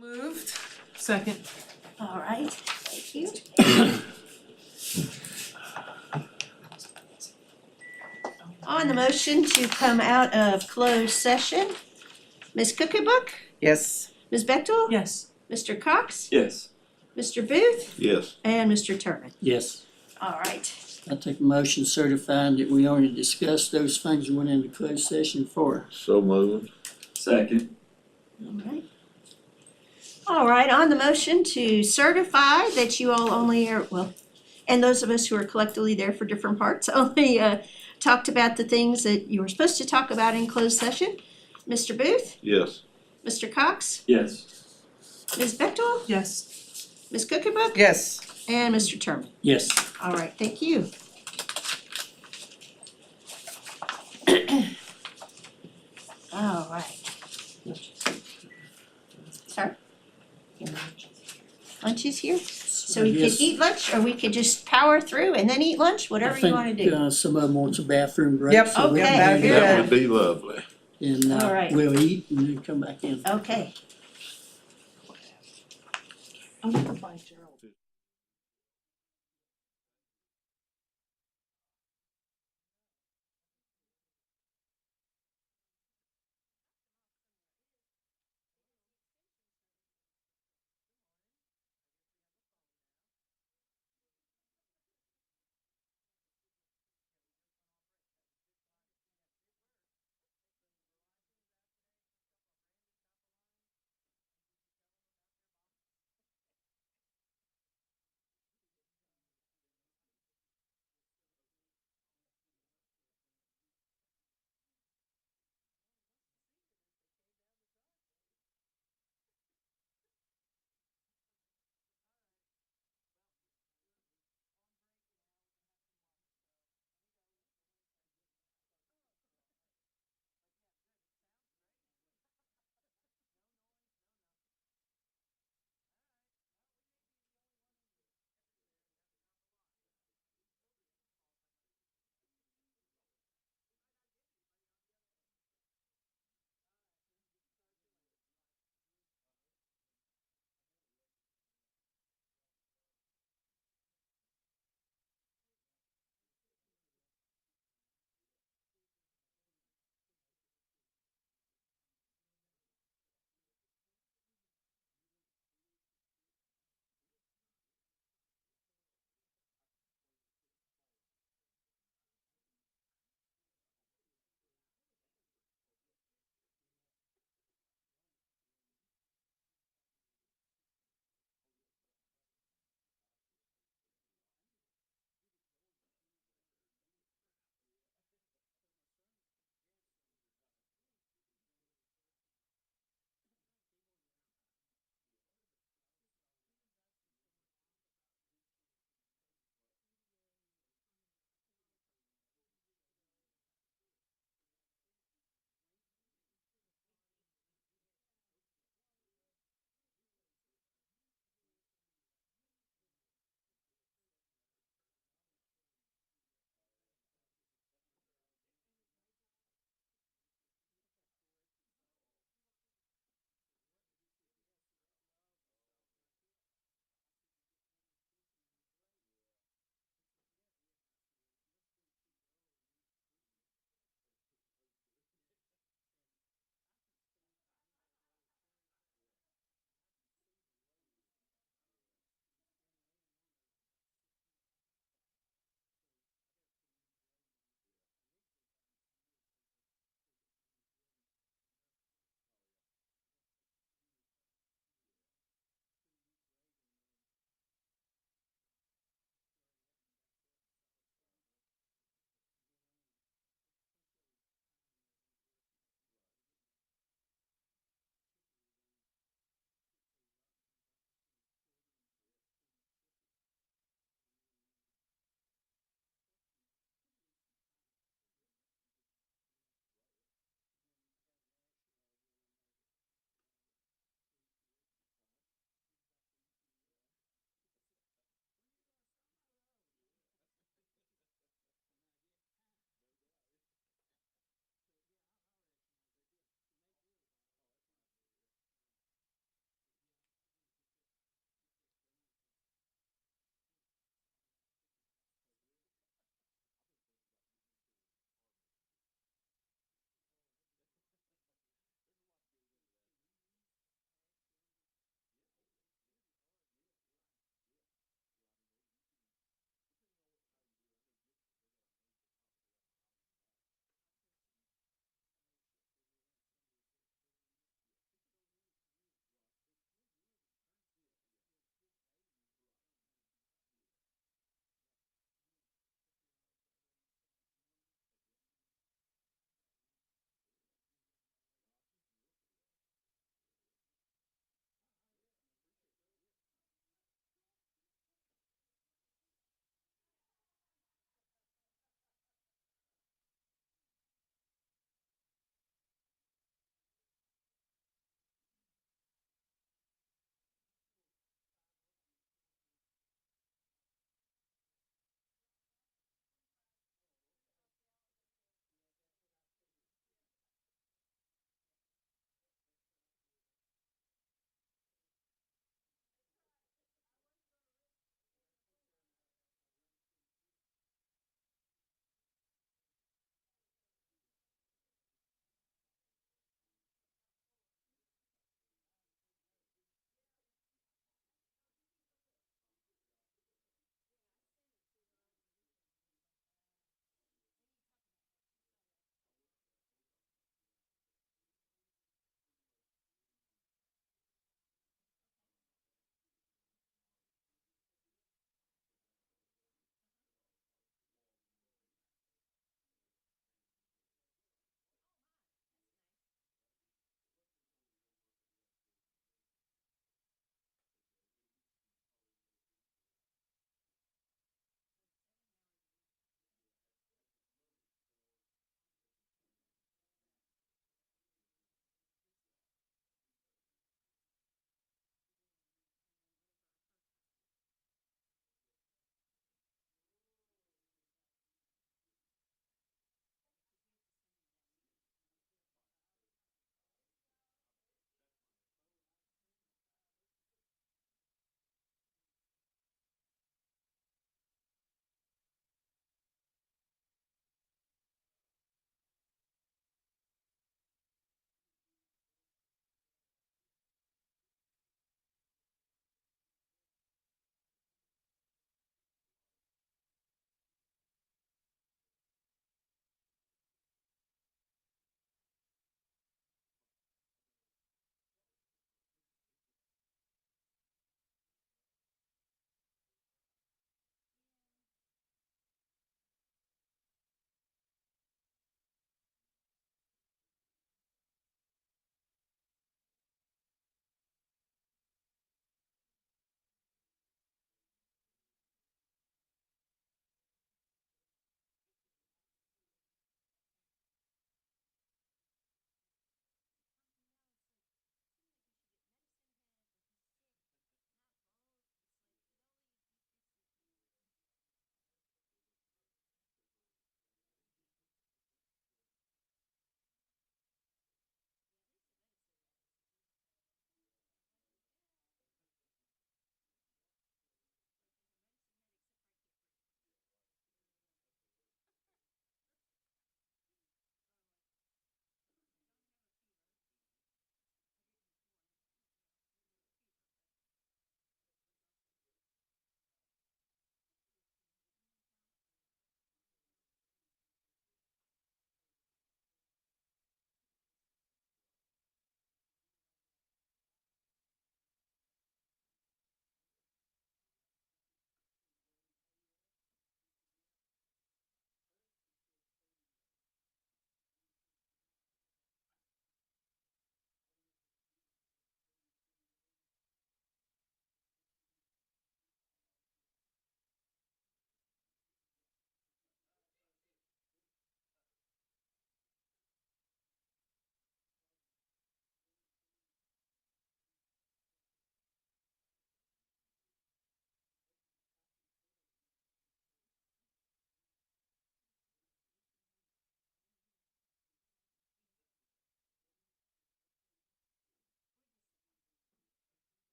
Moved. Second. All right, thank you. On the motion to come out of closed session, Ms. Cookiebuck, Yes. Ms. Bechtel, Yes. Mr. Cox, Yes. Mr. Booth, Yes. and Mr. Turman. Yes, All right, I take a motion certifying that we only discussed those things we went into closed session for. So moved. Second. all right. All right, on the motion to certify that you all only are, well, and those of us who are collectively there for different parts, only talked about the things that you were supposed to talk about in closed session. Mr. Booth, Yes. Mr. Cox, Yes. Ms. Bechtel, Yes. Ms. Cookiebuck, Yes. and Mr. Turman. Yes. All right, thank you. All right. Sorry? Lunch is here? So we could Yes. eat lunch, or we could just power through and then eat lunch, whatever you wanna I think do. some of them want a bathroom break. Yep. so we'll Okay, go ahead very and- That would be lovely. And All right. we'll eat and then come back in. Okay. I'm gonna find Gerald.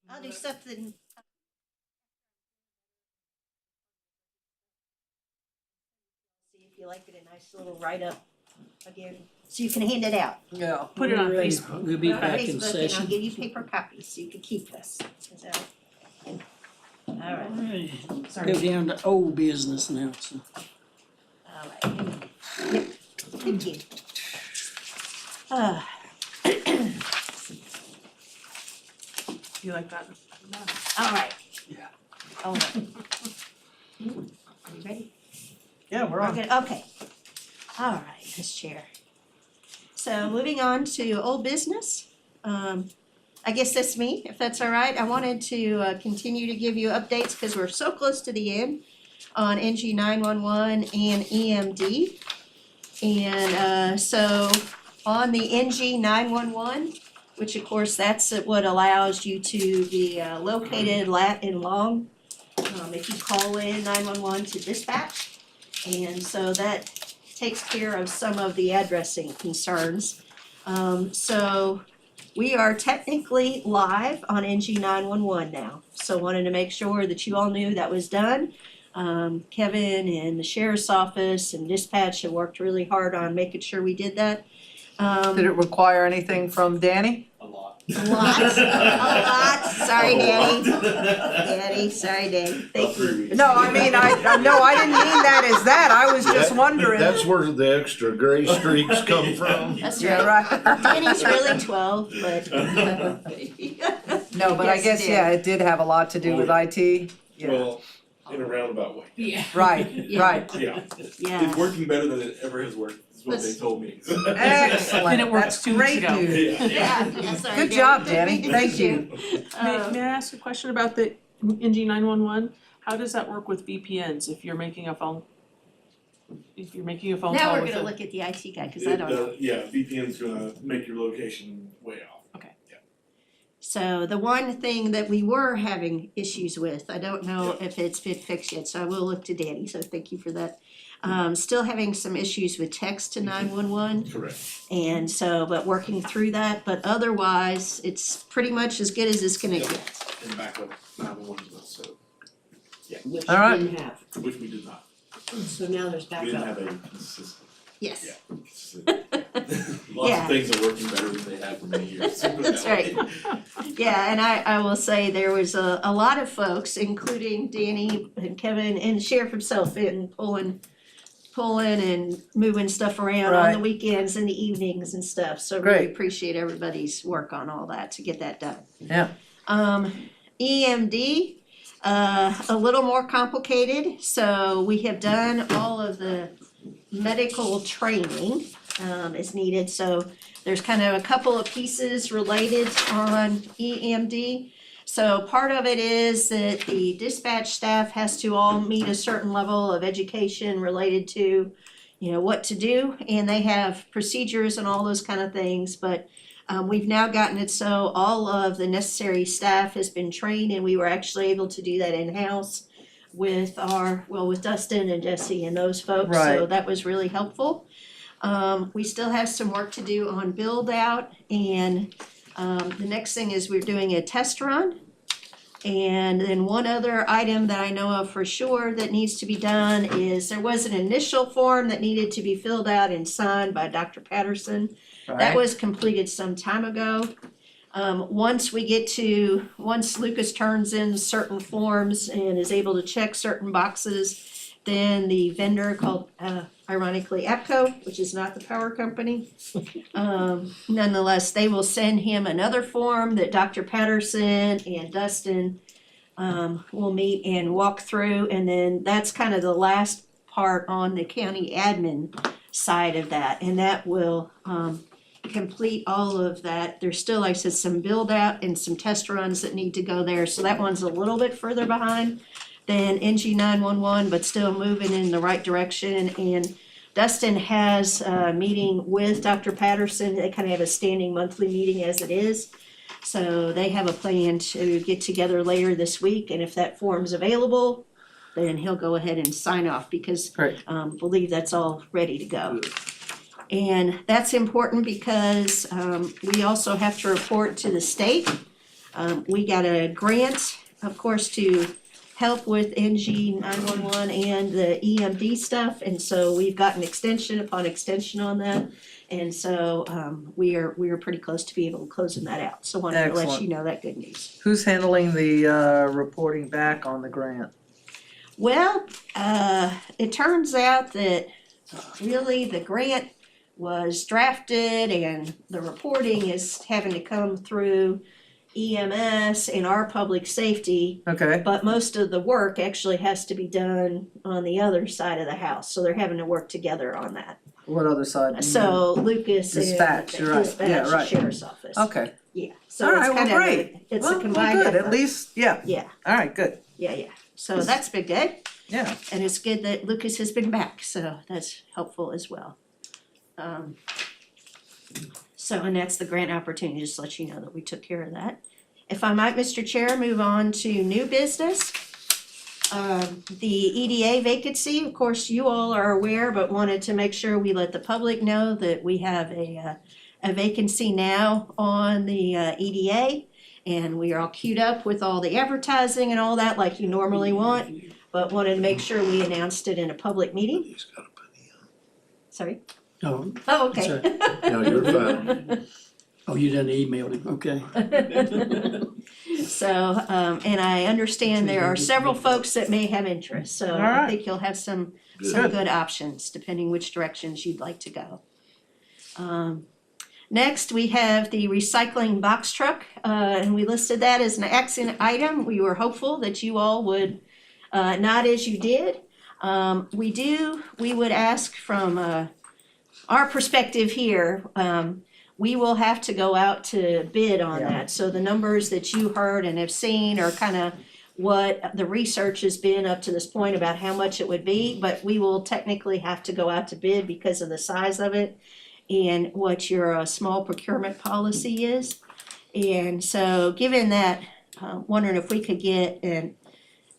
I'll do something. See if you like it, a nice little write-up again, so you can hand it out. Yeah. Put it on We're ready. Facebook. We'll be On back in Facebook, and I'll session. give you paper copies so you can keep this. Is that- All right, Alright, sorry. go down to old business now, so. All right. Yep, thank you. You like that? All right. Yeah. All right. Are you ready? Yeah, we're on. Good, okay. All right, Ms. Chair. So moving on to old business. I guess that's me, if that's all right. I wanted to continue to give you updates because we're so close to the end on NG 911 and EMD. And so on the NG 911, which of course that's what allows you to be located lat and long if you call in 911 to dispatch. And so that takes care of some of the addressing concerns. So we are technically live on NG 911 now. So wanted to make sure that you all knew that was done. Kevin and the sheriff's office and dispatch have worked really hard on making sure we did that. Did it require anything from Danny? A lot. A lot, sorry Danny. Danny, sorry Danny, thank you. No, I mean, I didn't mean that as that, I was just wondering. That's where the extra gray streaks come from. That's Yeah, right. right. Danny's really 12, but. No, but I Yes, guess, it yeah, it did have a lot to do with IT. Yeah, Well, in a roundabout way. Yeah. right, Yeah. right. Yeah. Yeah. It's working better than it ever has worked, is what they told me. Excellent, And it worked that's 2 weeks great ago. news. Yeah, sorry. Good job, Danny, Good to thank meet you. May I ask a question about the NG 911? How does that work with VPNs if you're making a phone? If you're making a phone Now call we're with gonna a, look at the IT guy, cause I don't know. Yeah, VPN's gonna make your location way off. So the one thing that we were having issues with, I don't know if it's been fixed yet, so I will look to Danny, so thank you for that. Still having some issues with text to 911. Correct. And so, but working through that, but otherwise, it's pretty much as good as it's gonna get. And backup 911 as well, so, Which All right. we didn't have, which we did not. so now there's We didn't backup. have a consistent, Yes. consistent. Lots Yeah. of things are working better than they have for many years. Put it That's that way. Yeah, and I will say there was a lot of folks, including Danny and Kevin and the sheriff himself in pulling and moving stuff around on the Right. weekends and the evenings and stuff. So Great. really appreciate everybody's work on all that to get that done. Yeah. EMD, a little more complicated. So we have done all of the medical training is needed. So there's kind of a couple of pieces related on EMD. So part of it is that the dispatch staff has to all meet a certain level of education related to, you know, what to do, and they have procedures and all those kind of things, but we've now gotten it so all of the necessary staff has been trained, and we were actually able to do that in-house with with Dustin and Jesse and those folks, so Right. that was really helpful. We still have some work to do on build out, and the next thing is we're doing a test run. And then one other item that I know of for sure that needs to be done is there was an initial form that needed to be filled out and signed by Dr. Patterson. That Right. was completed some time ago. Once Lucas turns in certain forms and is able to check certain boxes, then the vendor called, ironically, APCO, which is not the power company. Nonetheless, they will send him another form that Dr. Patterson and Dustin will meet and walk through, and then that's kind of the last part on the county admin side of that, and that will complete all of that. There's still, like I said, some build out and some test runs that need to go there, so that one's a little bit further behind than NG 911, but still moving in the right direction. And Dustin has a meeting with Dr. Patterson. They kind of have a standing monthly meeting as it is. So they have a plan to get together later this week, and if that form's available, then he'll go ahead and sign off, because Great. believe that's all ready to go. And that's important because we also have to report to the state We got a grant, of course, to help with NG 911 and the EMD stuff, and so we've gotten extension upon extension on that. And so, we are pretty close to be able to closing that out, so wanted to let Excellent. you know that good news. Who's handling the reporting back on the grant? Well, it turns out that really the grant was drafted and the reporting is having to come through EMS and our public safety, Okay, but most of the work actually has to be done on the other side of the house, so they're having to work together on that. what other side? do you So Lucas and Dispatch, you're right. dispatch, Yeah, the right. sheriff's office. mean? Okay, Yeah, so all it's right, well, kind of, great. it's Well, a well, combined good, effort. at least, yeah, Yeah, all right, good, yeah, so that's been good. yeah. And it's good that Lucas has been back, so that's helpful as well. So, and that's the grant opportunity, just to let you know that we took care of that. If I might, Mr. Chair, move on to new business. The EDA vacancy, of course, you all are aware, but wanted to make sure we let the public know that we have a vacancy now on the EDA. And we are all queued up with all the advertising and all that like you normally want, but wanted to make sure we announced it in a public meeting. Sorry? Oh, Oh, okay. Sorry. No, you're fine. oh, you done emailed him, okay. So, and I understand there are several folks that may have interest, so I Alright. think you'll have some Good. good options depending which directions you'd like to go. Next, we have the recycling box truck, and we listed that as an action item. We were hopeful that you all would nod as you did. We would ask from our perspective here, we will have to go out to bid on Yeah. that. So the numbers that you heard and have seen are kind of what the research has been up to this point about how much it would be, but we will technically have to go out to bid because of the size of it and what your small procurement policy is. And so given that, wondering if we could get an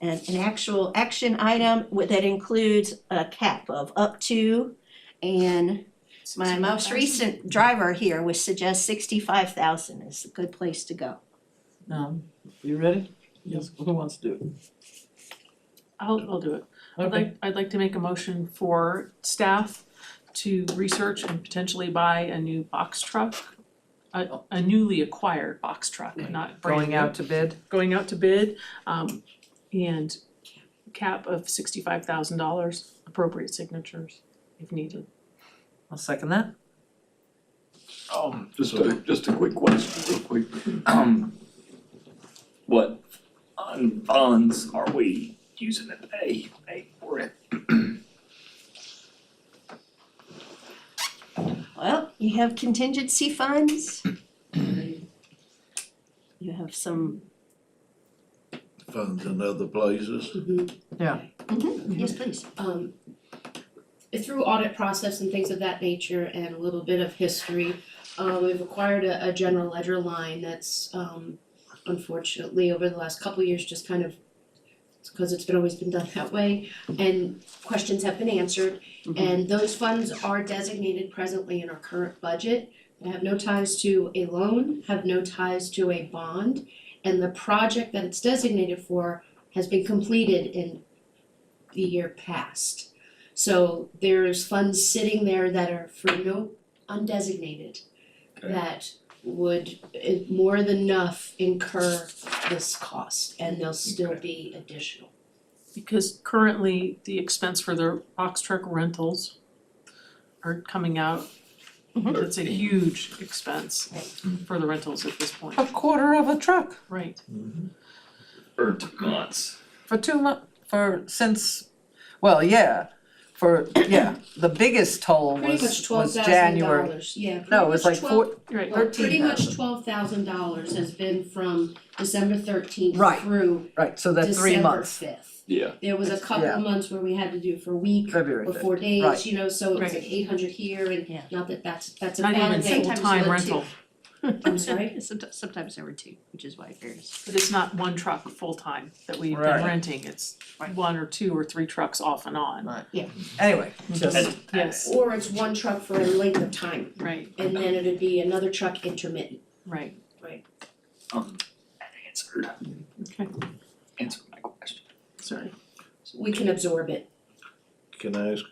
actual action item that includes a cap of up to, and my most recent driver here would suggest 65,000 is a good place to go. You ready? Yes, who wants to do it? I'll do it. Okay. I'd like to make a motion for staff to research and potentially buy a new box truck. A newly acquired box truck, not brand Going new. out to bid? Going out to bid, and cap of $65,000, appropriate signatures if needed. I'll second that. Just a quick question, real quick. What funds are we using to pay for it? Well, you have contingency funds. You have some, Funds in other places. yes, please. Through audit process and things of that nature and a little bit of history, we've acquired a general ledger line that's unfortunately over the last couple of years just kind of, because it's always been done that way, and questions have been answered. And those funds are designated presently in our current budget. They have no ties to a loan, have no ties to a bond, and the project that it's designated for has been completed in the year past. So there's funds sitting there that are for no undesignated that would more than enough incur this cost, and there'll still be additional. Because currently the expense for their box truck rentals are coming out. It's a huge expense for the rentals at this point. A quarter of a truck Right. For 2 months. for 2 months, the biggest toll Pretty much was $12,000. January. Yeah, No, it was like Right. pretty much $13,000. $12,000 has been from December 13th Right. through Right, so that's 3 December months, 5th. Yeah. There was a couple Yeah. of months where we had to do for a week February or 5th. 4 days, Right. you know, so it was Right. like 800 here and Yeah. not that that's a Not bad even thing. full-time rental, I'm sorry? Sometimes there were 2, which is why it varies. but it's not one truck full-time that we've been Right. renting, it's 1 or 2 or 3 trucks off and on. Right. Yeah. Anyway, just, Yes, Or it's one truck for a length of time, right, and then it'd be another truck intermittent. right. An answered. Okay. Answered my question. Sorry. We can absorb it. Can I ask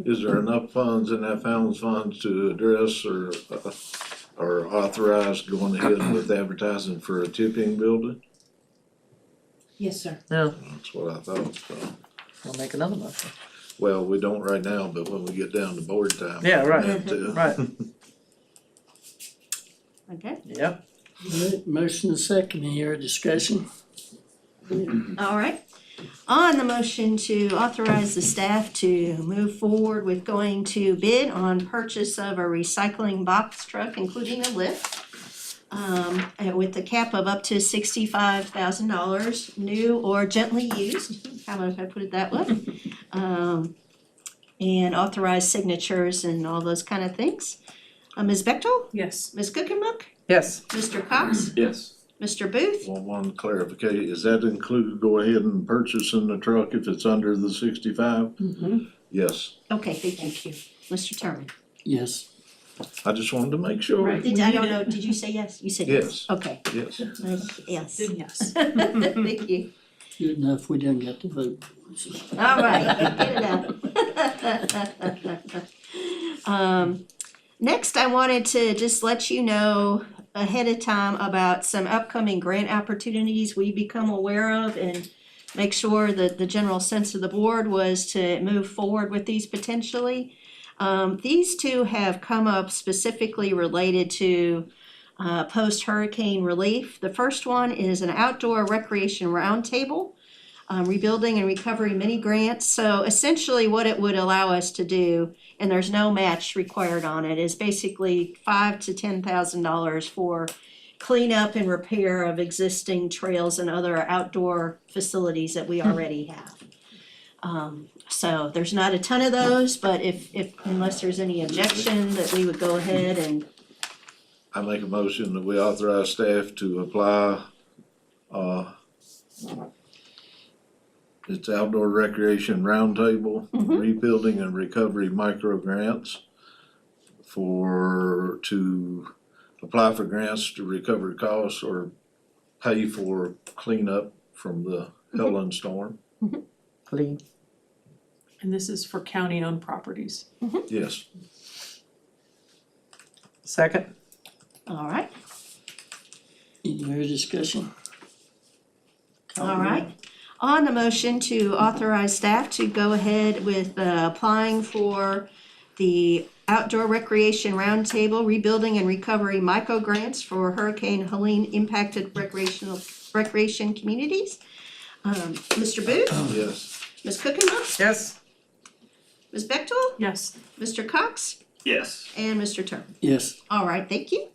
is there enough funds in that Fountains Funds to address or authorize going ahead with advertising for a tipping building? Yes, sir. That's what I thought, so. We'll make another motion. Well, we don't right now, but when we get down to board time. Yeah, right. we have to. Right. Okay, Yep. Alright, motion and second, any other discussion? all right. On the motion to authorize the staff to move forward with going to bid on purchase of a recycling box truck, including a lift. And with the cap of up to $65,000, new or gently used, how about if I put it that way? And authorize signatures and all those kind of things. Ms. Bechtel, Yes. Ms. Cookenbook, Yes. Mr. Cox, Yes. Mr. Booth, Well, one clarification, is that include go ahead and purchasing the truck if it's under the 65? Mm-hmm. Yes, okay, thank you. Thank you. Mr. Turner. Yes. I just wanted to make sure. Right. I don't know, did you say yes? You said yes. Yes. Okay, Yes. yes. Good yes. Thank you. Good enough, we didn't get to vote. All right, get it out. Next, I wanted to just let you know ahead of time about some upcoming grant opportunities we become aware of and make sure that the general sense of the board was to move forward with these potentially. These two have come up specifically related to post-hurricane relief. The first one is an outdoor recreation roundtable, rebuilding and recovery mini grants. So essentially what it would allow us to do, and there's no match required on it, is basically $5,000 to $10,000 for cleanup and repair of existing trails and other outdoor facilities that we already have. So there's not a ton of those, but if unless there's any objection, that we would go ahead and, I make a motion that we authorize staff to apply, it's outdoor recreation roundtable, Mhm. rebuilding and recovery micro grants to apply for grants to recover costs or pay for cleanup from the Helen storm. Clean. And this is for county-owned properties. Yes. Second. all right, Any other discussion? all right. On the motion to authorize staff to go ahead with applying for the outdoor recreation roundtable, rebuilding and recovery micro grants for Hurricane Helene impacted recreation communities. Mr. Booth, Yes. Ms. Cookenbook, Yes. Ms. Bechtel, Yes. Mr. Cox, Yes. and Mr. Turner. Yes. All right, thank you.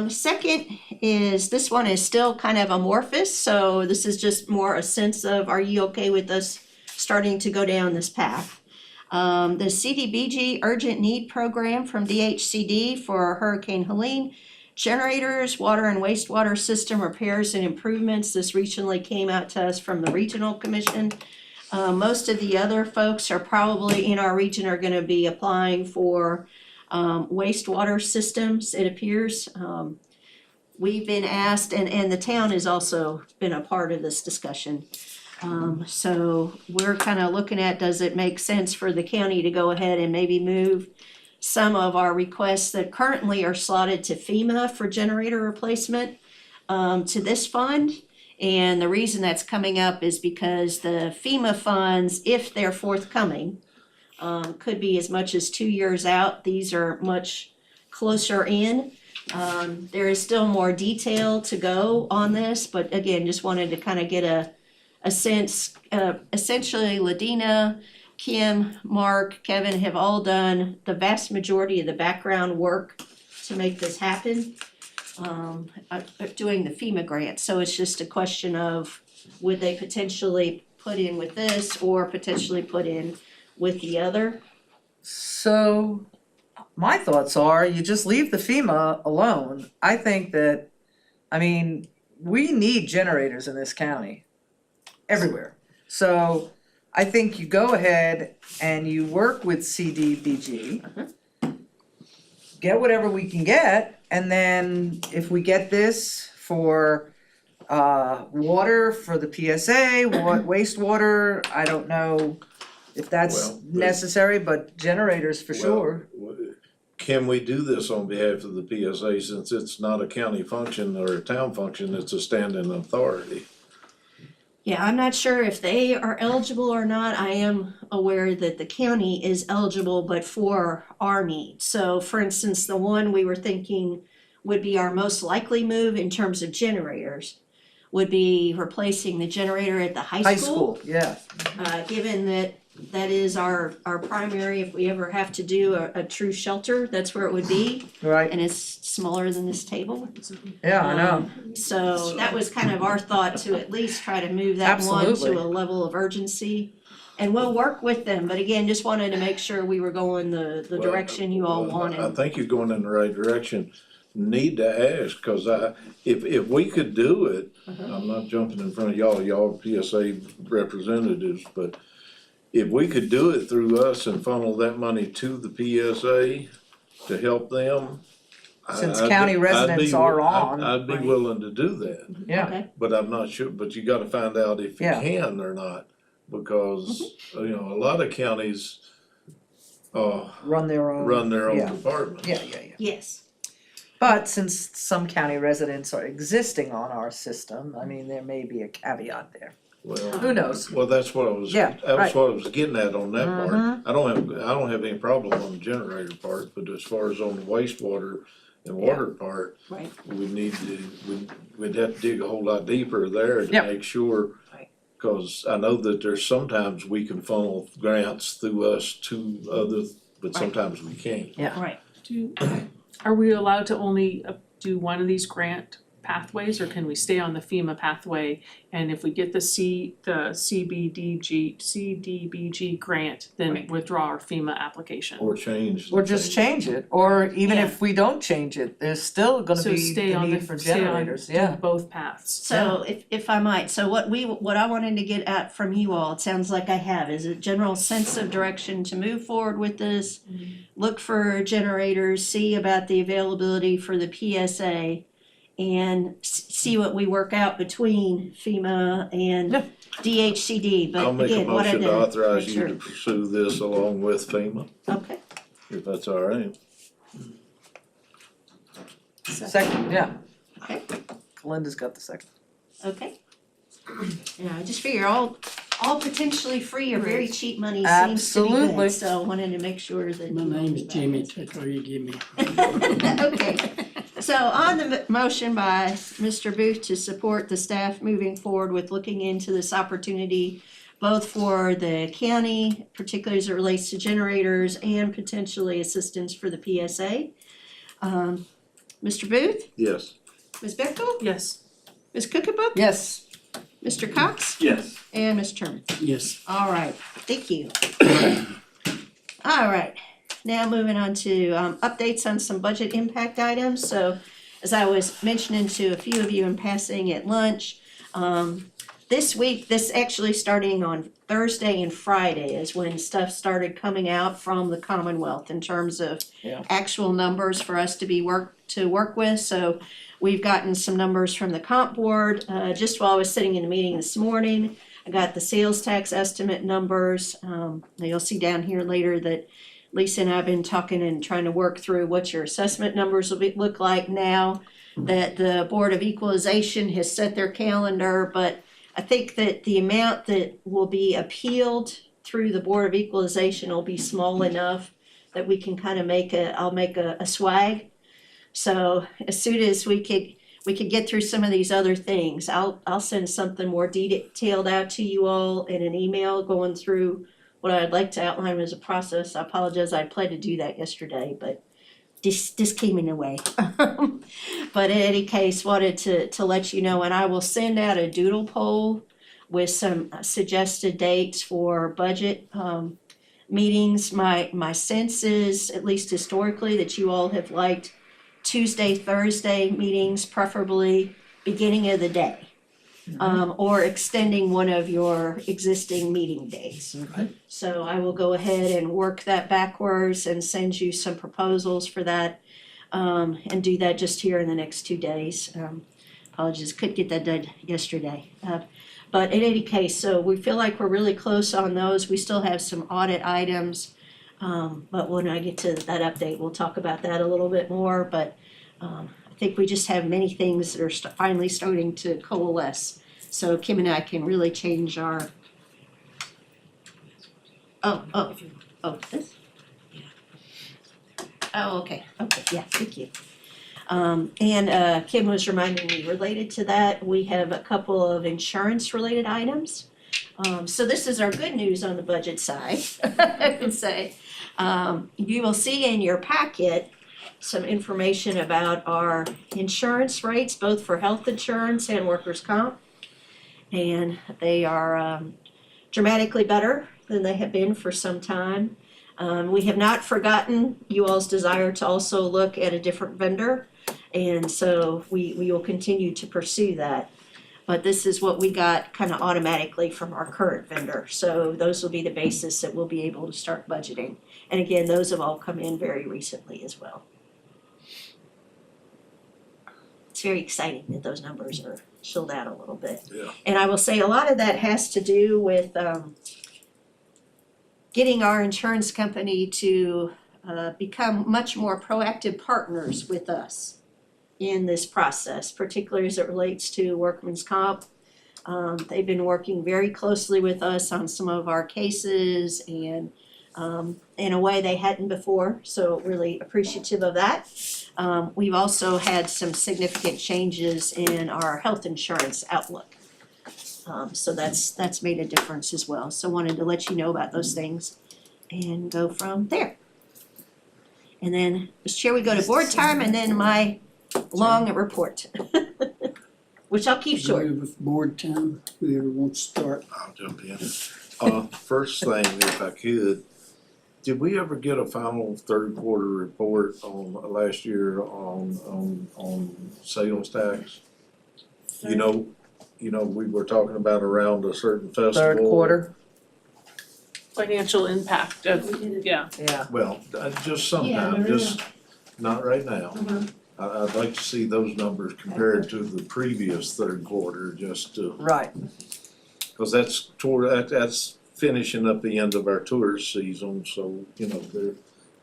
Second is, this one is still kind of amorphous, so this is just more a sense of, are you okay with us starting to go down this path? The CDBG Urgent Need Program from DHCD for Hurricane Helene, generators, water and wastewater system repairs and improvements. This recently came out to us from the Regional Commission. Most of the other folks are probably in our region are gonna be applying for wastewater systems, it appears. We've been asked, and the town has also been a part of this discussion. So we're kind of looking at, does it make sense for the county to go ahead and maybe move some of our requests that currently are slotted to FEMA for generator replacement to this fund? And the reason that's coming up is because the FEMA funds, if they're forthcoming, could be as much as 2 years out. These are much closer in. There is still more detail to go on this, but again, just wanted to kind of get a sense. Essentially, Ladina, Kim, Mark, Kevin have all done the vast majority of the background work to make this happen, doing the FEMA grant. So it's just a question of, would they potentially put in with this or potentially put in with the other? So my thoughts are you just leave the FEMA alone. I think that, I mean, we need generators in this county, everywhere. So I think you go ahead and you work with CDBG, get whatever we can get, and then if we get this for water for the PSA, wastewater, I don't know if that's Well, but- necessary, but generators for sure. Can we do this on behalf of the PSA since it's not a county function or a town function, it's a standing authority? Yeah, I'm not sure if they are eligible or not. I am aware that the county is eligible, but for our needs. So for instance, the one we were thinking would be our most likely move in terms of generators would be replacing the generator at the High school, yeah. Given that that is our primary, if we ever have to do a true shelter, that's where it would be. Right. And it's smaller than this table. Yeah, I know. So that was kind of our thought, to at least try to move that one Absolutely. to a level of urgency. And we'll work with them, but again, just wanted to make sure we were going the direction you all wanted. I think you're going in the right direction. Need to ask, cause if we could do it, I'm not jumping in front of y'all PSA representatives, but if we could do it through us and funnel that money to the PSA to help them. Since county residents are on. I'd be willing to do that, Yeah, Okay. but I'm not sure, but you gotta find out if you Yeah. can or not. Because, you know, a lot of counties, run their own. run their own Yeah. departments. Yeah. Yes. But since some county residents are existing on our system, I mean, there may be a caveat there. Well, Who knows? well, that's what I was, Yeah, that was right. what I was getting at on that part. Mhm. I don't have any problem on the generator part, but as far as on the wastewater and water part, Right. we'd have to dig a whole lot deeper there to Yep. make sure. Right. Cause I know that there's sometimes we can funnel grants through us to others, but Right. sometimes we can't. Right. Are we allowed to only do one of these grant pathways, or can we stay on the FEMA pathway? And if we get the CDBG grant, then Right. withdraw our FEMA application? Or change. Or just change it, or even Yeah. if we don't change it, there's still gonna So be stay the on need for stay on, generators, do yeah. both paths. So if I might, so what I wanted to get at from you all, it sounds like I have, is a general sense of direction to move forward with this. Look for generators, see about the availability for the PSA, and see what we work out between FEMA and Yeah. DHCD, I'll but make a again, wanted motion to to authorize make you sure. to pursue this along with FEMA, Okay, if that's all right. Second, yeah. Okay. Linda's got the second. okay. Yeah, I just figure all potentially free or very cheap money seems to be Absolutely. good, so I wanted to make sure that. My name's Jimmy, take all you give me. Okay, so on the motion by Mr. Booth to support the staff moving forward with looking into this opportunity, both for the county, particularly as it relates to generators, and potentially assistance for the PSA. Mr. Booth, Yes. Ms. Bechtel, Yes. Ms. Cookaboo, Yes. Mr. Cox, Yes. and Ms. Turner. Yes. All right, thank you. All right, now moving on to updates on some budget impact items. So as I was mentioning to a few of you in passing at lunch, this week, this actually starting on Thursday and Friday is when stuff started coming out from the Commonwealth in terms of Yeah. actual numbers for us to work with. So we've gotten some numbers from the comp board, just while I was sitting in a meeting this morning. I got the sales tax estimate numbers. You'll see down here later that Lisa and I have been talking and trying to work through what your assessment numbers will look like now that the Board of Equalization has set their calendar, but I think that the amount that will be appealed through the Board of Equalization will be small enough that we can kind of I'll make a swag. So as soon as we could get through some of these other things, I'll send something more detailed out to you all in an email going through what I'd like to outline as a process. I apologize, I planned to do that yesterday, but this came in the way. But in any case, wanted to let you know, and I will send out a doodle poll with some suggested dates for budget meetings. My sense is, at least historically, that you all have liked Tuesday, Thursday meetings, preferably beginning of the day. Or extending one of your existing meeting days. Okay. So I will go ahead and work that backwards and send you some proposals for that. And do that just here in the next 2 days. Apologies, couldn't get that done yesterday. But in any case, so we feel like we're really close on those. We still have some audit items. But when I get to that update, we'll talk about that a little bit more. But I think we just have many things that are finally starting to coalesce. So Kim and I can really change our. This? Oh, okay, yeah, thank you. And Kim was reminding me, related to that, we have a couple of insurance-related items. So this is our good news on the budget side, I can say. You will see in your packet some information about our insurance rates, both for health insurance and workers' comp. And they are dramatically better than they have been for some time. We have not forgotten you all's desire to also look at a different vendor. And so we will continue to pursue that. But this is what we got kind of automatically from our current vendor. So those will be the basis that we'll be able to start budgeting. And again, those have all come in very recently as well. It's very exciting that those numbers are chilled out a little bit. Yeah. And I will say a lot of that has to do with getting our insurance company to become much more proactive partners with us in this process, particularly as it relates to workman's comp. They've been working very closely with us on some of our cases and in a way they hadn't before, so really appreciative of that. We've also had some significant changes in our health insurance outlook. So that's made a difference as well. So wanted to let you know about those things and go from there. And then, Mr. Chair, we go to board time and then my long report, which I'll keep short. Agree with board time, whoever wants to start. I'll jump in. First thing, if I could, did we ever get a final third quarter report on last year on sales tax? You know, we were talking about around a certain festival. Third quarter, Financial impact, yeah. yeah. Well, just sometime, just not right now. I'd like to see those numbers compared to the previous third quarter, just to. Right. Cause that's finishing up the end of our tourist season, so,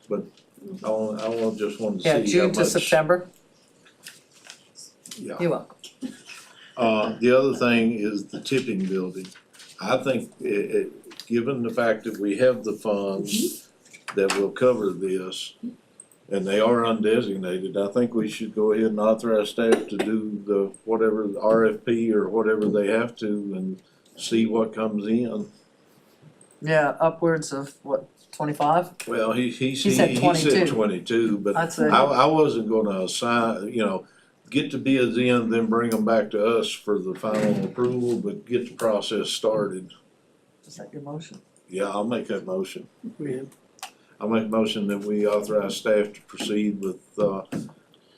but I just wanted to see how Yeah, much. June to September. Yeah. You're welcome. The other thing is the tipping building. I think given the fact that we have the funds that will cover this, and they are undesignated, I think we should go ahead and authorize staff to do the whatever the RFP or whatever they have to and see what comes in. Yeah, upwards of what, 25? Well, he said 22. 22, but I'd say. I wasn't gonna assign, get the bids in, then bring them back to us for the final approval, but get the process started. Is that your motion? Yeah, I'll make that motion. Yeah. I'll make a motion that we authorize staff to proceed with,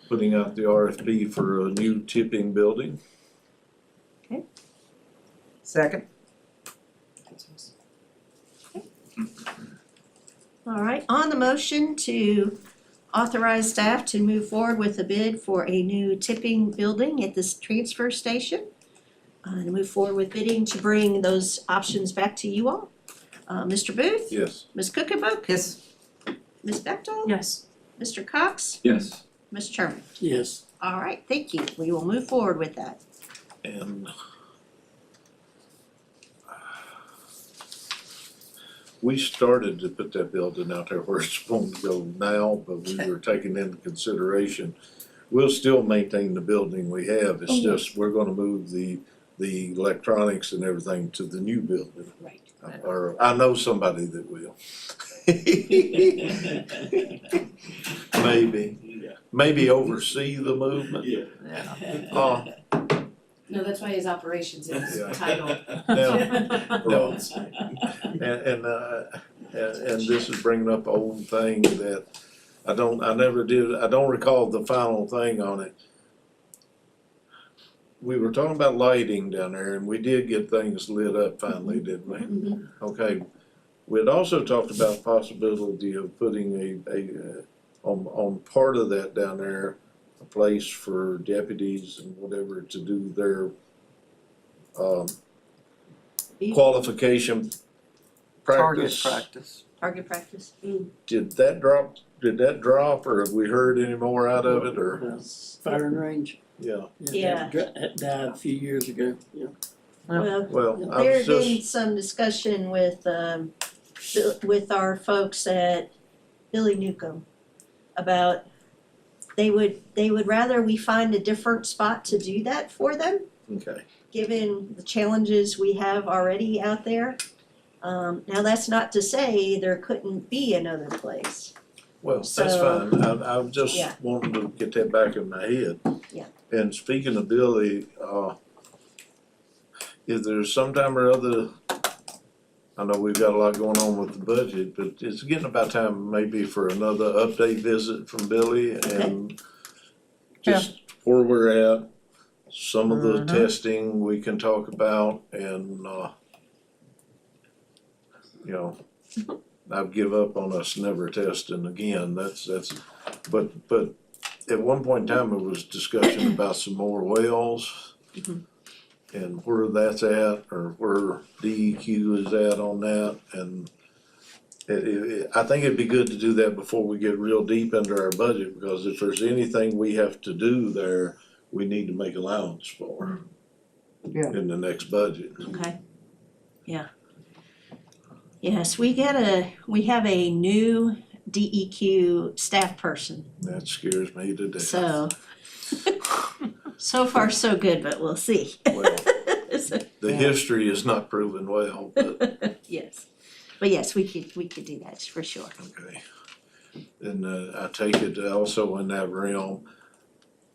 putting out the RFP for a new tipping building. Second? All right, on the motion to authorize staff to move forward with a bid for a new tipping building at this transfer station. To move forward with bidding to bring those options back to you all. Mr. Booth? Yes. Ms. Cookenbook? Yes. Ms. Bechtel? Yes. Mr. Cox? Yes. Ms. Sherman? Yes. All right, thank you. We will move forward with that. And we started to put that building out there where it's going to go now, but we were taking into consideration, we'll still maintain the building we have, it's just, we're gonna move the electronics and everything to the new building. Right. Or, I know somebody that will. Maybe oversee the movement. Yeah. No, that's why his operations is Yeah. titled. No. And this is bringing up an old thing that I don't recall the final thing on it. We were talking about lighting down there and we did get things lit up finally, didn't we? Okay, we had also talked about the possibility of putting on part of that down there, a place for deputies and whatever to do their qualification practice. Target practice. Did that drop, or have we heard any more out of it, or? Firing range. Yeah, Yeah. That died a few years ago, yeah. well, I There's was been just, some discussion with our folks at Billy Newcomb about they would rather we find a different spot to do that for them, okay, given the challenges we have already out there. Now, that's not to say there couldn't be another place. well, that's So- fine, I was just Yeah. wanting to get that back in my head. Yeah. And speaking of Billy, is there sometime or other, I know we've got a lot going on with the budget, but it's getting about time maybe for another update visit from Billy and just where we're at, some of the testing we can talk about, and you know, I've give up on us never testing again, that's, but at one point in time, there was discussion about some more wells. And where that's at, or where DEQ is at on that, and I think it'd be good to do that before we get real deep into our budget, because if there's anything we have to do there, we need to make allowance for in the next budget. Okay. Yeah. Yes, we have a new DEQ staff person, That scares me to death. so far so good, but we'll see. Well, the history is not proven well, but Yes, but yes, we could do that for sure. okay. And I take it also in that realm,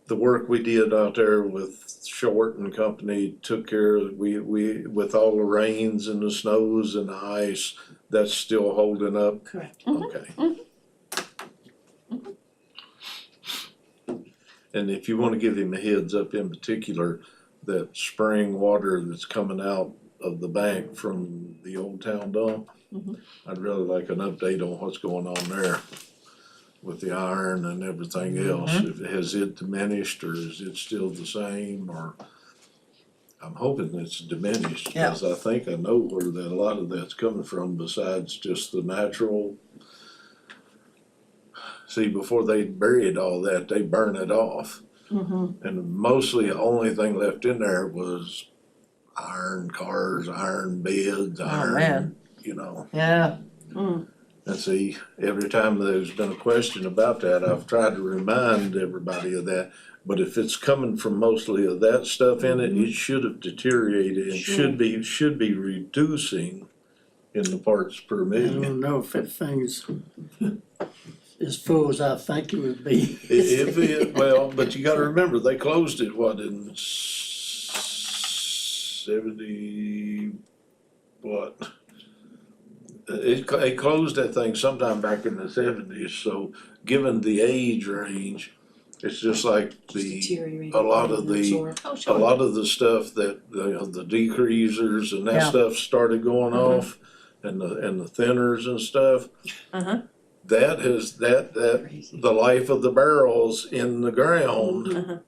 the work we did out there with Short and Company took care of, we with all the rains and the snows and the ice, that's still holding up? Correct. Okay. And if you wanna give him a heads up in particular, that spring water that's coming out of the bank from the old town dump, I'd really like an update on what's going on there with the iron and everything else. Has it diminished, or is it still the same, or? I'm hoping it's diminished, because I think I know where that, a lot of that's coming from besides just the natural. See, before they buried all that, they burn it off. And mostly the only thing left in there was iron cars, iron beds, iron, you know. Yeah. And see, every time there's been a question about that, I've tried to remind everybody of that. But if it's coming from mostly of that stuff in it, it should have deteriorated and should be reducing in the parts per I million. don't know if that thing's as full as I think it would be. Well, but you gotta remember, they closed it, what, in 70, what? They closed that thing sometime back in the 70s, so given the age range, it's just like a lot of the stuff that, the degreasers and that stuff started going off, and the thinners and stuff. That has, the life of the barrels in the ground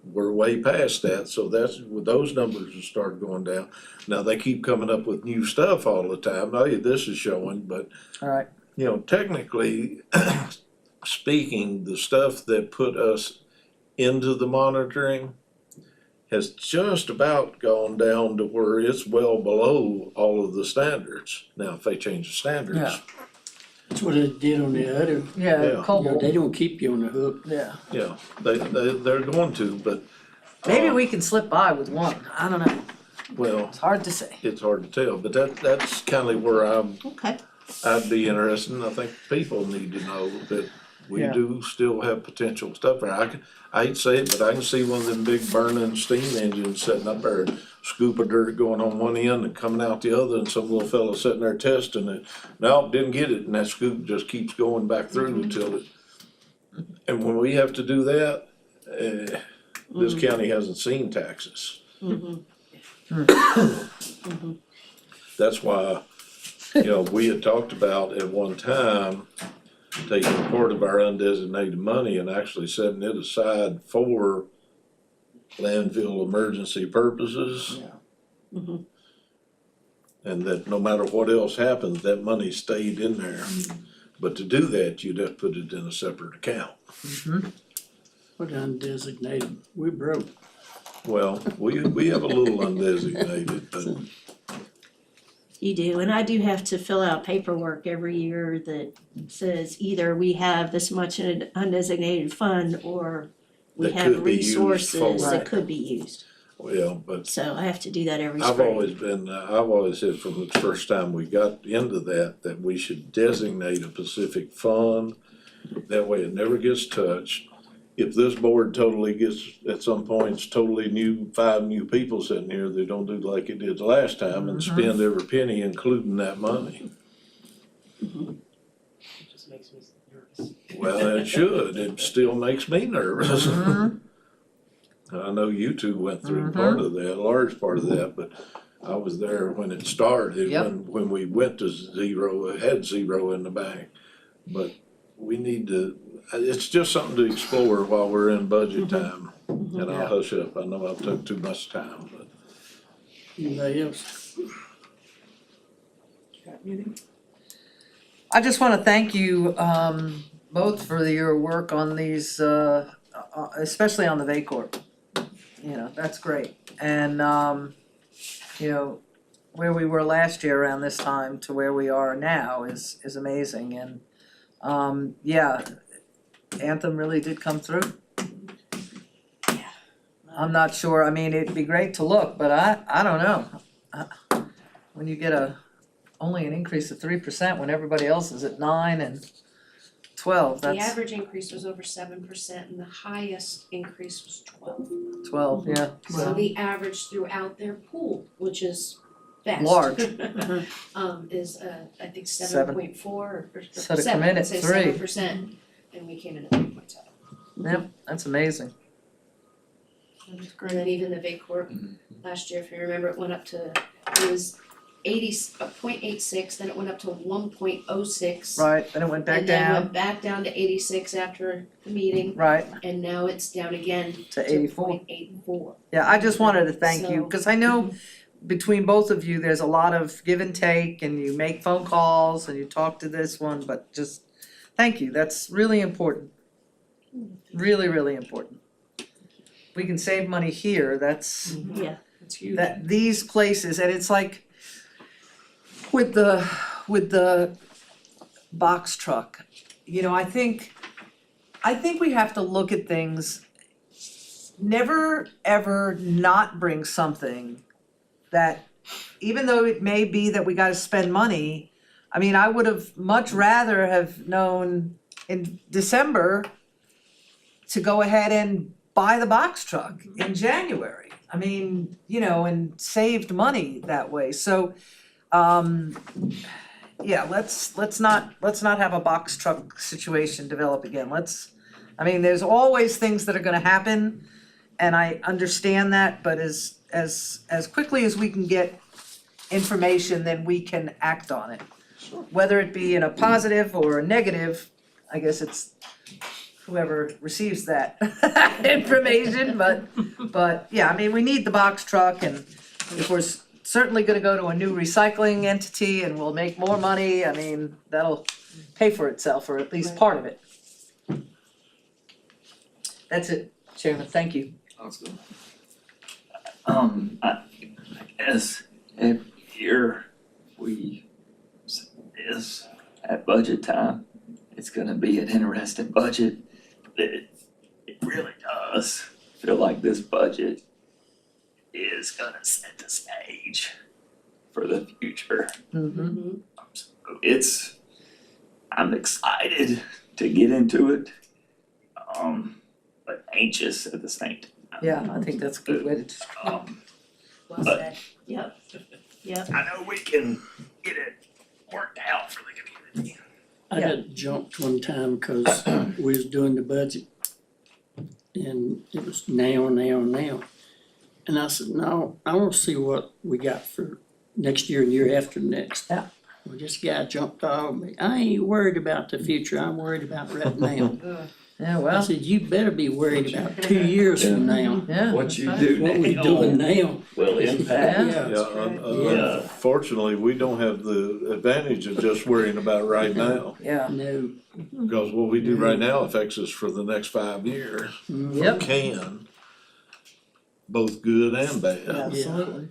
we're way past that, so those numbers have started going down. Now, they keep coming up with new stuff all the time, oh, yeah, this is showing, but you know, technically speaking, the stuff that put us into the monitoring has just about gone down to where it's well below all of the standards. Now, if they change the standards. That's what they did on the other. Yeah. You know, they don't keep you on the hook. Yeah. Yeah, they're going to, but. Maybe we can slip by with one, I don't know, Well, it's hard to say. it's hard to tell, but that's kinda where Okay. I'd be interested, and I think people need to know that we Yeah. do still have potential stuff there. I hate to say it, but I can see one of them big burning steam engines sitting up there, scoop of dirt going on one end and coming out the other, and some little fella sitting there testing it. No, didn't get it, and that scoop just keeps going back through until it, and when we have to do that, this county hasn't seen taxes. That's why, you know, we had talked about at one time, taking part of our undesignated money and actually setting it aside for landfill emergency purposes. Yeah. Mhm. And that no matter what else happened, that money stayed in there. But to do that, you'd have to put it in a separate account. What undesignated, we broke. Well, we have a little undesignated, but You do, and I do have to fill out paperwork every year that says either we have this much in an undesignated fund or we That have could be used resources for- that could be used. well, but So I have to do that every I've spring. always said from the first time we got into that we should designate a specific fund. That way it never gets touched. If this board totally gets, at some points, totally new, 5 new people sitting here, they don't do like it did the last time and spend every penny, including that money. It just makes me nervous. Well, it should, it still makes me nervous. I know you two went through part of that, a large part of that, but I was there when it started, when we went to zero, it had zero in the bank. But we need to, it's just something to explore while we're in budget time. And I'll hush up, I know I've took too much time, but. Anybody else? I just wanna thank you, both for your work on these, especially on the VACORP. You know, that's great, and, you know, where we were last year around this time to where we are now is amazing, and, yeah, Anthem really did come through. I'm not sure, I mean, it'd be great to look, but I don't know. When you get only an increase of 3% when everybody else is at 9 and 12, The that's average increase was over 7% and the highest increase was 12. 12, yeah. So the average throughout their pool, which is vast. Large. Is I think Seven. 7.4 or So to 7, come in let's at say 3. 7%, and we came in at 3.7. Yep, that's amazing. And then even the VACORP last year, if you remember, it went up to, it was 0.86, then it went up to 1.06. Right, then it went back And then down, went back down to 86 after the meeting, right, and now it's down again to to 84. 0.84. Yeah, I just wanted to thank you, So- cause I know between both of you, there's a lot of give and take, and you make phone calls, and you talk to this one, but just, thank you, that's really important. Really, really important. We can save money here, that's, Yeah. It's huge. that these places, and it's like with the box truck, you know, I think we have to look at things, never ever not bring something that, even though it may be that we gotta spend money, I mean, I would have much rather have known in December to go ahead and buy the box truck in January. I mean, you know, and saved money that way, so, yeah, let's not have a box truck situation develop again, I mean, there's always things that are gonna happen, and I understand that, but as quickly as we can get information, then we can act on it. Whether it be in a positive or a negative, I guess it's whoever receives that information, but yeah, I mean, we need the box truck, and if we're certainly gonna go to a new recycling entity and we'll make more money, I mean, that'll pay for itself, or at least part of it. That's it, Chairman, thank you. I guess if here is at budget time, it's gonna be an interesting budget. It really does feel like this budget is gonna set the stage for the future. Mm-hmm. I'm excited to get into it, but anxious at the same time. Yeah, I think that's a good way to, Well But- said. Yep. I know we can get it worked out for the community. I got jumped one time because we was doing the budget. And it was now. And I said, no, I wanna see what we got for next year and year after next. Yeah. Well, this guy jumped off me. I ain't worried about the future, I'm worried about right now. Yeah, I well, said, you better be worried about 2 years from now. yeah. What you do What we now. doing now. Will impact. Yeah. Yeah, unfortunately, we don't have the advantage of just worrying about right now. Yeah. No. Because what we do right now affects us for the next 5 years. Yep. Can, both good and bad. Absolutely.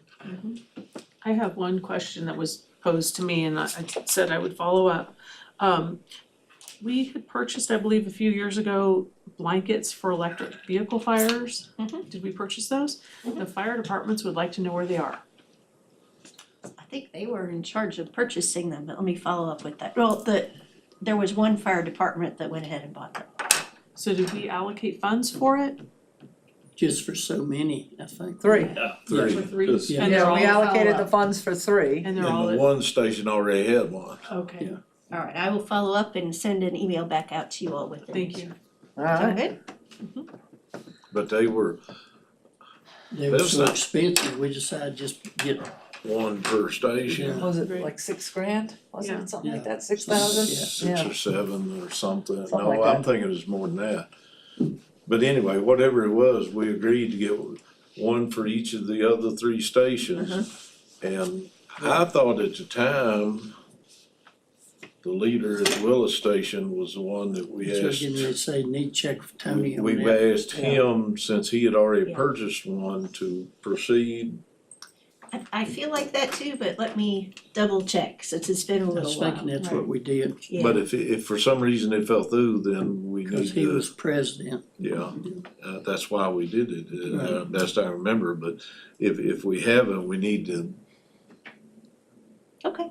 I have one question that was posed to me and I said I would follow up. We had purchased, I believe, a few years ago, blankets for electric vehicle fires. Did we purchase those? The fire departments would like to know where they are. I think they were in charge of purchasing them, but let me follow up with that. Well, there was one fire department that went ahead and bought them. So did we allocate funds for it? Just for so many, I think. 3. For three? Yeah. And they're all We allocated follow the up. funds for 3. And they're And all the one station already had one. okay, Yeah. All right, I will follow up and send an email back out to you all with it. thank you. Alright. Good? But they were They were That's so not- expensive, we decided just to get, one per station. Was it Great. like 6 grand? Wasn't Yeah. it something like Yeah. that, 6,000? Six or seven or something. Something No, like I'm that. thinking it's more than that. But anyway, whatever it was, we agreed to get one for each of the other 3 stations. And I thought at the time, the leader at the Willis station was the one that we so asked. getting ready to say, need to check with Tony on We've that. asked him, since he had already Yeah. purchased one, to proceed. I feel like that too, but let me double check since it's been a I little was while. thinking that's what we did, Yeah. But if for some reason it fell through, then we need cause he to, was president. yeah, that's why we did it, Right. best I remember, but if we haven't, we need to, Okay.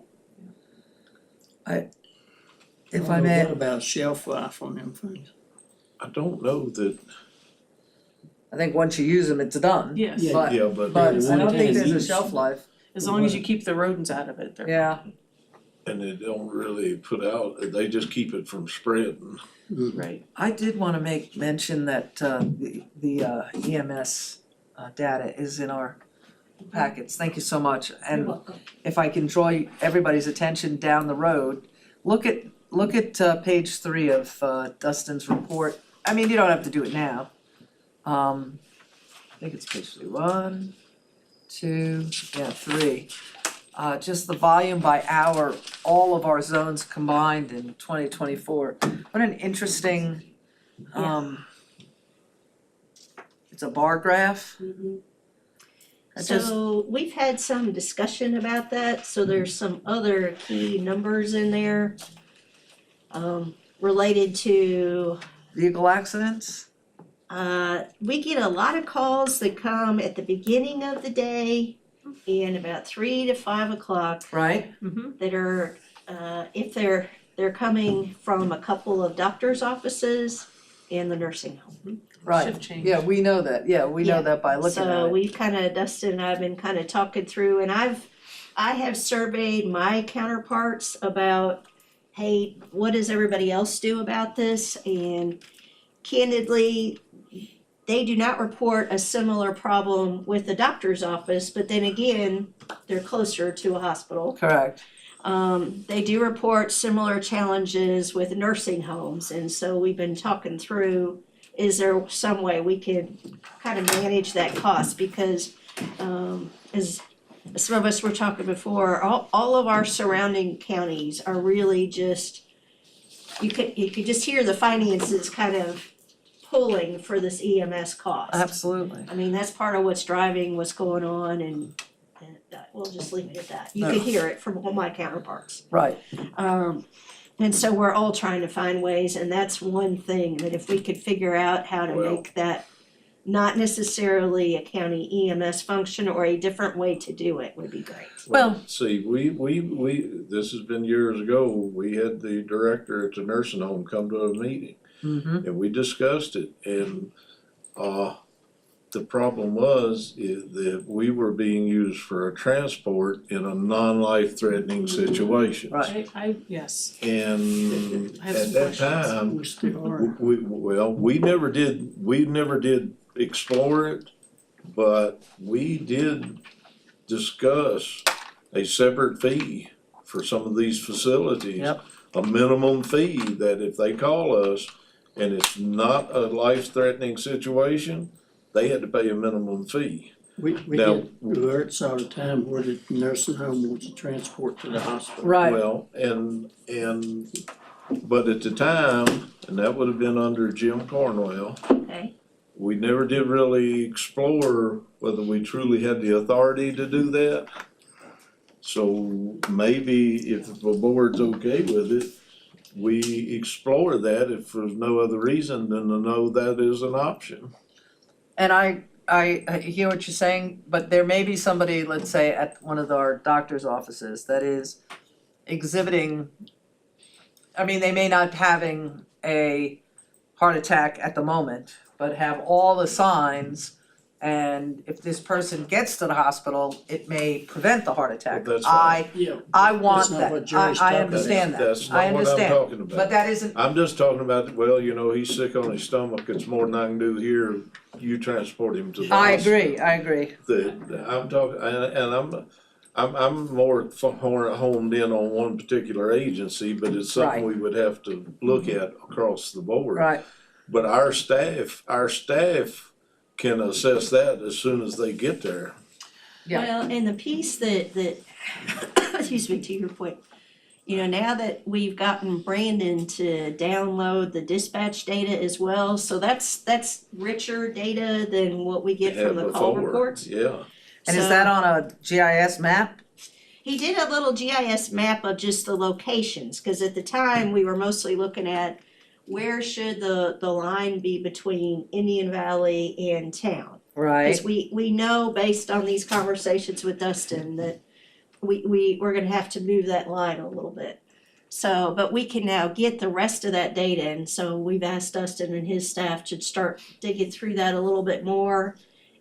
If I I don't know may, what about shelf life on them things. I don't know that, I think once you use them, it's done. Yes, Yeah. But, yeah, but, but There's I don't one think thing there's a use. shelf life. as long as you keep the rodents out of it, they're. Yeah. and they don't really put out, they just keep it from spreading. Right. I did wanna make mention that the EMS data is in our packets, thank you so much. You're And welcome. if I can draw everybody's attention down the road, look at page 3 of Dustin's report. I mean, you don't have to do it now. I think it's page 3, 1, 2, 3. Just the volume by hour, all of our zones combined in 2024. What an interesting, it's a bar graph. I just- So we've had some discussion about that, so there's some other key numbers in there related to, Vehicle accidents? we get a lot of calls that come at the beginning of the day and about 3 to 5 o'clock Right. that are, if they're coming from a couple of doctor's offices and the nursing home. Right. Shift change. Yeah, we know that, we know Yeah. that by looking at So it. we've kinda, Dustin and I have been kinda talking through, and I have surveyed my counterparts about, hey, what does everybody else do about this? And candidly, they do not report a similar problem with the doctor's office, but then again, they're closer to a hospital. Correct. They do report similar challenges with nursing homes, and so we've been talking through, is there some way we could kind of manage that cost? Because, as some of us were talking before, all of our surrounding counties are really just, you could just hear the finances kind of pulling for this EMS cost. Absolutely. I mean, that's part of what's driving what's going on, and we'll just leave it at that. You could hear it from all my counterparts. Right. And so we're all trying to find ways, and that's one thing, that if we could figure out how to Well- make that not necessarily a county EMS function or a different way to do it would be great. Well- See, we, this has been years ago, we had the director at the nursing home come to a meeting. And we discussed it, and, the problem was that we were being used for a transport in a non-life threatening situation. Right. Yes, And I have at some that questions. time, We still are. we never did explore it, but we did discuss a separate fee for some of these facilities. Yep. A minimum fee that if they call us and it's not a life-threatening situation, they had to pay a minimum fee. We Now- get alerts all the time where the nursing home wants to transport to the hospital. Right. Well, but at the time, and that would have been under Jim Cornwell, Okay. we never did really explore whether we truly had the authority to do that. So maybe if the board's okay with it, we explore that if there's no other reason than to know that is an option. And I hear what you're saying, but there may be somebody, let's say, at one of our doctor's offices that is exhibiting, I mean, they may not having a heart attack at the moment, but have all the signs. And if this person gets to the hospital, it may prevent the heart attack. Well, that's fine. Yeah. I want That's not that, what Jerry's I talking understand that, That's I not what I'm understand, talking about. but that isn't, I'm just talking about, well, you know, he's sick on his stomach, it's more than I can do here, you transport him to the I hospital. agree. I'm talking, and I'm more honed in on one particular agency, but it's something we would have to look at across the board. Right, But our staff can assess that as soon as they get there. Yeah. Well, and the piece that, excuse me, to your point, you know, now that we've gotten Brandon to download the dispatch data as well, so that's richer data than what we get from the call reports. Yeah. and is So- that on a GIS map? He did a little GIS map of just the locations, cause at the time, we were mostly looking at where should the line be between Indian Valley and town. Right. Cause we know based on these conversations with Dustin that we're gonna have to move that line a little bit. So, but we can now get the rest of that data, and so we've asked Dustin and his staff to start digging through that a little bit more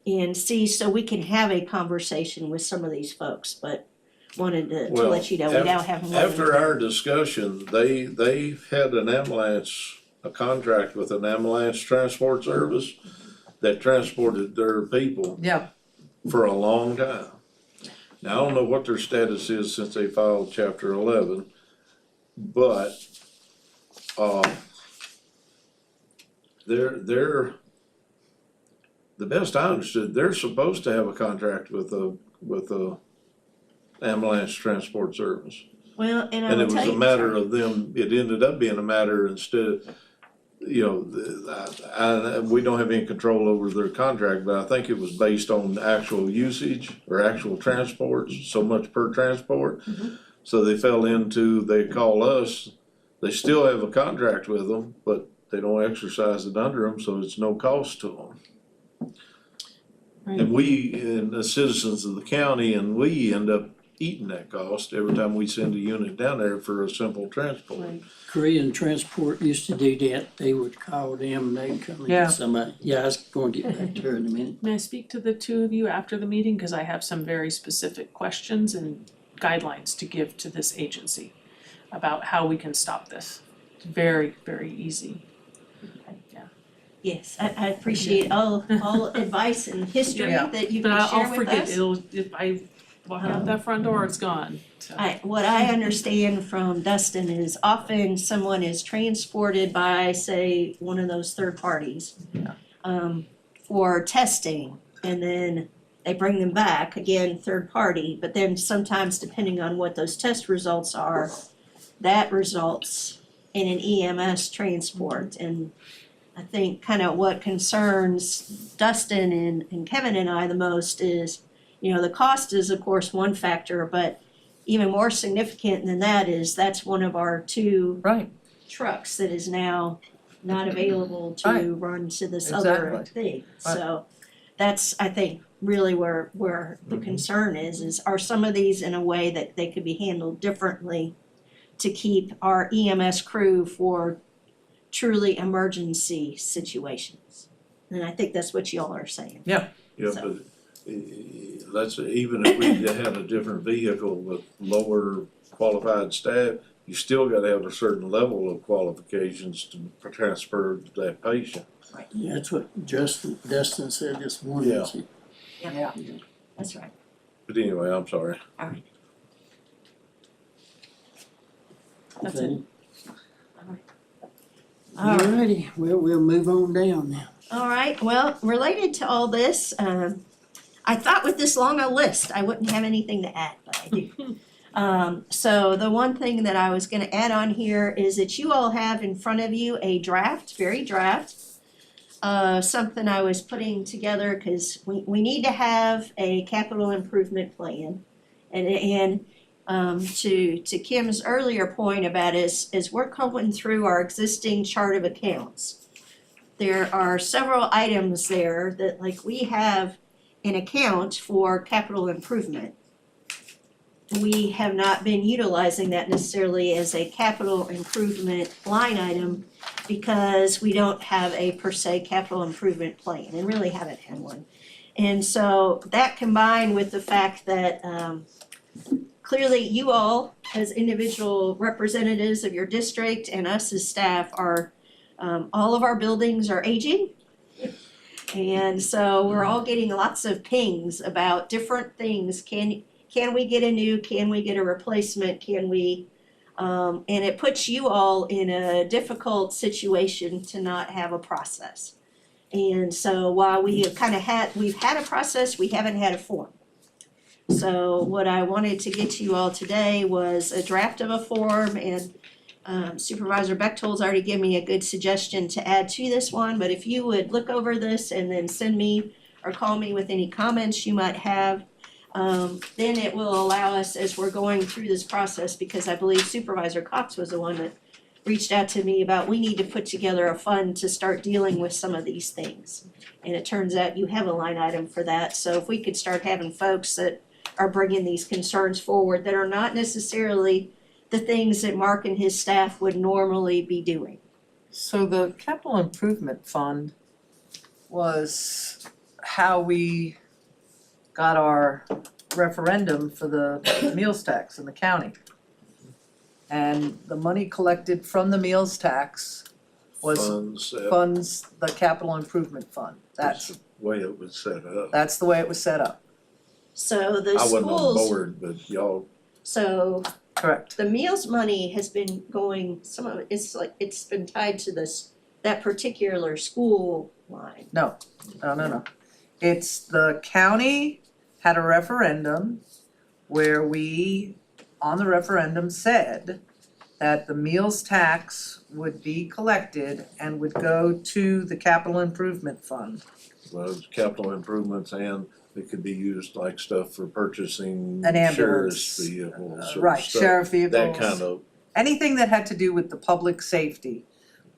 and see, so we can have a conversation with some of these folks, but wanted to Well, let you know, we now have more. After our discussion, they had a contract with an ambulance transport service that transported their people Yeah, for a long time. Now, I don't know what their status is since they filed chapter 11, but, they're, the best I understood, they're supposed to have a contract with a ambulance transport service. Well, and I And will it was tell a you, matter of them, it ended up being a matter instead, you know, we don't have any control over their contract, but I think it was based on actual usage or actual transports, so much per transport. So they fell into, they call us, they still have a contract with them, but they don't exercise it under them, so it's no cost to them. And we, and the citizens of the county, and we end up eating that cost every time we send a unit down there for a simple transport. Right. Korean Transport used to do that. They would call them and they'd come and Yeah. get somebody. Yeah, I was going to get back to her in a minute. May I speak to the two of you after the meeting, cause I have some very specific questions and guidelines to give to this agency about how we can stop this. It's very, very easy. Yeah. yes, I appreciate all advice and history Yeah. that you But can share I'll with forget, us. it'll, if I walk out that front door, it's gone, so. What I understand from Dustin is often someone is transported by, say, one of those third parties. Yeah. For testing, and then they bring them back, again, third party, but then sometimes depending on what those test results are, that results in an EMS transport, and I think kind of what concerns Dustin and Kevin and I the most is, you know, the cost is of course one factor, but even more significant than that is that's one of our two right, trucks that is now not available to Right. run to this other Exactly. thing. So that's, I think, really where the concern is are some of these in a way that they could be handled differently to keep our EMS crew for truly emergency situations. And I think that's what y'all are saying. Yeah, So- but let's, even if we had a different vehicle with lower qualified staff, you still gotta have a certain level of qualifications to transfer that patient. Yeah, that's what Dustin said this morning. Yeah. yeah. That's right. But anyway, I'm sorry. That's it. Alrighty, we'll move on down now. All right, well, related to all this, I thought with this long a list, I wouldn't have anything to add, but I do. So the one thing that I was gonna add on here is that you all have in front of you a draft, very draft, something I was putting together, cause we need to have a capital improvement plan. And to Kim's earlier point about as we're going through our existing chart of accounts, there are several items there that like we have an account for capital improvement. We have not been utilizing that necessarily as a capital improvement line item because we don't have a per se capital improvement plan and really haven't had one. And so that combined with the fact that clearly you all as individual representatives of your district and us as staff are all of our buildings are aging. And so we're all getting lots of pings about different things. Can we get a new, can we get a replacement, can we? And it puts you all in a difficult situation to not have a process. And so while we have we've had a process, we haven't had a form. So what I wanted to get to you all today was a draft of a form, and Supervisor Bechtold's already given me a good suggestion to add to this one, but if you would look over this and then send me or call me with any comments you might have, then it will allow us as we're going through this process, because I believe Supervisor Cox was the one that reached out to me about we need to put together a fund to start dealing with some of these things. And it turns out you have a line item for that, so if we could start having folks that are bringing these concerns forward that are not necessarily the things that Mark and his staff would normally be doing. So the capital improvement fund was how we got our referendum for the meals tax in the county. And the money collected from the meals tax funds the capital improvement fund. That's the way it was set up. That's the way it was set up. So the I wasn't on schools, board, but y'all, so Correct. the meals money has been going, some of it, it's been tied to that particular school line. No. It's the county had a referendum where we, on the referendum, said that the meals tax would be collected and would go to the capital improvement fund. well, it's capital improvements and it could be used like stuff for purchasing An ambulance. sheriff's vehicles or Right, stuff, sheriff vehicles. that kind of, Anything that had to do with the public safety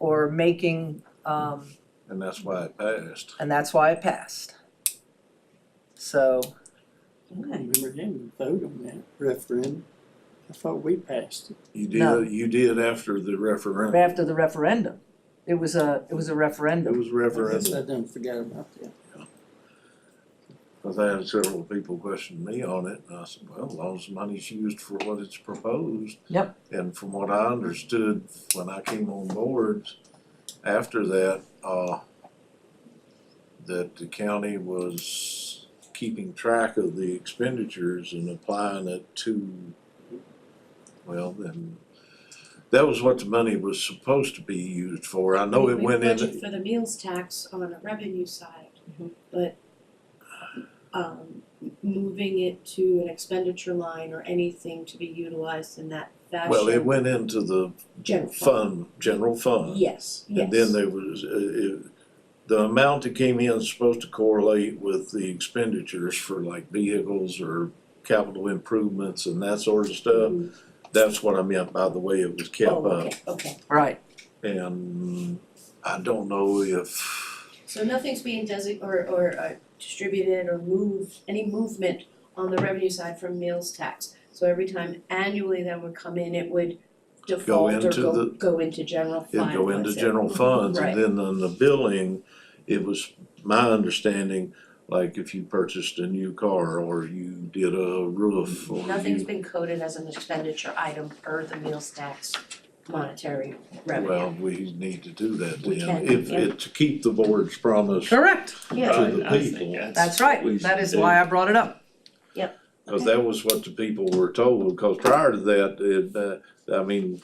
or making, and that's why it passed. and that's why it passed. So, I don't remember having a vote on that referendum. I thought we passed it. No. You did after the referendum. after the referendum, it was a It referendum. was I referendum. guess I done forgot about that. Cause I had several people question me on it, and I said, well, as long as the money's used for what it's proposed. Yep. And from what I understood when I came on board after that, that the county was keeping track of the expenditures and applying it to, well, then, that was what the money was supposed to be used for. I know it went in. We budget for the meals tax on a revenue side, but moving it to an expenditure line or anything to be utilized in that fashion. Well, it went into the general fund. Yes, yes. And then there was, the amount that came in is supposed to correlate with the expenditures for like vehicles or capital improvements and that sort of stuff. That's what I meant by the way it was kept up. Okay. Right. And I don't know if, So nothing's being distributed or moved, any movement on the revenue side from meals tax. So every time annually that would come in, it would default or go into general fund. it'd go into was it? general funds. Right. And then on the billing, it was my understanding, like if you purchased a new car or you did a roof or Nothing's you, been coded as an expenditure item per the meals tax monetary revenue. well, we need to do that We then. can, If yeah. it, to keep the board's promise to Correct. Yeah. the I think people. That's right. We That is do. why I brought it up. Cause that was what the people were told, because prior to that,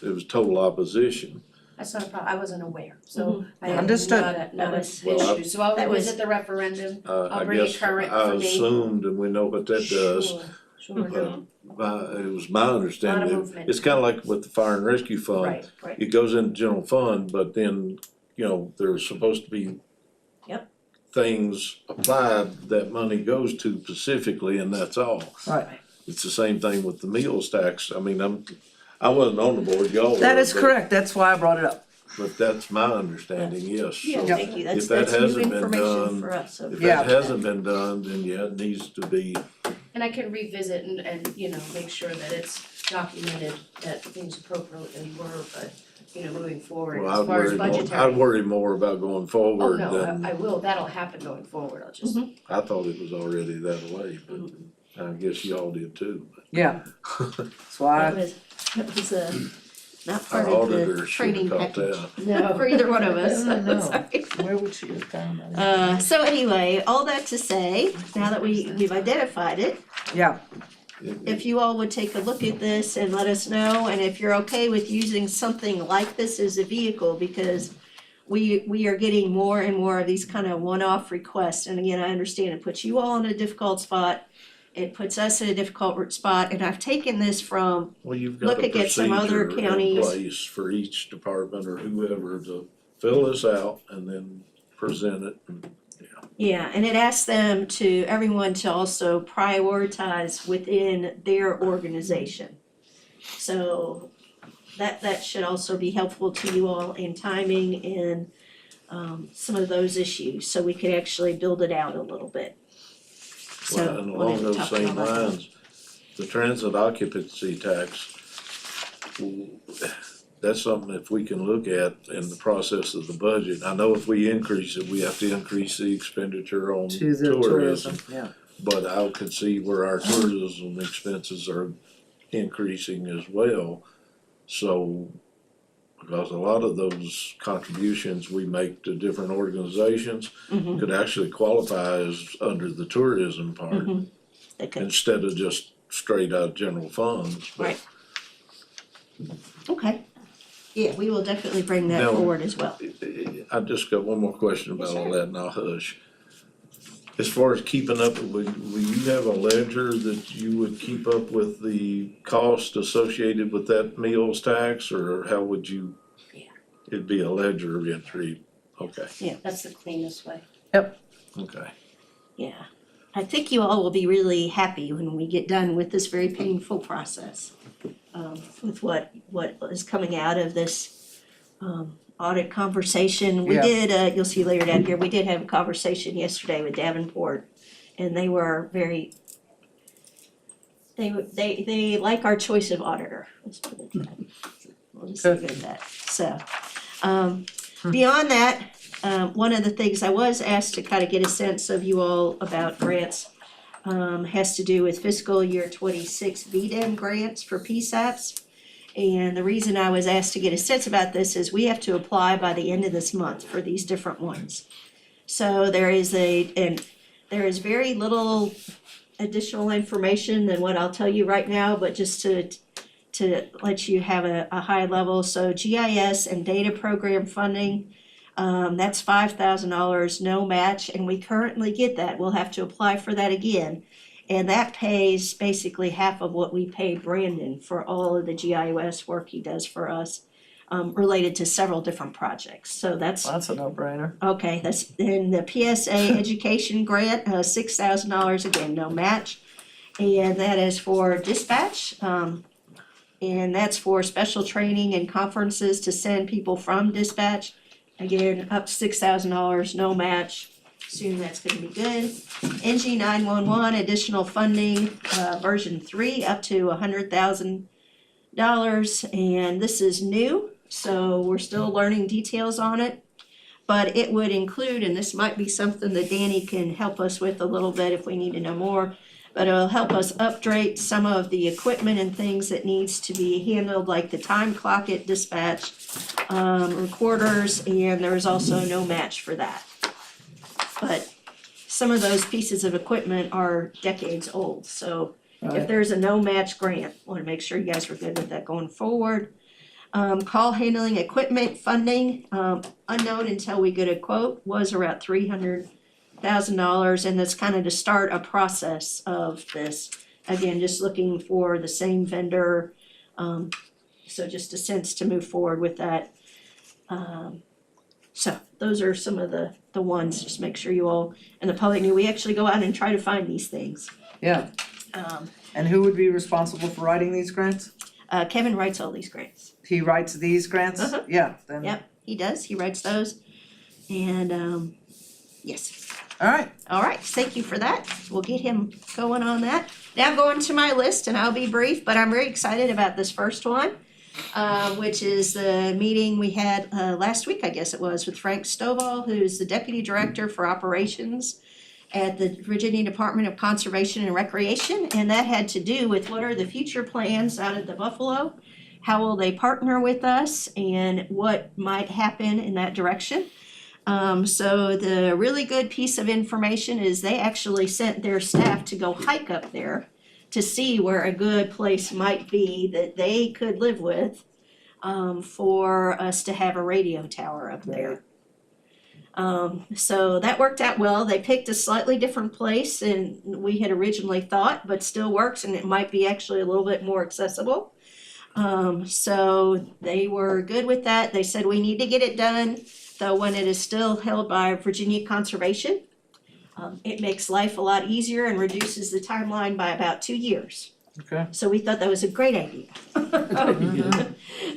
it was total opposition. That's not a problem, I wasn't aware, so I had Understood. not a Well, I- issue, so I'll That was- revisit the referendum, I I'll bring it guess current I for me. assumed, and we know what that does, Sure, no, it was my understanding, movement. it's kinda like with the fire and rescue fund. right, It goes into general fund, but then, there's supposed to be Yep. things applied that money goes to specifically, and that's all. Right. It's the same thing with the meals tax, I mean, I wasn't on the board, y'all were. That is but- correct, that's why I brought it up. But that's my understanding, yes. Yeah, So thank you, if that that's new hasn't been information done- for us, so. If Yeah. that hasn't been done, then yeah, it needs to be, and I can revisit and, make sure that it's documented that things appropriately were, but, moving forward, well, as far as budgetary. I'd worry more about going Oh, forward no, than, I will, that'll happen going forward, I'll just, I thought it was already that way, but I guess y'all did too. Yeah, that's why That was not Our part of the auditor should training have caught package. that. no. For either one of us, I don't know. sorry. where would she have found that? So anyway, all that to say, now that we've identified it, Yeah, if you all would take a look at this and let us know, and if you're okay with using something like this as a vehicle, because we are getting more and more of these kind of one-off requests, and again, I understand it puts you all in a difficult spot, it puts us in a difficult spot, and I've taken this from, Well, you've got Look a at some other procedure in counties. place for each department or whoever to fill this out and then present it. yeah, and it asks them to, everyone to also prioritize within their organization. So that should also be helpful to you all in timing and some of those issues, so we could actually build it out a little bit. So, Well, and wanted along to those talk same about that. lines, the transit occupancy tax, that's something if we can look at in the process of the budget. I know if we increase it, we have to increase the expenditure on to the tourism. tourism, yeah. But I could see where our tourism expenses are increasing as well. So, because a lot of those contributions we make to different organizations Mhm. could actually qualify as under the tourism part Mhm. They could, instead of just straight out general funds. But right. Okay, yeah, we will definitely bring that Now- forward as well. I just got one more question about all Sure. that and I'll hush. As far as keeping up, will you have a ledger that you would keep up with the cost associated with that meals tax, or how would you? Yeah. It'd be a ledger entry, okay, That's the cleanest way. okay. Yeah, I think you all will be really happy when we get done with this very painful process. With what is coming out of this audit conversation. We Yeah. did, you'll see later down here, we did have a conversation yesterday with Davenport, and they were very, they like our choice of auditor, let's put it that. We'll just leave it at that, so. Beyond that, one of the things I was asked to kind of get a sense of you all about grants has to do with fiscal year 26 VDEM grants for PSAPs. And the reason I was asked to get a sense about this is we have to apply by the end of this month for these different ones. So there is very little additional information than what I'll tell you right now, but just to let you have a high level. So GIS and data program funding, that's $5,000, no match, and we currently get that. We'll have to apply for that again. And that pays basically half of what we pay Brandon for all of the GIS work he does for us, related to several different projects. So that's, That's a no-brainer. okay, that's in the PSA education grant, $6,000, again, no match. And that is for dispatch, and that's for special training and conferences to send people from dispatch. Again, up $6,000, no match. Assume that's gonna be good. NG 911 additional funding, version 3, up to $100,000, and this is new, so we're still learning details on it. But it would include, and this might be something that Danny can help us with a little bit if we need to know more, but it'll help us update some of the equipment and things that needs to be handled, like the time clock at dispatch, recorders, and there's also no match for that. But some of those pieces of equipment are decades old, so if there's a no match grant. Wanna make sure you guys are good with that going forward. Call handling equipment funding, unknown until we get a quote, was around $300,000, and that's kind of to start a process of this. Again, just looking for the same vendor, so just a sense to move forward with that. So those are some of the ones, just make sure you all, and the public knew, we actually go out and try to find these things. Yeah, and who would be responsible for writing these grants? Kevin writes all these grants. He writes these grants? Uh-huh. Yeah, then. Yep, he does, he writes those, and, yes. Alright, Alright, thank you for that, we'll get him going on that. Now going to my list, and I'll be brief, but I'm very excited about this first one, which is the meeting we had, last week, I guess it was, with Frank Stovall, who's the Deputy Director for Operations at the Virginia Department of Conservation and Recreation, and that had to do with what are the future plans out at the Buffalo, how will they partner with us, and what might happen in that direction. So the really good piece of information is they actually sent their staff to go hike up there to see where a good place might be that they could live with, for us to have a radio tower up there. So that worked out well. They picked a slightly different place than we had originally thought, but still works, and it might be actually a little bit more accessible. So they were good with that. They said we need to get it done, though when it is still held by Virginia Conservation. It makes life a lot easier and reduces the timeline by about 2 years. okay. So we thought that was a great idea.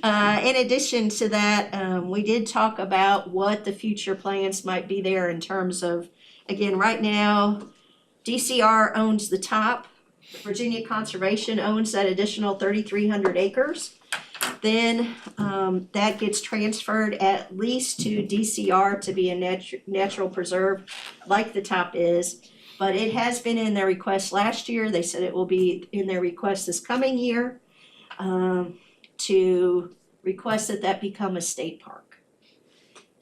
In addition to that, we did talk about what the future plans might be there in terms of, again, right now, DCR owns the top. Virginia Conservation owns that additional 3,300 acres. Then, that gets transferred at least to DCR to be a natural preserve like the top is. But it has been in their request last year. They said it will be in their request this coming year, to request that become a state park.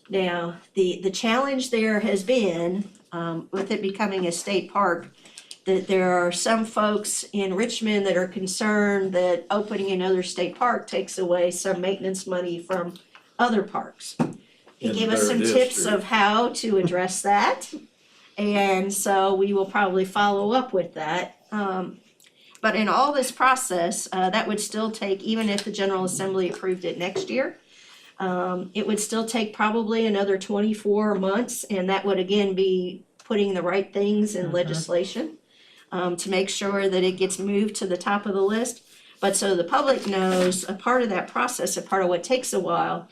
Now, the challenge there has been, with it becoming a state park, that there are some folks in Richmond that are concerned that opening another state park takes away some maintenance money from other parks. He gave us some tips of how to address that, and so we will probably follow up with that. But in all this process, that would still take, even if the General Assembly approved it next year, it would still take probably another 24 months, and that would again be putting the right things in legislation, to make sure that it gets moved to the top of the list. But so the public knows, a part of that process, a part of what takes a while,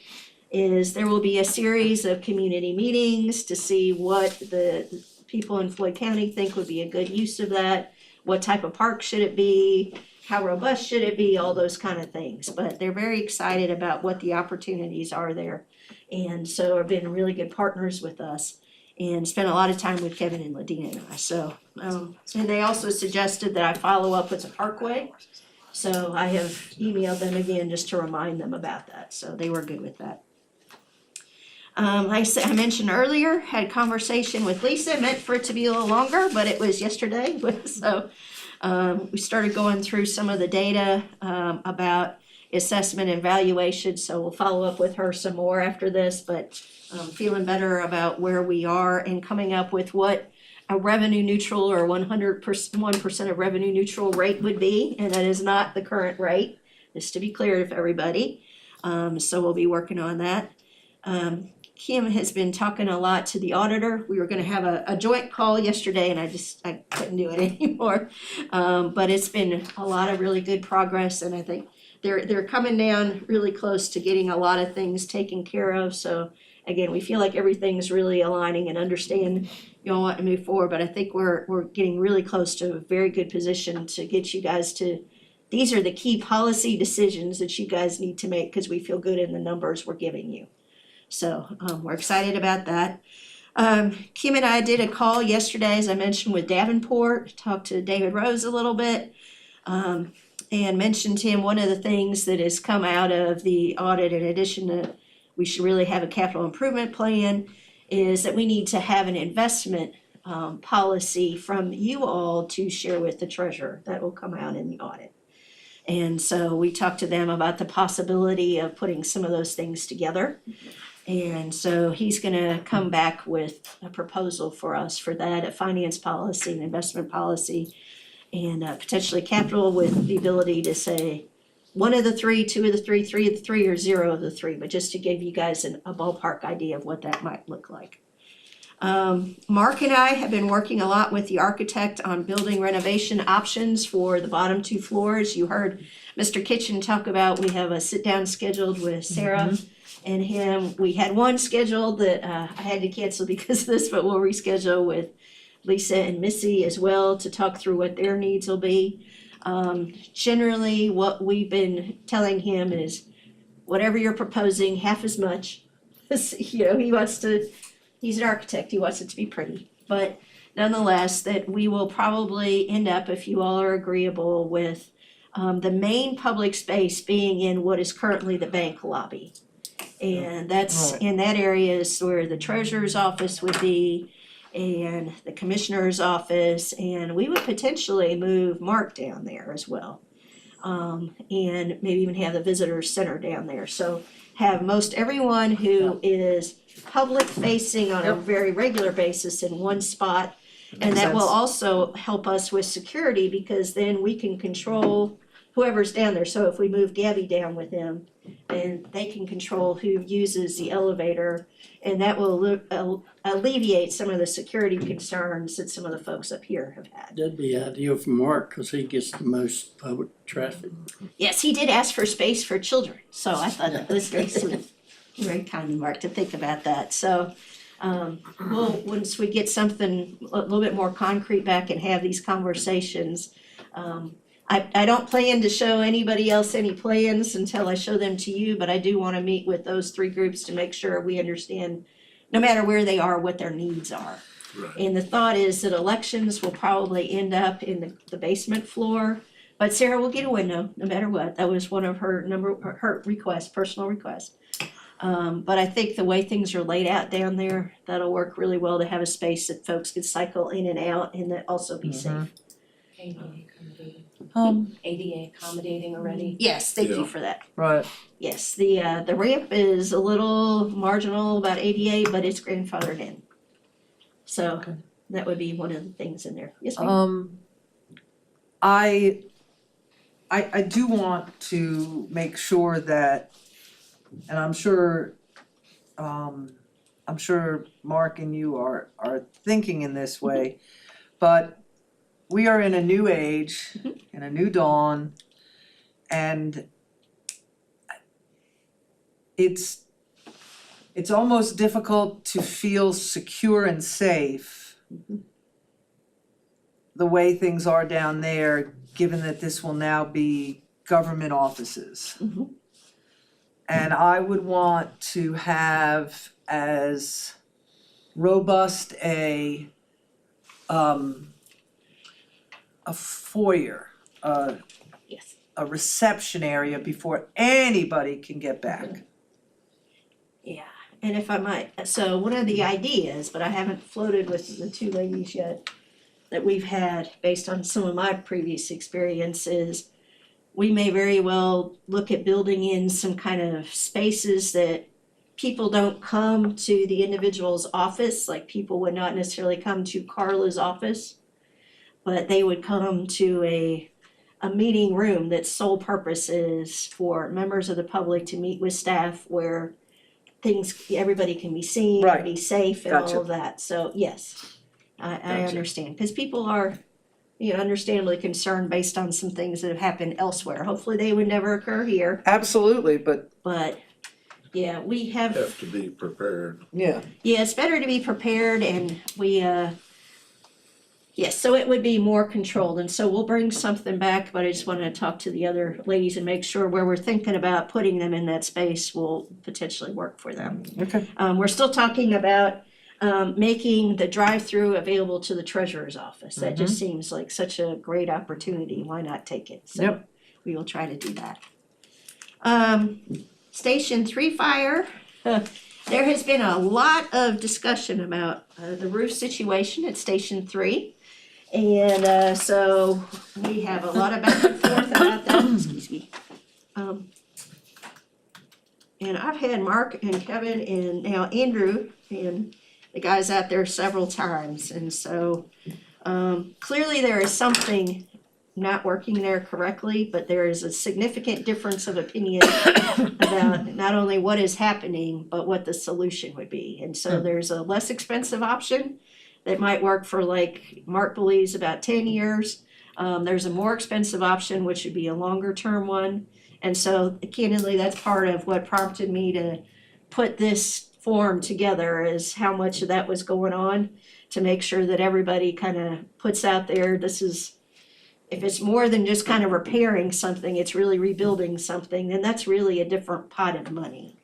is there will be a series of community meetings to see what the people in Floyd County think would be a good use of that, what type of park should it be, how robust should it be, all those kind of things. But they're very excited about what the opportunities are there, and so have been really good partners with us, and spent a lot of time with Kevin and Ladina and I, so, and they also suggested that I follow up with a parkway. So I have emailed them again just to remind them about that, so they were good with that. Like I mentioned earlier, had a conversation with Lisa, meant for it to be a little longer, but it was yesterday, so, we started going through some of the data, about assessment and valuation, so we'll follow up with her some more after this, but feeling better about where we are and coming up with what a revenue neutral or 1% of revenue neutral rate would be, and that is not the current rate, just to be clear to everybody. So we'll be working on that. Kim has been talking a lot to the auditor. We were gonna have a joint call yesterday and I couldn't do it anymore. But it's been a lot of really good progress, and I think they're coming down really close to getting a lot of things taken care of, so again, we feel like everything's really aligning and understand, want to move forward, but I think we're getting really close to a very good position to get you guys to, these are the key policy decisions that you guys need to make, because we feel good in the numbers we're giving you. So, we're excited about that. Kim and I did a call yesterday, as I mentioned, with Davenport, talked to David Rose a little bit, and mentioned to him one of the things that has come out of the audit, in addition to we should really have a capital improvement plan, is that we need to have an investment policy from you all to share with the treasurer. That will come out in the audit. And so we talked to them about the possibility of putting some of those things together. And so he's gonna come back with a proposal for us for that, a finance policy, an investment policy, and potentially capital with the ability to say one of the three, two of the three, three of the three, or zero of the three, but just to give you guys a ballpark idea of what that might look like. Mark and I have been working a lot with the architect on building renovation options for the bottom two floors. You heard Mr. Kitchen talk about, we have a sit-down scheduled with Sarah and him. We had one scheduled that I had to cancel because of this, but we'll reschedule with Lisa and Missy as well to talk through what their needs will be. Generally, what we've been telling him is whatever you're proposing, half as much. You know, he's an architect, he wants it to be pretty. But nonetheless, that we will probably end up, if you all are agreeable, with the main public space being in what is currently the bank lobby. And that's, in that area is where the treasurer's office would be and the commissioner's office, and we would potentially move Mark down there as well. And maybe even have the visitor center down there, so have most everyone who is public facing on a very regular basis in one spot. And that will also help us with security, because then we can control whoever's down there. So if we move Gabby down with him, then they can control who uses the elevator, and that will alleviate some of the security concerns that some of the folks up here have had. That'd be ideal for Mark, cause he gets the most public traffic. Yes, he did ask for space for children, so I thought that was very sweet. Very kind of Mark to think about that, so once we get something a little bit more concrete back and have these conversations, I don't plan to show anybody else any plans until I show them to you, but I do wanna meet with those three groups to make sure we understand, no matter where they are, what their needs are. Right. And the thought is that elections will probably end up in the basement floor, but Sarah will get a window, no matter what. That was one of her requests, personal requests. But I think the way things are laid out down there, that'll work really well to have a space that folks can cycle in and out and that also be safe. ADA accommodating already. Yes, thank you Yeah. for that. Right. Yes, the ramp is a little marginal about ADA, but it's grandfathered in. So that would be one of the things in there. Yes, ma'am? I do want to make sure that, and I'm sure Mark and you are thinking in this way, but we are in a new age, in a new dawn, and it's almost difficult to feel secure and safe the way things are down there, given that this will now be government offices. And I would want to have as robust a foyer, Yes. a reception area before anybody can get back. Yeah, and if I might, so one of the ideas, but I haven't floated with the two ladies yet, that we've had based on some of my previous experiences, we may very well look at building in some kind of spaces that people don't come to the individual's office, like people would not necessarily come to Carla's office, but they would come to a meeting room that's sole purpose is for members of the public to meet with staff where everybody can be seen, Right. be safe and Gotcha. all of that, so yes, I understand, cause people are, understandably concerned based on some things that have happened elsewhere, hopefully they would never occur here, Absolutely, but yeah, we have. Have to be prepared. yeah. Yeah, it's better to be prepared and yes, so it would be more controlled, and so we'll bring something back, but I just wanted to talk to the other ladies and make sure where we're thinking about putting them in that space will potentially work for them. Okay. We're still talking about making the drive-through available to the treasurer's office. That just seems like such a great opportunity, why not take it? So we will try to do that. Station 3 fire, there has been a lot of discussion about the roof situation at Station 3. And so we have a lot of back and forth about that, excuse me. And I've had Mark and Kevin and now Andrew and the guys out there several times. And so clearly there is something not working there correctly, but there is a significant difference of opinion about not only what is happening, but what the solution would be. And so there's a less expensive option that might work for, like Mark believes, about 10 years. There's a more expensive option, which would be a longer term one. And so candidly, that's part of what prompted me to put this form together, is how much of that was going on, to make sure that everybody kind of puts out there, this is, if it's more than just kind of repairing something, it's really rebuilding something, then that's really a different pot of money.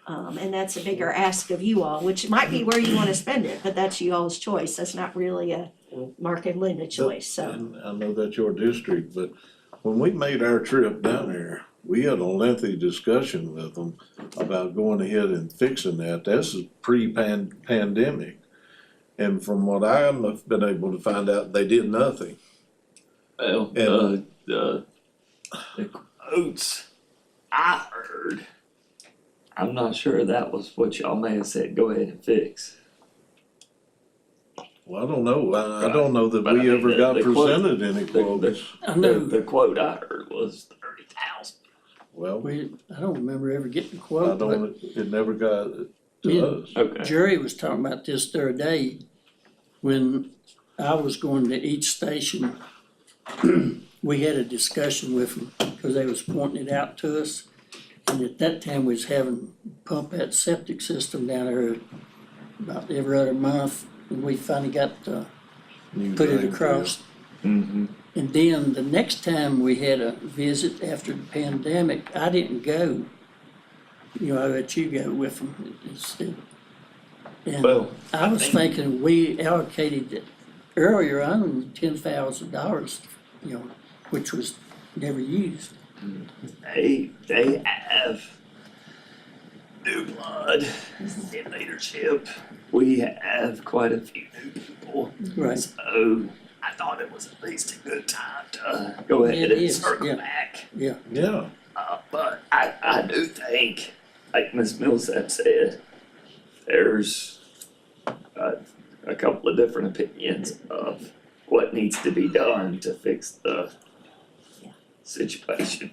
And that's a bigger ask of you all, which might be where you wanna spend it, but that's you all's choice. That's not really a Mark and Linda choice, so. And I know that's your district, but when we made our trip down there, we had a lengthy discussion with them about going ahead and fixing that. This is pre-pandemic. And from what I've been able to find out, they did nothing. Well, And- the quotes I heard, I'm not sure that was what y'all may have said, go ahead and fix. Well, I don't know. I don't know that But I we mean, ever the got quote- presented any quotes. I know, The quote I heard was 30,000. Well, I don't remember ever getting a I quote, but don't, it never got Yeah. to us. Okay. Jerry was talking about this the other day, when I was going to each station. We had a discussion with them, because they was pointing it out to us. And at that time, we was having pump that septic system down there about every other month, and we finally got, You put it think, across. Mm-hmm. And then the next time we had a visit after the pandemic, I didn't go. You know, I let you go with them instead. And Well, I was thinking we allocated it earlier on $10,000, you know, which was never used. they have new blood in leadership. We have quite a few new people. Right. So I thought it was at least a good time to go ahead It and is, circle yeah. back. Yeah. Yeah, But I do think, like Ms. Millsap said, there's a couple of different opinions of what needs to be done to fix the situation.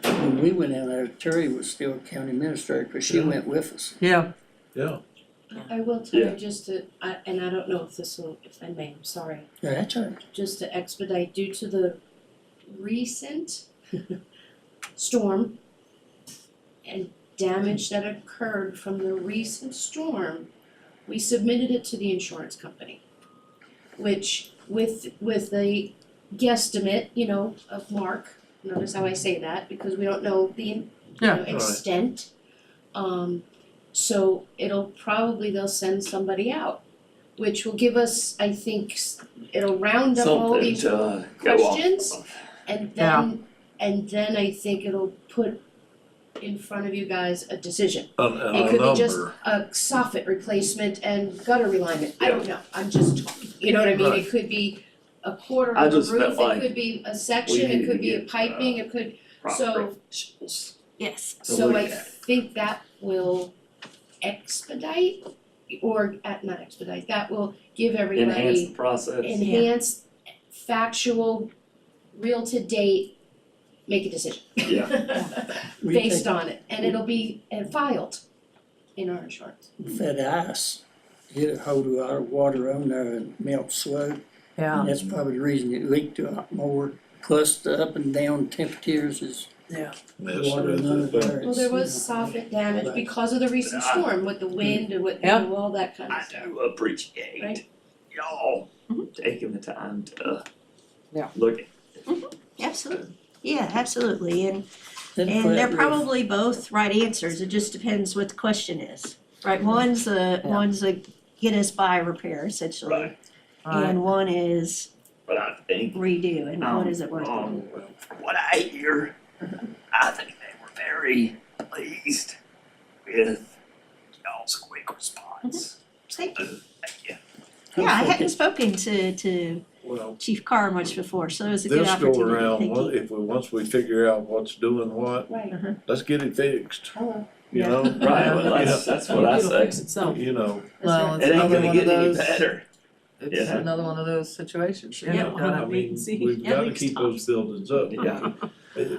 When we went out there, Terry was still county administrator, because she went with us. Yeah. yeah. I will tell Yeah. you just to, and I don't know if if I may, I'm sorry, Yeah, that's all right. just to expedite, due to the recent storm and damage that occurred from the recent storm, we submitted it to the insurance company, which with a guesstimate, you know, of Mark, notice how I say that, because we don't know the, you know, Yeah. extent. So they'll send somebody out, which will give us, I think, it'll round up all Something these to go off questions. of. and then I think it'll put in front of you guys a decision. And It a could be just number. a soffit replacement and gutter realignment, I don't know, I'm just talking, you know what I mean? Right. It could be a quarter I of the just felt roof, like it could be a we section, needed it could to be a get, piping, it could, Proper so- officials. Yes. so look I at. think that will expedite, or not expedite, that will give everybody Enhance the process. enhanced, factual, real to date, make a decision. Yeah. We Based take- on it, and it'll be filed in our insurance. If that ice hit a hold of our water on there and melt slow, Yeah. that's probably the reason it leaked a lot more. Plus the up and down temperatures is Yeah. Mess water with and under it, but- there. Well, there was soffit damage Right. because of the recent storm with the wind and with, you Yeah. know, all that kind of I stuff. do appreciate Right. y'all taking the time to Yeah. look at. Absolutely. Yeah, absolutely. And That And flat they're roof- probably both right answers, it just depends what the question is. Right, one's a get us by repair essentially, Right. and one is But I think, redo, and what is it worth? from what I hear, I think they were very pleased with y'all's quick quick response. Thank you. Thank you. Yeah, I hadn't spoken to Well, Chief Carr much before, so it was a good this go opportunity, around, thank you. if we, once we figure out what's doing what, Right. let's get it fixed, Hello. you know? Right, well, that's what I It'll say. fix itself. You know, Well, It it's ain't another gonna one of get any those, better. it's Yeah. another one of those situations, you Yeah, know, we'll have I to wait mean, and see. we've Yeah, gotta weeks keep those tops. buildings up. Yeah.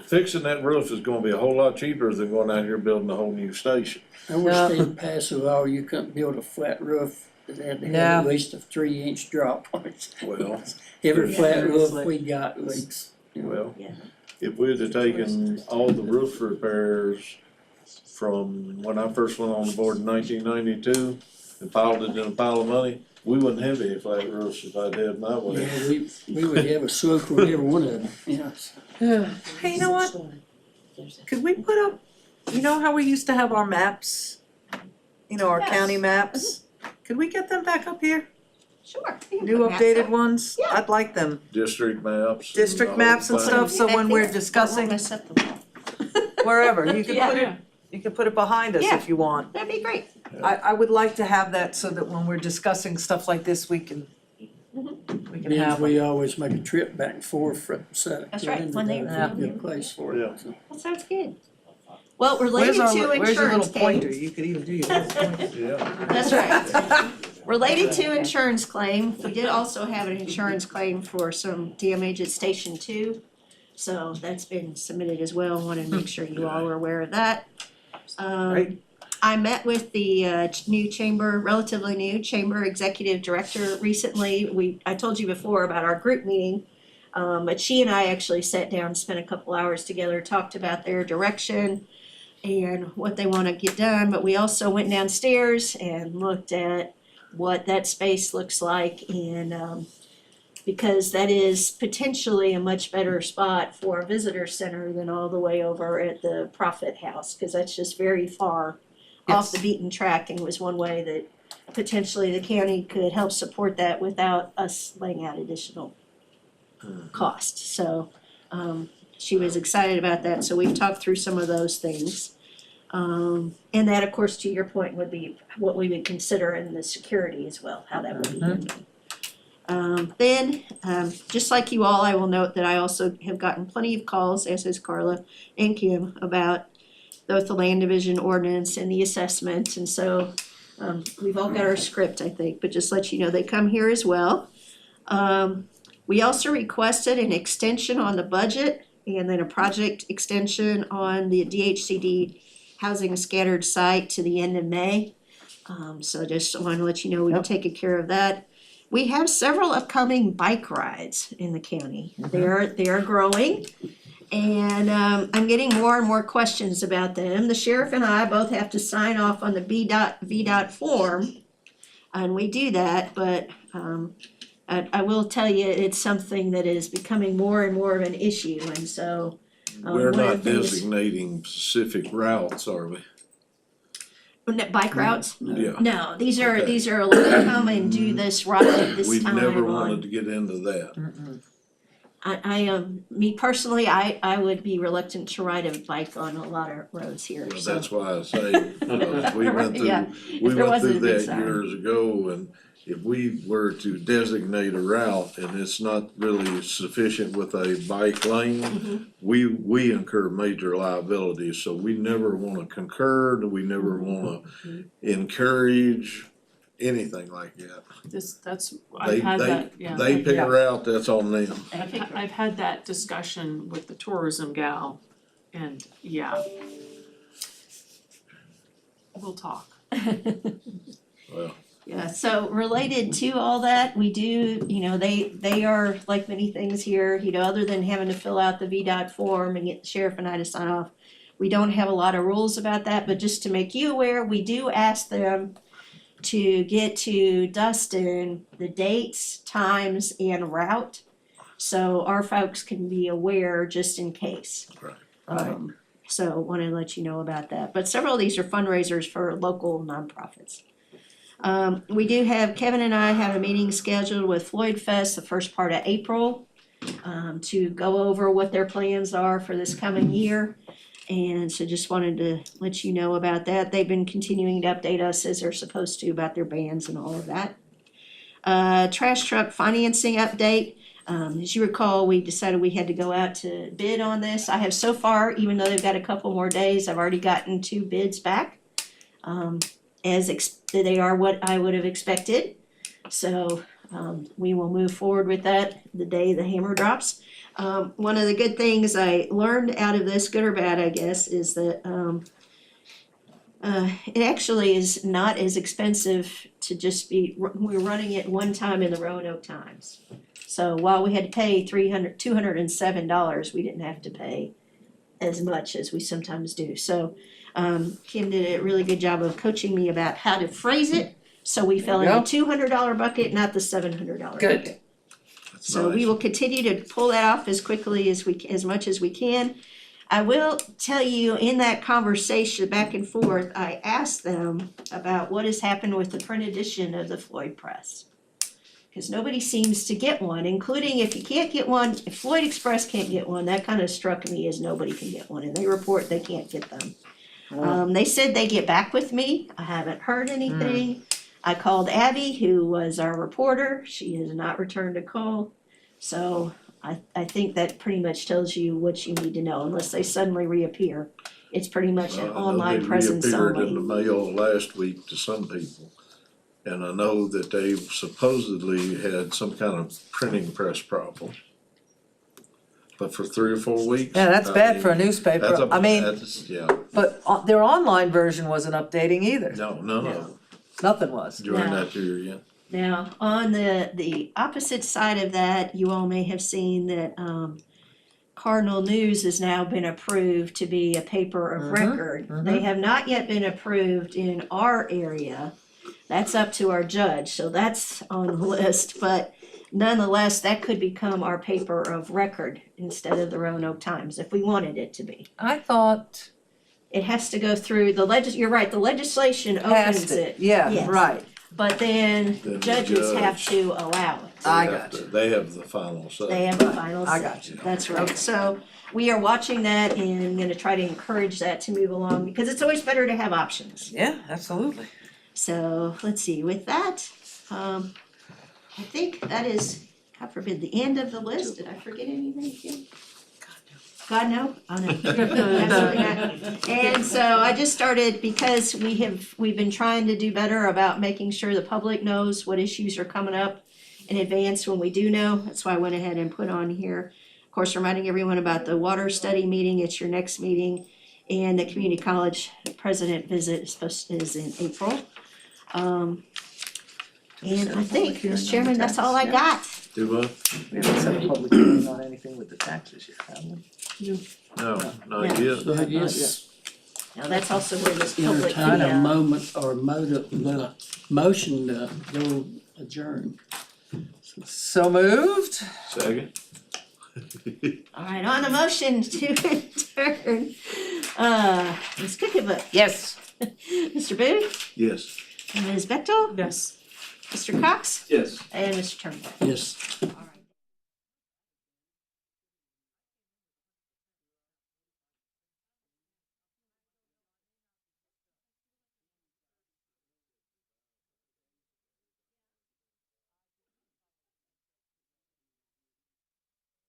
Fixing that roof is gonna be a whole lot cheaper than going out here building a whole new station. I wish they'd pass a law, you couldn't build a flat roof, it had to Yeah. have at least a 3-inch drop on it. Well, Every Yeah. flat roof Seriously. we got leaks. well, Yeah. if we'd have taken all the roof repairs from when I first went on the board in 1992 and piled it in a pile of money, we wouldn't have any flat roofs if I'd had my way. Yeah, we would have a slope on every one of them, yes. Hey, you know what? Could we put up, you know how we used to have our maps? You know, our Yes. county maps? Could we get them back up here? Sure. you can New put maps updated up. ones? Yeah. I'd like them. District maps. District the maps whole and thing. stuff, so Back when there. we're Don't discussing, mess up the wall. wherever, you can Yeah. put it, you can put it behind us Yeah. if you want. That'd be great. I would like to have that so that when we're discussing stuff like this, we can Means have them. we always make a trip back and forth from South That's right, Carolina, when they- that'd be a good place for Yeah. it. So. That sounds good. Well, related Where's to our, where's your insurance little pointer? claim, You could even do your little pointer. Yeah. that's right. Related to insurance claim, we did also have an insurance claim for some damage at Station 2. So that's been submitted as well, wanted to make sure you all are aware of that. Right. I met with the new chamber, relatively new chamber executive director recently. I told you before about our group meeting. But she and I actually sat down, spent a couple hours together, talked about their direction and what they wanna get done, but we also went downstairs and looked at what that space looks like and because that is potentially a much better spot for a visitor center than all the way over at the Prophet House, cause that's just very far off the beaten track and was one way that potentially the county could help support that without us laying out additional cost. So she was excited about that, so we've talked through some of those things. And that, of course, to your point, would be what we would consider in the security as well, how that would be handled. Then, just like you all, I will note that I also have gotten plenty of calls, as has Carla and Kim, about both the land division ordinance and the assessment, and so we've all got our script, I think, but just let you know, they come here as well. We also requested an extension on the budget and then a project extension on the DHCD housing scattered site to the end of May. So just wanted to let you know we've taken care of that. We have several upcoming bike rides in the county. They are growing. And I'm getting more and more questions about them. The sheriff and I both have to sign off on the VDOT form. And we do that, but I will tell you, it's something that is becoming more and more of an issue, and so We're one of not the things- designating specific routes, are we? Bike routes? Yeah. No, these are, Okay. these are, come and do this ride at this We've time never on. wanted to get into that. Me personally, I would be reluctant to ride a bike on a lot of roads here, Well, so. that's why I say, we went Yeah, through, if we there went wasn't through a big that sign. years ago, and if we were to designate a route and it's not really sufficient with a bike lane, we incur major liability, so we never wanna concur, we never wanna encourage anything like that. That's, They, I've had they, that, yeah. they pick a route, that's on them. I've had that discussion with the tourism gal, and yeah. We'll talk. Well, Yeah, so related to all that, we do, they are like many things here, other than having to fill out the VDOT form and get the sheriff and I to sign off. We don't have a lot of rules about that, but just to make you aware, we do ask them to get to Dustin the dates, times, and route. So our folks can be aware just in case. Right. So wanted to let you know about that, but several of these are fundraisers for local nonprofits. We do have, Kevin and I have a meeting scheduled with Floyd Fest the first part of April, to go over what their plans are for this coming year. And so just wanted to let you know about that. They've been continuing to update us as they're supposed to about their bans and all of that. Trash truck financing update. As you recall, we decided we had to go out to bid on this. I have so far, even though they've got a couple more days, I've already gotten 2 bids back. They are what I would have expected. So, we will move forward with that the day the hammer drops. One of the good things I learned out of this, good or bad, I guess, is that, it actually is not as expensive to just be, we're running it one time in the Roanoke Times. So while we had to pay $207, we didn't have to pay as much as we sometimes do. So, Kim did a really good job of coaching me about how to phrase it, so we fell in the $200 bucket, not the $700 bucket. Good. That's So we nice. will continue to pull that off as quickly as much as we can. I will tell you, in that conversation back and forth, I asked them about what has happened with the print edition of the Floyd Press. Cause nobody seems to get one, including if you can't get one, if Floyd Express can't get one, that kind of struck me as nobody can get one, and they report they can't get them. They said they get back with me, I haven't heard anything. I called Abby, who was our reporter, she has not returned a call. So I think that pretty much tells you what you need to know, unless they suddenly reappear. It's pretty much an online presence They reappeared in the only. mail last week to some people. And I know that they supposedly had some kind of printing press problem. But for 3 or 4 weeks. Yeah, that's I bad mean, for a newspaper. that's I mean, that's- yeah, but their online version wasn't updating either. no, Nothing was. during No. that period. Now, on the opposite side of that, you all may have seen that Cardinal News has now been approved to be a paper of record. They have not yet been approved in our area. That's up to our judge, so that's on the list, but nonetheless, that could become our paper of record instead of the Roanoke Times, if we wanted it to be. I thought It has to go through you're right, the legislation has opens to, it. yeah, Yes. right. But then Then the judges have judge- to allow it. I They got have to- you. They have the final say. They have the final say. I got you. That's right. So we are watching that and gonna try to encourage that to move along, because it's always better to have options. Yeah, absolutely. So let's see, with that, I think that is, God forbid, the end of the list. Did I forget anything, Kim? God, no? Oh, no. Absolutely not. And so I just started, because we've been trying to do better about making sure the public knows what issues are coming up in advance when we do know. That's why I went ahead and put on here. Of course, reminding everyone about the water study meeting, it's your next meeting. And the community college president visit is in April. And I think, Mr. Chairman, that's all I got. Do what? We haven't set a public hearing on anything with the taxes yet, have we? No, not Yeah. yet. So I guess Now, that's also where this public, entertain a moment or motion to go adjourn. So moved? Second? all right, on the motion to adjourn, Ms. Cookaboo, Yes. Mr. Booth, Yes. Ms. Bechtel, Yes. Mr. Cox, Yes. and Mr. Turnbull. Yes. All right.